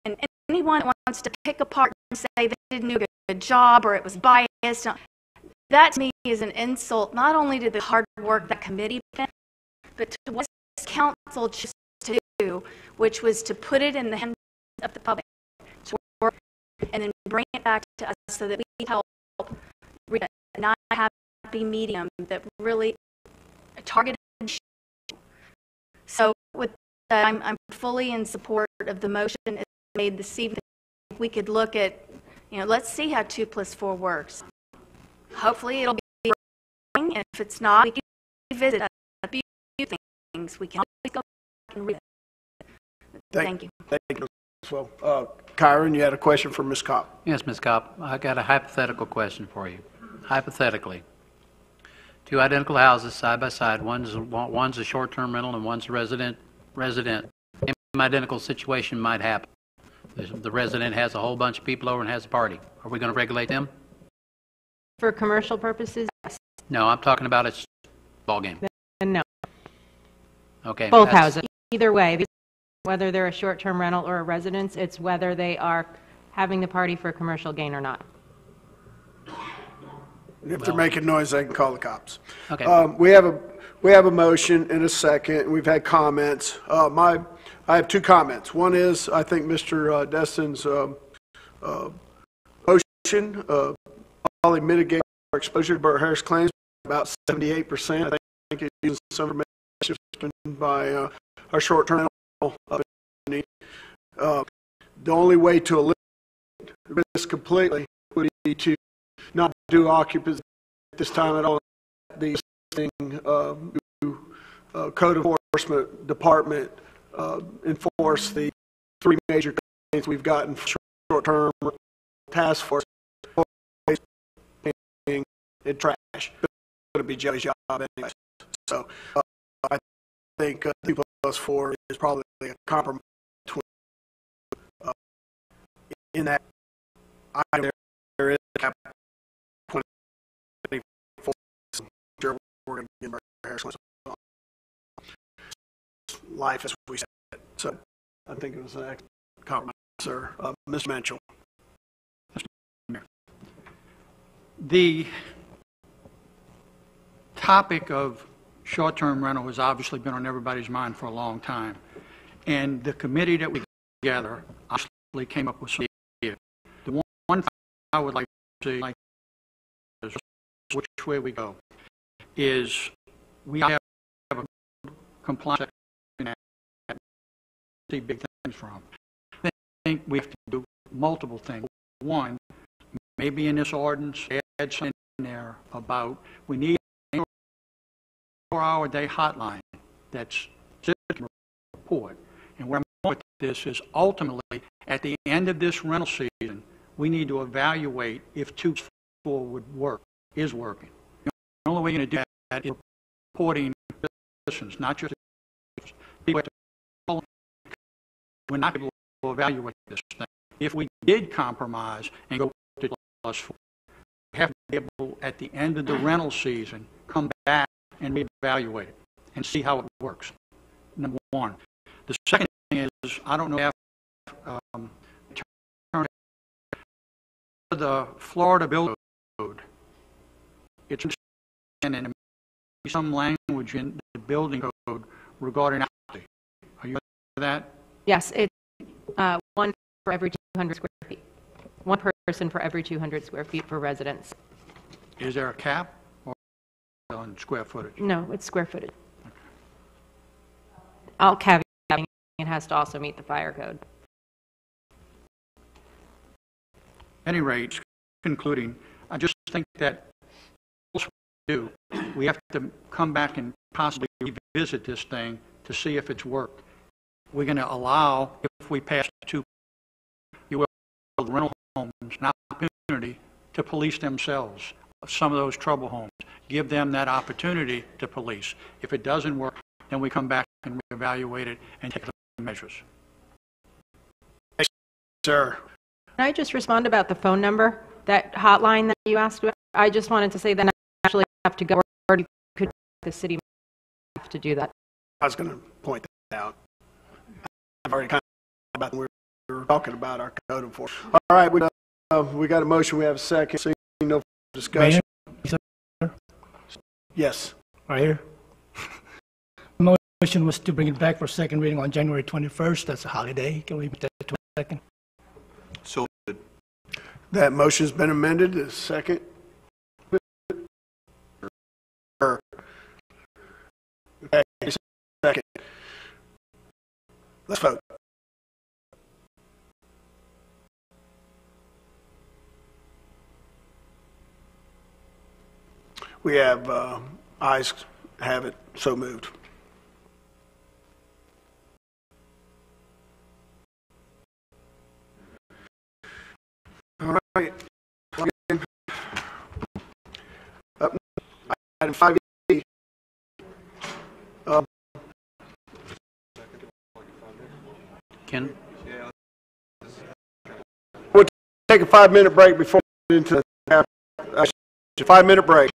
Speaker 4: And anyone that wants to pick apart and say they didn't do a good job or it was biased, that to me is an insult not only to the hard work that committee did, but to what this council chose to do, which was to put it in the hands of the public to work and then bring it back to us so that we help reach a not happy medium that really targeted. So with that, I'm fully in support of the motion as made this evening. We could look at, let's see how 2 + 4 works. Hopefully it'll be working, and if it's not, we can revisit a few things. We can always go back and read it. Thank you.
Speaker 1: Thank you as well. Kyron, you had a question for Ms. Kopp.
Speaker 13: Yes, Ms. Kopp. I got a hypothetical question for you. Hypothetically, 2 identical houses side by side. One's a short-term rental and one's a resident. Same identical situation might happen. The resident has a whole bunch of people over and has a party. Are we going to regulate them?
Speaker 9: For commercial purposes, yes.
Speaker 13: No, I'm talking about a ball game.
Speaker 9: No.
Speaker 13: Okay.
Speaker 9: Both houses. Either way, whether they're a short-term rental or a residence, it's whether they are having the party for commercial gain or not.
Speaker 1: If they're making noise, they can call the cops.
Speaker 13: Okay.
Speaker 1: We have a motion and a second. We've had comments. I have 2 comments. One is I think Mr. Destin's motion probably mitigate our exposure to Burt Harris claims about 78%. I think it's using some information by our short-term rental company. The only way to eliminate this completely would be to not do occupancy at this time at all. The code enforcement department enforce the 3 major things we've gotten for short-term task force and trash. It's going to be Joey's job anyway. So I think 2 + 4 is probably a compromise between in that item there is a cap 24. Sure, we're going to get Harris life as we said. So I think it was an compromise, sir. Mr. Mitchell.
Speaker 14: The topic of short-term rental has obviously been on everybody's mind for a long time. And the committee that we together obviously came up with some ideas. The one thing I would like to see, like, is which way we go, is we have a compliance that see big things from. I think we have to do multiple things. One, maybe in this ordinance, add something in there about we need a 24-hour-a-day hotline that's system report. And where I'm going with this is ultimately at the end of this rental season, we need to evaluate if 2 + 4 would work, is working. The only way you're going to do that is reporting citizens, not just people. We're not able to evaluate this thing. If we did compromise and go to +4, we have to be able, at the end of the rental season, come back and reevaluate it and see how it works. Number one. The second thing is, I don't know if the Florida building code, it's in some language in the building code regarding housing. Are you aware of that?
Speaker 9: Yes, it's 1 for every 200 square feet. 1 person for every 200 square feet for residents.
Speaker 14: Is there a cap or on square footage?
Speaker 9: No, it's square footage. Okay. I'll caveat it has to also meet the fire code.
Speaker 14: At any rate, concluding, I just think that we have to come back and possibly revisit this thing to see if it's worked. We're going to allow, if we pass 2, you will rental homes an opportunity to police themselves. some of those trouble homes. Give them that opportunity to police. If it doesn't work, then we come back and reevaluate it and take the measures.
Speaker 1: Sir.
Speaker 9: Can I just respond about the phone number, that hotline that you asked about? I just wanted to say that I actually have to go, or you could the city have to do that.
Speaker 1: I was going to point that out. I've already kind of about we were talking about our code enforcement. All right, we got a motion. We have a second. Seeing no discussion.
Speaker 20: Mayor?
Speaker 1: Yes.
Speaker 20: Right here. The motion was to bring it back for second reading on January 21st. That's a holiday. Can we make that 22nd?
Speaker 6: So
Speaker 1: that motion's been amended. The second. Okay, second. Let's vote. We have ayes have it, so moved. All right. Up, item 5E.
Speaker 13: Ken?
Speaker 1: We'll take a 5-minute break before we get into the 5-minute break.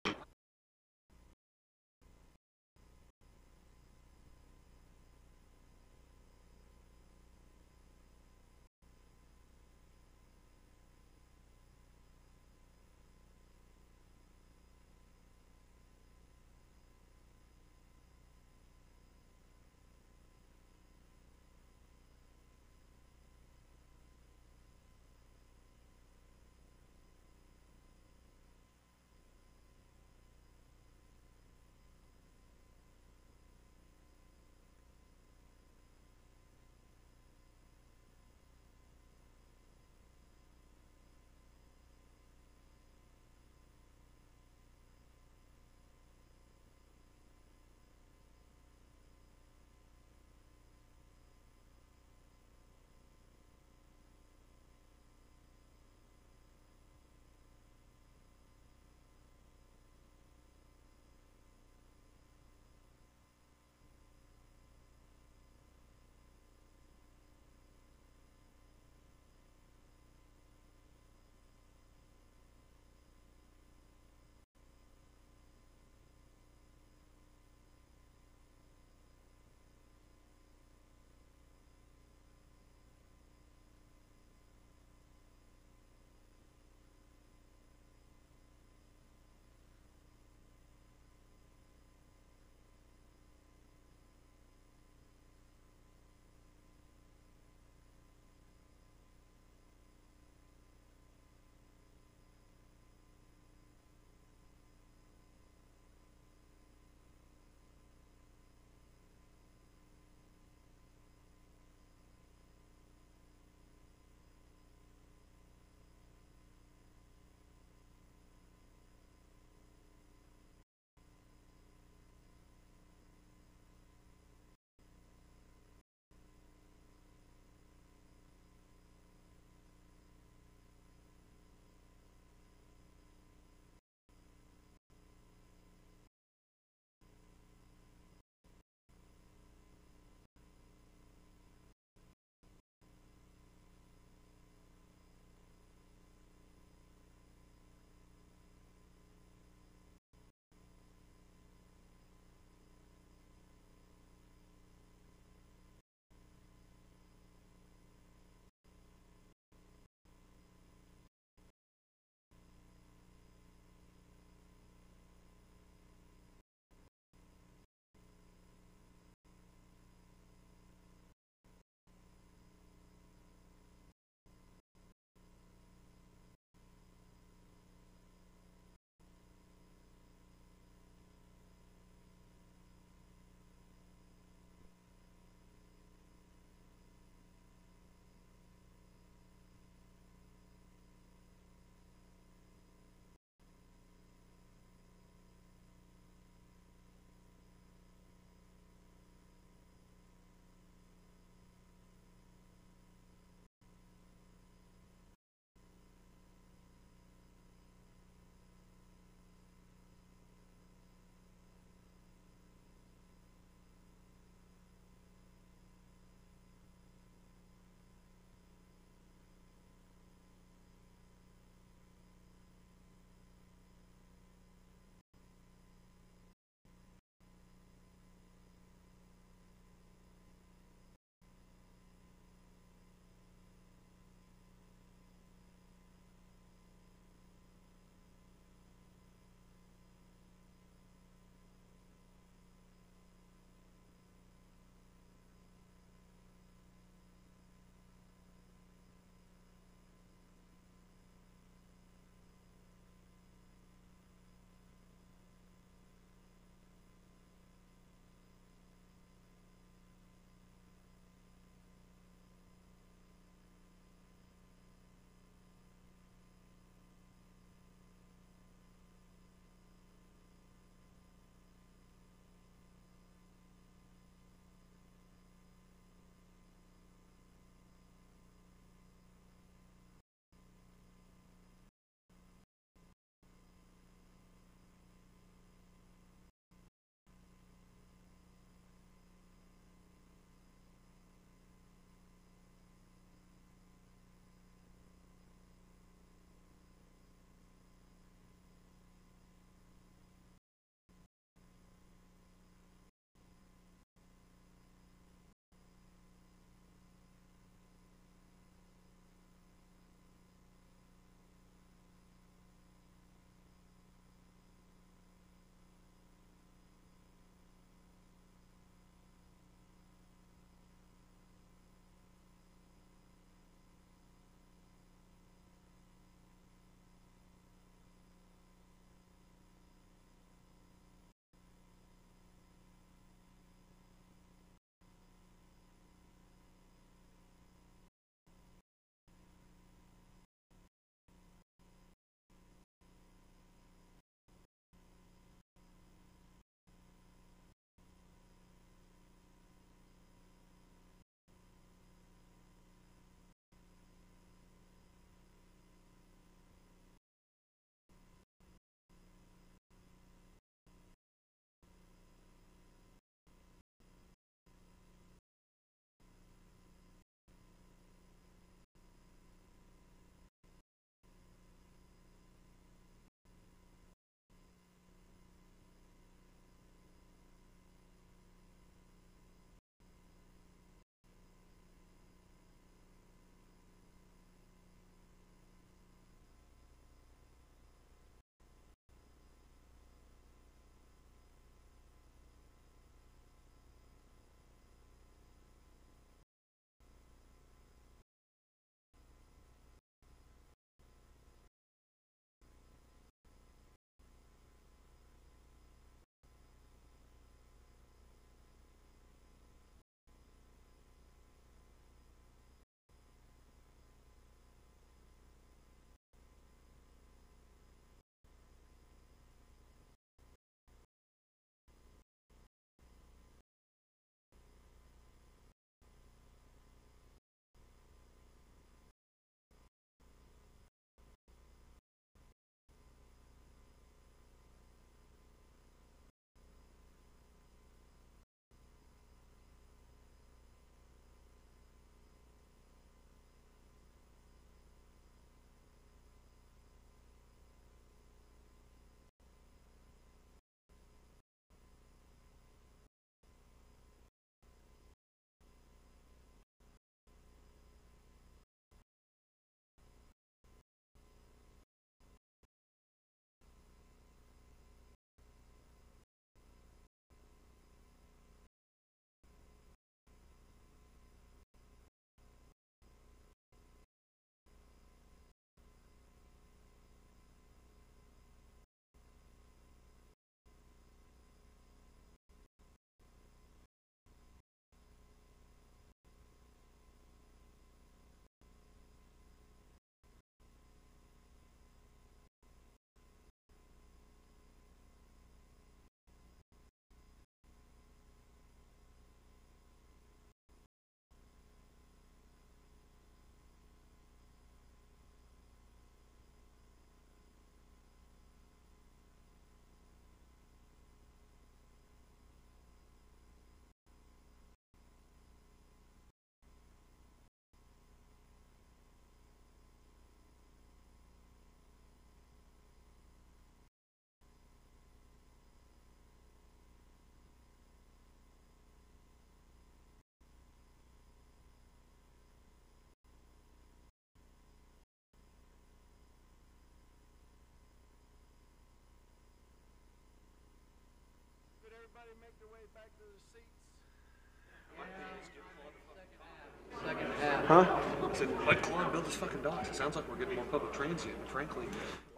Speaker 1: Huh?
Speaker 6: I said, let Claude build his fucking docks. It sounds like we're getting more public transit, and frankly. A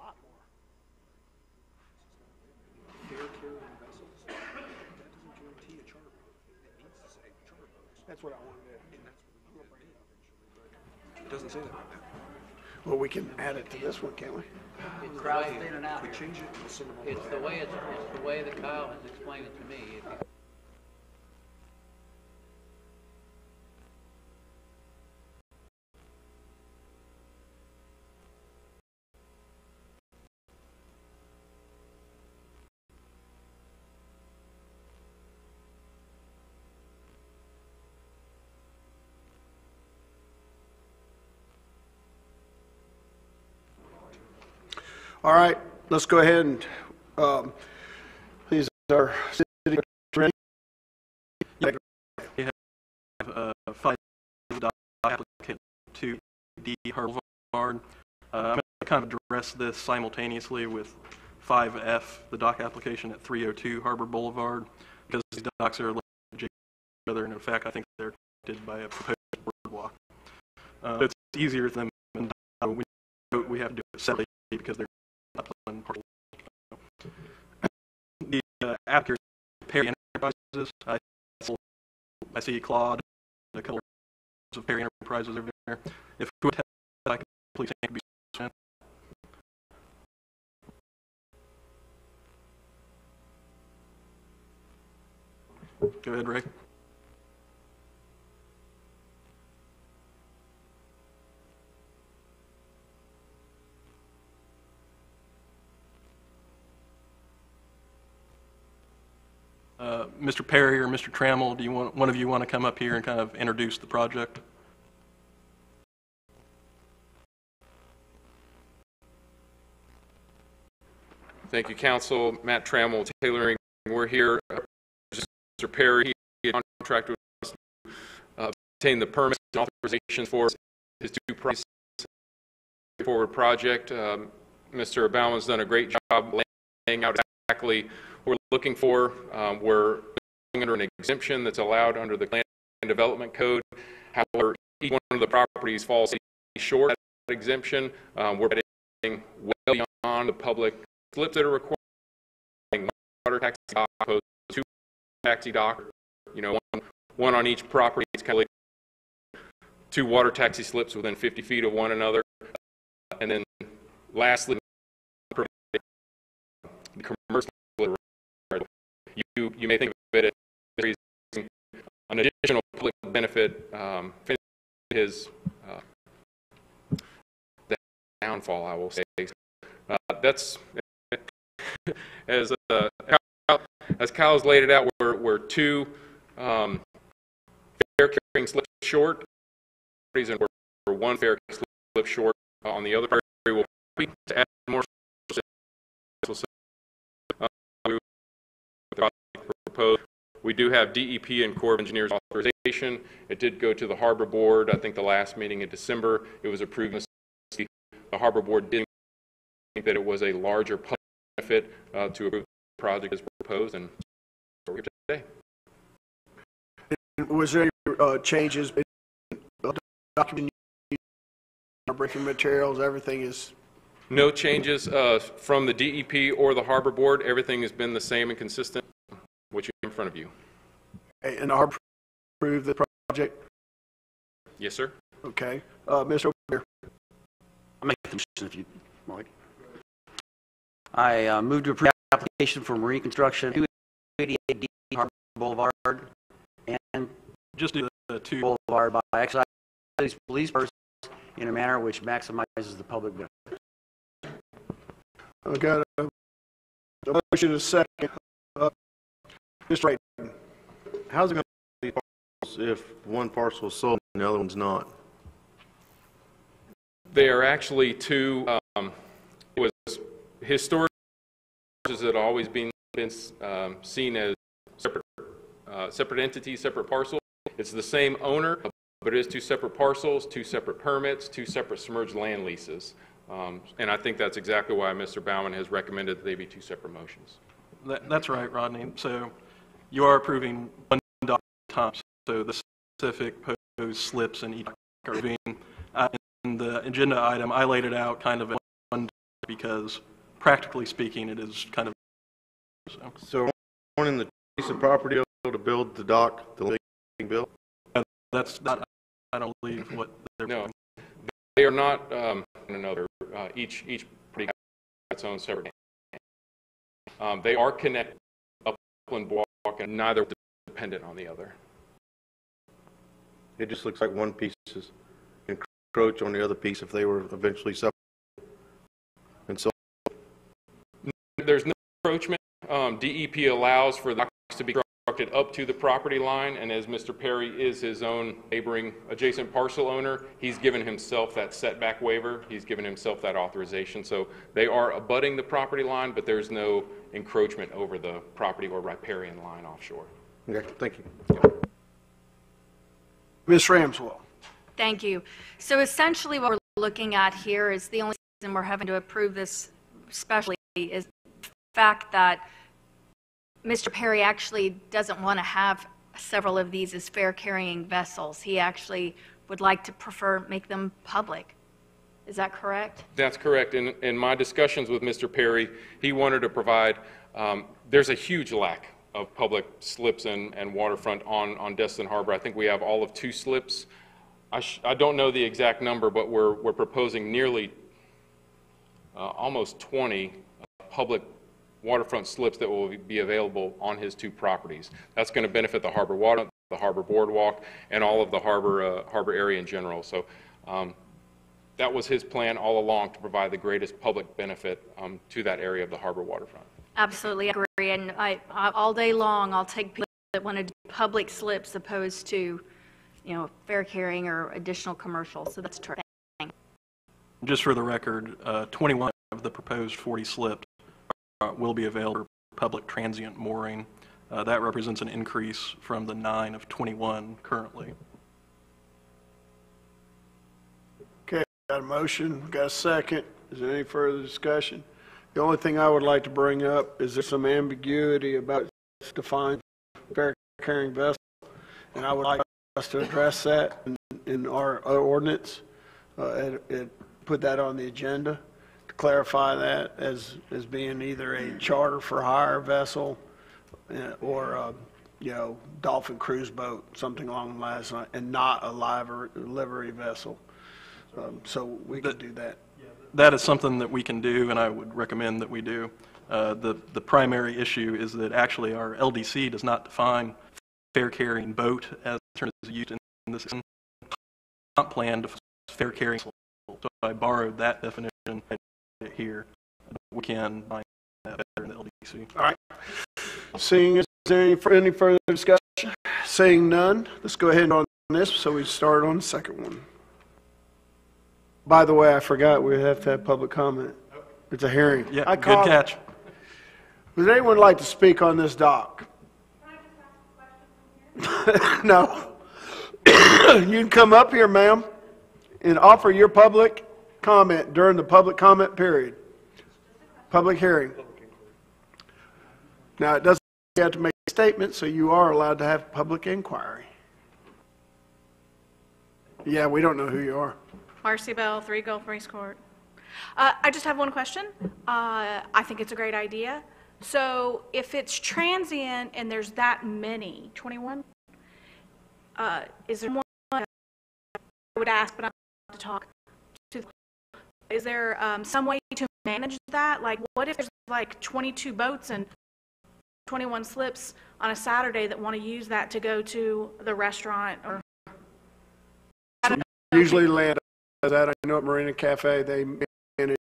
Speaker 6: lot more. Air carrying vessels. That doesn't guarantee a charter boat. It needs to say charter boats.
Speaker 1: That's what I wanted to.
Speaker 6: And that's what we're going to eventually, but it doesn't say that right now.
Speaker 1: Well, we can add it to this one, can't we?
Speaker 13: It's the way,
Speaker 6: in and out. We change it and we'll send them all.
Speaker 13: it's the way that Kyle has explained it to me.
Speaker 1: All right, let's go ahead and these are city ready.
Speaker 3: We have 5 applicant to D Harbor Boulevard. I'm going to kind of address this simultaneously with 5F, the dock application at 302 Harbor Boulevard, because these docks are linked together, and in fact, I think they're connected by a proposed boardwalk. It's easier than we have to do it separately because they're not one part. The applicant Perry Enterprises, I see Claude, a couple of Perry Enterprises over there. If we would have, I could please take be sent. Go ahead, Ray. Mr. Perry or Mr. Trammell, do you want one of you want to come up here and kind of introduce the project?
Speaker 15: Thank you, Council. Matt Trammell, Tailoring. We're here. Mr. Perry, he had contracted with us to obtain the permits and authorizations for his 2 projects. Forward project. Mr. Bauman's done a great job laying out exactly what we're looking for. We're under an exemption that's allowed under the Land Development Code. However, each one of the properties falls short of that exemption. We're getting well beyond the public slips that are required. Water taxi dock, opposed to 2 taxi dock, one on each property. It's kind of like 2 water taxi slips within 50 feet of one another. And then lastly, the commercial, you may think of it as an additional public benefit, his the downfall, I will say. That's as Kyle's laid it out. We're 2 fare carrying slips short, and we're 1 fare slip short on the other. We'll to add more. We do have DEP and Corps of Engineers authorization. It did go to the Harbor Board. I think the last meeting in December, it was approved. The Harbor Board didn't think that it was a larger public benefit to approve the project as proposed, and so we're here today.
Speaker 1: Was there any changes in document, brick materials? Everything is.
Speaker 15: No changes from the DEP or the Harbor Board. Everything has been the same and consistent. What you have in front of you.
Speaker 1: And the Harbor approved the project?
Speaker 15: Yes, sir.
Speaker 1: Okay. Mr. O'Bear.
Speaker 16: I'll make the motion if you like. I move to approve the application for marine construction 288D Harbor Boulevard and
Speaker 3: just do the 2
Speaker 16: Boulevard by exercise police person in a manner which maximizes the public benefit.
Speaker 1: I've got a motion and a second. Just right.
Speaker 8: How's it going to be if one parcel is sold and the other one's not?
Speaker 15: They are actually 2. It was historic. It had always been seen as separate entities, separate parcels. It's the same owner, but it is 2 separate parcels, 2 separate permits, 2 separate submerged land leases. And I think that's exactly why Mr. Bauman has recommended that they be 2 separate motions.
Speaker 3: That's right, Rodney. So you are approving 1 dock at a time, so the specific proposed slips in each ravine. In the agenda item, I laid it out kind of in one because practically speaking, it is kind of
Speaker 11: So owning the piece of property to build the dock, the being built?
Speaker 3: That's not, I don't believe what they're.
Speaker 15: No, they are not in another. Each pretty its own separate. They are connected upland walk, and neither dependent on the other.
Speaker 11: It just looks like one piece is encroach on the other piece if they were eventually separated. And so
Speaker 15: there's no encroachment. DEP allows for the docks to be constructed up to the property line, and as Mr. Perry is his own neighboring adjacent parcel owner, he's given himself that setback waiver. He's given himself that authorization. So they are abutting the property line, but there's no encroachment over the property or riparian line offshore.
Speaker 11: Okay, thank you.
Speaker 1: Ms. Ramswell.
Speaker 4: Thank you. So essentially what we're looking at here is the only reason we're having to approve this especially is the fact that Mr. Perry actually doesn't want to have several of these as fare carrying vessels. He actually would like to make them public. Is that correct?
Speaker 15: That's correct. In my discussions with Mr. Perry, he wanted to provide, there's a huge lack of public slips and waterfront on Destin Harbor. I think we have all of 2 slips. I don't know the exact number, but we're proposing nearly almost 20 public waterfront slips that will be available on his 2 properties. That's going to benefit the harbor water, the harbor boardwalk, and all of the harbor area in general. So that was his plan all along, to provide the greatest public benefit to that area of the harbor waterfront.
Speaker 4: Absolutely agree. And all day long, I'll take people that want to do public slips opposed to, fare carrying or additional commercial. So that's true.
Speaker 3: Just for the record, 21 of the proposed 40 slips will be available for public transient mooring. That represents an increase from the 9 of 21 currently.
Speaker 1: Okay, got a motion, got a second. Is there any further discussion? The only thing I would like to bring up is there's some ambiguity about defined fare carrying vessel, and I would like us to address that in our ordinance, and put that on the agenda to clarify that as being either a charter for hire vessel or dolphin cruise boat, something along the lines, and not a livery vessel. So we could do that.
Speaker 3: That is something that we can do, and I would recommend that we do. The primary issue is that actually our LDC does not define fare carrying boat as term is used in this. It's not planned to fare carrying. So I borrowed that definition here. We can find that better in the LDC.
Speaker 1: All right. Is there any further discussion? Seeing none, let's go ahead on this. So we start on the second one. By the way, I forgot we have to have public comment. It's a hearing.
Speaker 3: Yeah, good catch.
Speaker 1: Would anyone like to speak on this dock? No. You can come up here, ma'am, and offer your public comment during the public comment period. Public hearing. Now, it doesn't have to make a statement, so you are allowed to have public inquiry. Yeah, we don't know who you are.
Speaker 12: Marcy Bell, 3 Gulf Race Court. I just have one question. I think it's a great idea. So if it's transient and there's that many, 21, is there one I would ask, but I'm not to talk to? Is there some way to manage that? Like, what if there's like 22 boats and 21 slips on a Saturday that want to use that to go to the restaurant? Or
Speaker 1: Usually land does that. I know at Marina Cafe they manage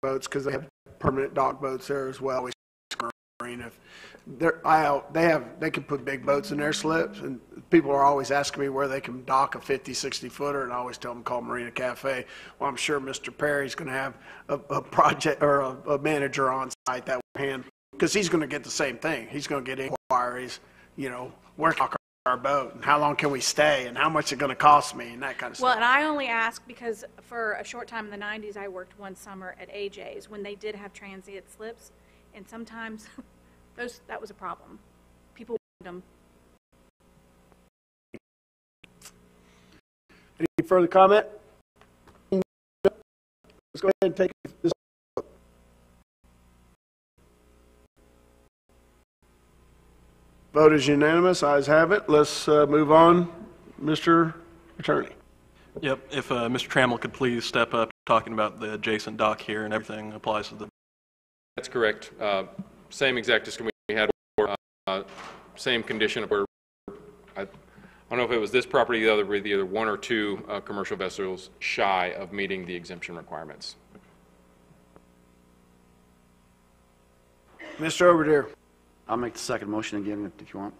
Speaker 1: boats because they have permanent dock boats there as well. Marina, they can put big boats in their slips, and people are always asking me where they can dock a 50, 60 footer, and I always tell them call Marina Cafe. Well, I'm sure Mr. Perry's going to have a project or a manager on site that will handle, because he's going to get the same thing. He's going to get inquiries, where can I dock our boat, and how long can we stay, and how much is it going to cost me, and that kind of stuff.
Speaker 12: Well, and I only ask because for a short time in the 90s, I worked one summer at AJ's when they did have transient slips, and sometimes that was a problem. People wanted them.
Speaker 1: Any further comment? Let's go ahead and take this. Vote is unanimous. Ayes have it. Let's move on. Mr. Attorney.
Speaker 3: Yep, if Mr. Trammell could please step up, talking about the adjacent dock here and everything applies to the...
Speaker 15: That's correct. Same exact discussion we had before. Same condition where I don't know if it was this property or the other, either one or two commercial vessels shy of meeting the exemption requirements.
Speaker 1: Mr. Overdeer.
Speaker 16: I'll make the second motion again if you want.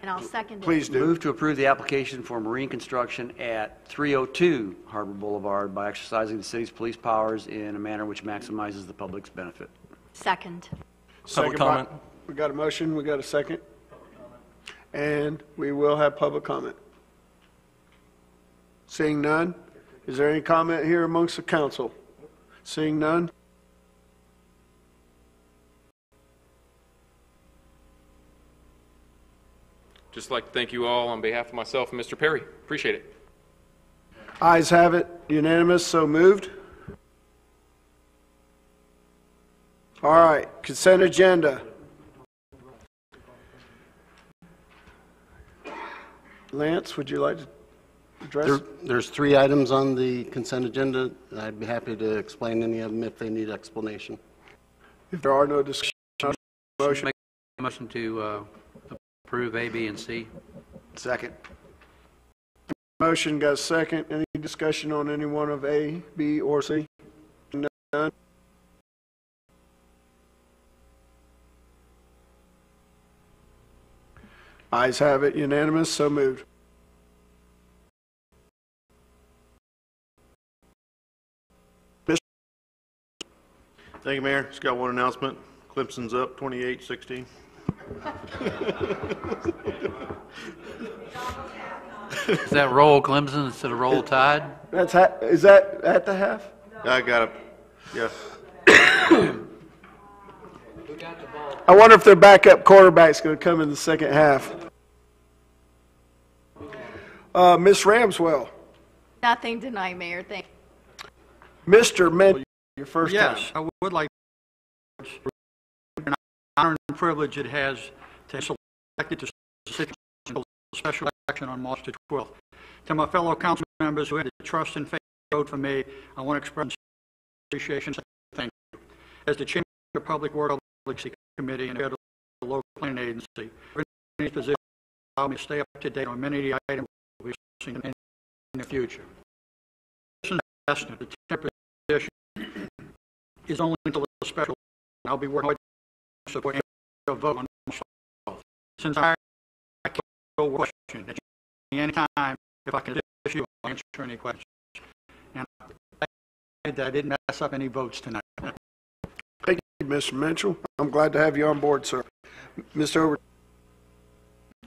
Speaker 4: And I'll second it.
Speaker 1: Please do.
Speaker 16: Move to approve the application for marine construction at 302 Harbor Boulevard by exercising the city's police powers in a manner which maximizes the public's benefit.
Speaker 4: Second.
Speaker 1: Second comment. We got a motion. We got a second. And we will have public comment. Seeing none. Is there any comment here amongst the council? Seeing none.
Speaker 15: Just like to thank you all on behalf of myself and Mr. Perry. Appreciate it.
Speaker 1: Ayes have it. Unanimous. So moved. All right. Consent agenda. Lance, would you like to address?
Speaker 8: There's 3 items on the consent agenda. I'd be happy to explain any of them if they need explanation.
Speaker 1: If there are no discussion, motion.
Speaker 13: Make a motion to approve A, B, and C.
Speaker 16: Second.
Speaker 1: Motion got a second. Any discussion on any one of A, B, or C? None. Ayes have it. Unanimous. So moved.
Speaker 11: Thank you, Mayor. Just got one announcement. Clemson's up 28-16.
Speaker 13: Is that roll Clemson instead of roll Tide?
Speaker 1: Is that at the half?
Speaker 11: I got it. Yeah.
Speaker 1: I wonder if their backup quarterback's going to come in the second half. Ms. Ramswell.
Speaker 17: Nothing tonight, Mayor. Thank you.
Speaker 1: Mr. Mensch, your first time.
Speaker 14: Yes, I would like an honor and privilege it has to be selected to city council special election on March the 12th. To my fellow council members who had the trust and faith to vote for me, I want to express appreciation and thank you. As the chairman of the Public Works Committee and head of the local planning agency, in position allow me to stay up to date on many of the items we'll be seeing in the future. The temporary position is only until the special, and I'll be working hard to support a vote on myself. Since I can't question at any time, if I can issue, I'll answer any questions. And I didn't mess up any votes tonight.
Speaker 1: Thank you, Mr. Mitchell. I'm glad to have you on board, sir. Mr. Over.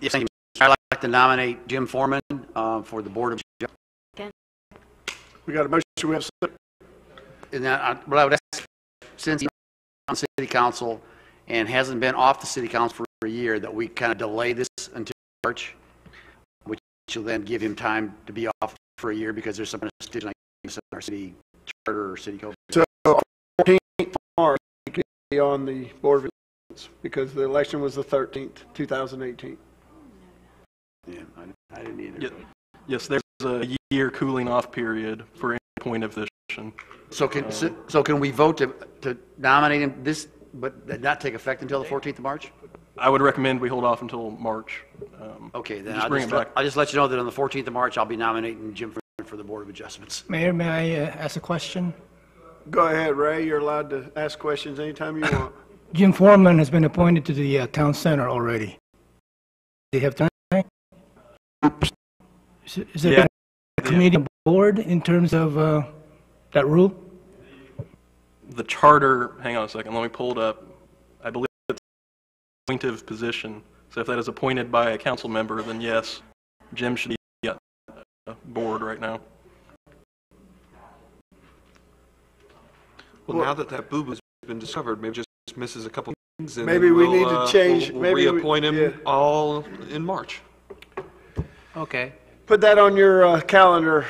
Speaker 16: Yes, thank you. I'd like to nominate Jim Foreman for the Board of Judges.
Speaker 1: We got a motion. We have.
Speaker 16: And what I would ask, since he's on city council and hasn't been off the city council for a year, that we kind of delay this until March, which will then give him time to be off for a year because there's some kind of stipulation in our city charter or city code.
Speaker 1: So 14th March, he can be on the Board of Elections because the election was the 13th, 2018.
Speaker 16: Yeah, I didn't either.
Speaker 3: Yes, there's a year cooling off period for any point of position.
Speaker 16: So can we vote to nominate him this, but not take effect until the 14th of March?
Speaker 3: I would recommend we hold off until March.
Speaker 16: Okay, then
Speaker 3: I'll
Speaker 16: just let you know that on the 14th of March, I'll be nominating Jim for the Board of Adjustments.
Speaker 5: Mayor, may I ask a question?
Speaker 1: Go ahead, Ray. You're allowed to ask questions anytime you want.
Speaker 5: Jim Foreman has been appointed to the town center already. Do you have time? Is there a committee board in terms of that rule?
Speaker 3: The charter, hang on a second, let me pull it up. I believe it's an appointive position. So if that is appointed by a council member, then yes, Jim should be at the board right now.
Speaker 6: Well, now that that boo-boo's been discovered, maybe just misses a couple things. And
Speaker 1: maybe we need to change.
Speaker 6: We'll
Speaker 1: maybe
Speaker 6: reappoint him all in March.
Speaker 13: Okay.
Speaker 1: Put that on your calendar,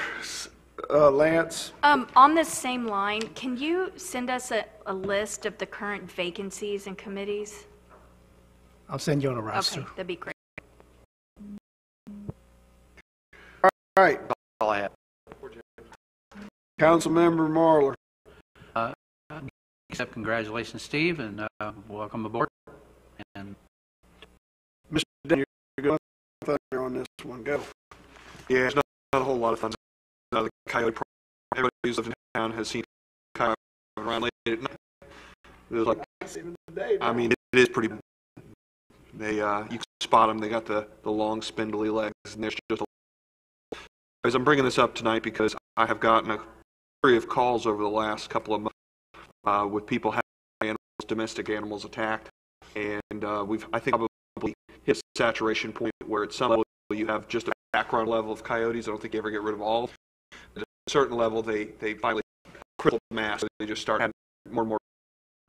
Speaker 1: Lance.
Speaker 4: On this same line, can you send us a list of the current vacancies and committees?
Speaker 5: I'll send you on a roster.
Speaker 4: Okay, that'd be great.
Speaker 1: All right.
Speaker 16: All I have.
Speaker 1: Councilmember Marler.
Speaker 13: Except congratulations, Steve, and welcome aboard. And
Speaker 1: Mr. Daniel, you're going to thunder on this one. Go.
Speaker 6: Yeah, there's not a whole lot of thunder. The coyote problem. Everybody who's lived in town has seen coyote around late at night. There's like, I mean, it is pretty. They you can spot them. They got the long spindly legs, and there's just. As I'm bringing this up tonight because I have gotten a series of calls over the last couple of months with people having animals, domestic animals attacked, and I think probably hit a saturation point where at some level you have just a background level of coyotes. I don't think you ever get rid of all. At a certain level, they finally critical mass. So they just start having more and more.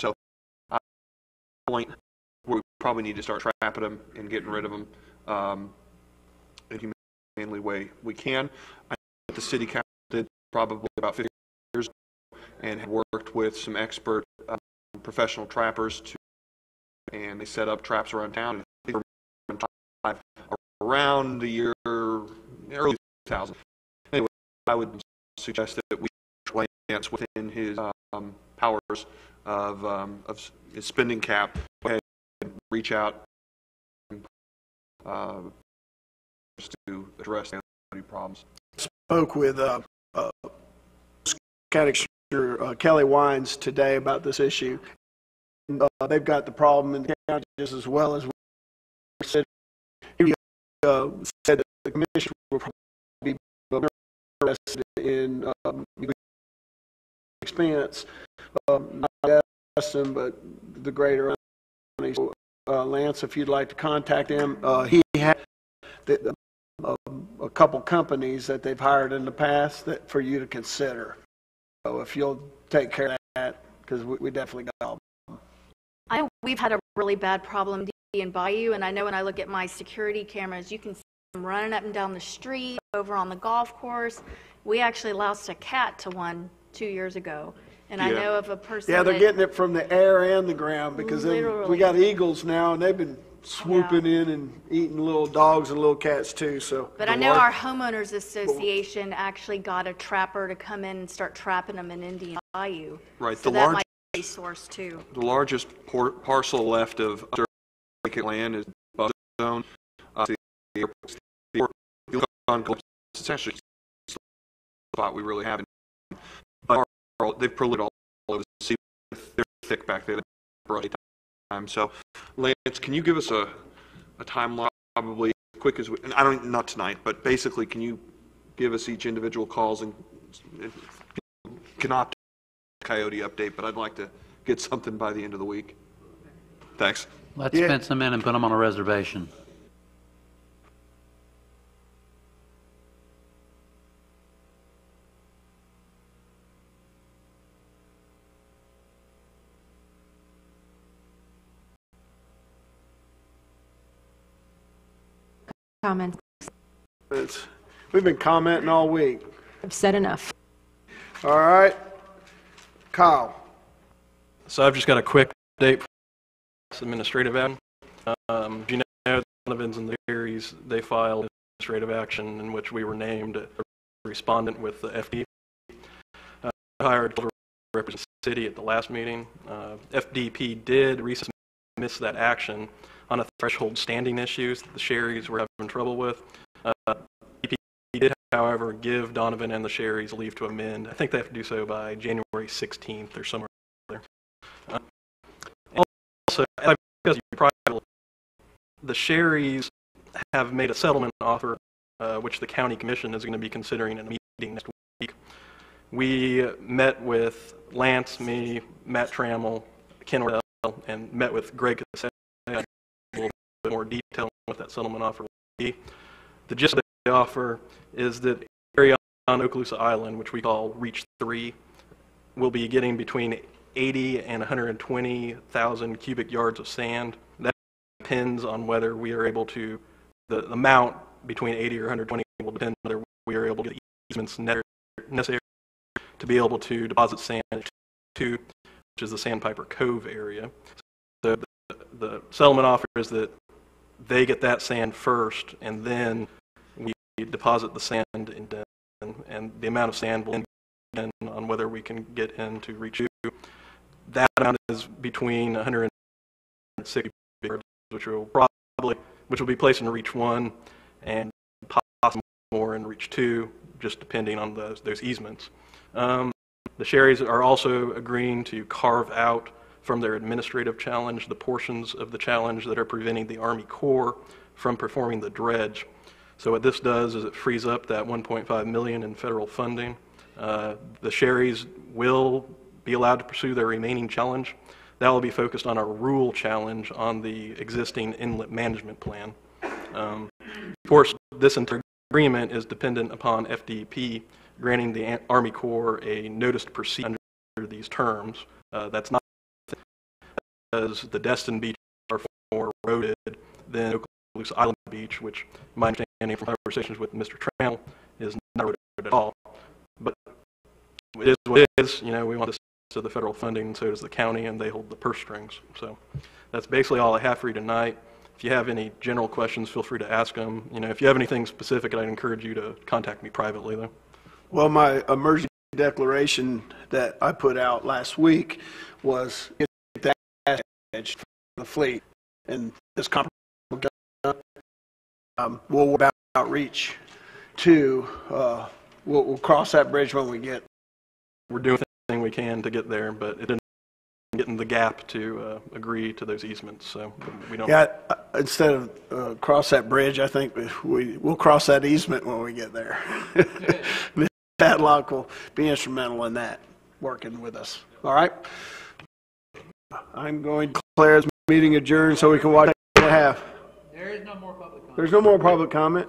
Speaker 6: So, point where we probably need to start trapping them and getting rid of them in a humanely way we can. I think the city council did probably about 50 years ago and had worked with some expert professional trappers and they set up traps around town. And around the year early 2000. Anyway, I would suggest that we Lance within his powers of his spending cap, go ahead and reach out to address the problems.
Speaker 1: Spoke with County Commissioner Kelly Wines today about this issue. They've got the problem in the county just as well as we said. He said that the commission will probably be interested in expense, not Destin, but the greater county. So, Lance, if you'd like to contact him, he had a couple companies that they've hired in the past that for you to consider. So if you'll take care of that, because we definitely got all.
Speaker 4: I know we've had a really bad problem in Bayou, and I know when I look at my security cameras, you can see them running up and down the street, over on the golf course. We actually lost a cat to one 2 years ago, and I know of a person.
Speaker 1: Yeah, they're getting it from the air and the ground because we got eagles now, and they've been swooping in and eating little dogs and little cats too. So.
Speaker 4: But I know our homeowners association actually got a trapper to come in and start trapping them in Indian Bayou.
Speaker 6: Right.
Speaker 4: So that might be a source too.
Speaker 6: The largest parcel left of vacant land is Buzz Zone. It's actually the spot we really haven't. They've proliferated all over the sea. They're thick back there. Time. So, Lance, can you give us a timeline, probably as quick as we? And I don't, not tonight, but basically, can you give us each individual calls and cannot coyote update? But I'd like to get something by the end of the week. Thanks.
Speaker 13: Let's fence them in and put them on a reservation.
Speaker 9: Comments?
Speaker 1: We've been commenting all week.
Speaker 9: I've said enough.
Speaker 1: All right. Kyle.
Speaker 3: So I've just got a quick update for this administrative action. You know, Donovan's and the Carries, they filed administrative action in which we were named a respondent with the FD. Hired to represent the city at the last meeting. FDP did recently miss that action on a threshold standing issues that the Sherrys were having trouble with. DP did, however, give Donovan and the Sherrys leave to amend. I think they have to do so by January 16th or somewhere there. Also, because you probably, the Sherrys have made a settlement offer, which the county commission is going to be considering in a meeting next week. We met with Lance, me, Matt Trammell, Ken Ordell, and met with Greg Cassell. A little bit more detail on what that settlement offer will be. The gist of the offer is that area on Okaloosa Island, which we call Reach 3, will be getting between 80 and 120,000 cubic yards of sand. That depends on whether we are able to, the amount between 80 or 120 will depend on whether we are able to get easements necessary to be able to deposit sand to, which is the Sandpiper Cove area. So the settlement offer is that they get that sand first, and then we deposit the sand in Den, and the amount of sand will depend on whether we can get in to reach 2. That amount is between 160 yards, which will be placed in reach 1, and possibly more in reach 2, just depending on those easements. The Sherrys are also agreeing to carve out from their administrative challenge the portions of the challenge that are preventing the Army Corps from performing the dredge. So what this does is it frees up that $1.5 million in federal funding. The Sherrys will be allowed to pursue their remaining challenge. That will be focused on a rule challenge on the existing inlet management plan. Of course, this agreement is dependent upon FDP granting the Army Corps a notice to proceed under these terms. That's not because the Destin Beach are more eroded than Okaloosa Island Beach, which, my understanding from conversations with Mr. Trammell, is not eroded at all. But it is what it is. You know, we want this to the federal funding, and so does the county, and they hold the purse strings. So that's basically all I have for you tonight. If you have any general questions, feel free to ask them. You know, if you have anything specific, I'd encourage you to contact me privately, though. Well, my emergency declaration that I put out last week was get that edge for the fleet, and this conference we'll about outreach to we'll cross that bridge when we get. We're doing everything we can to get there, but it didn't get in the gap to agree to those easements, so we don't. Yeah, instead of cross that bridge, I think we'll cross that easement when we get there. Padlock will be instrumental in that, working with us. All right? I'm going to declare this meeting adjourned so we can watch what we have.
Speaker 13: There is no more public comment.
Speaker 3: There's no more public comment.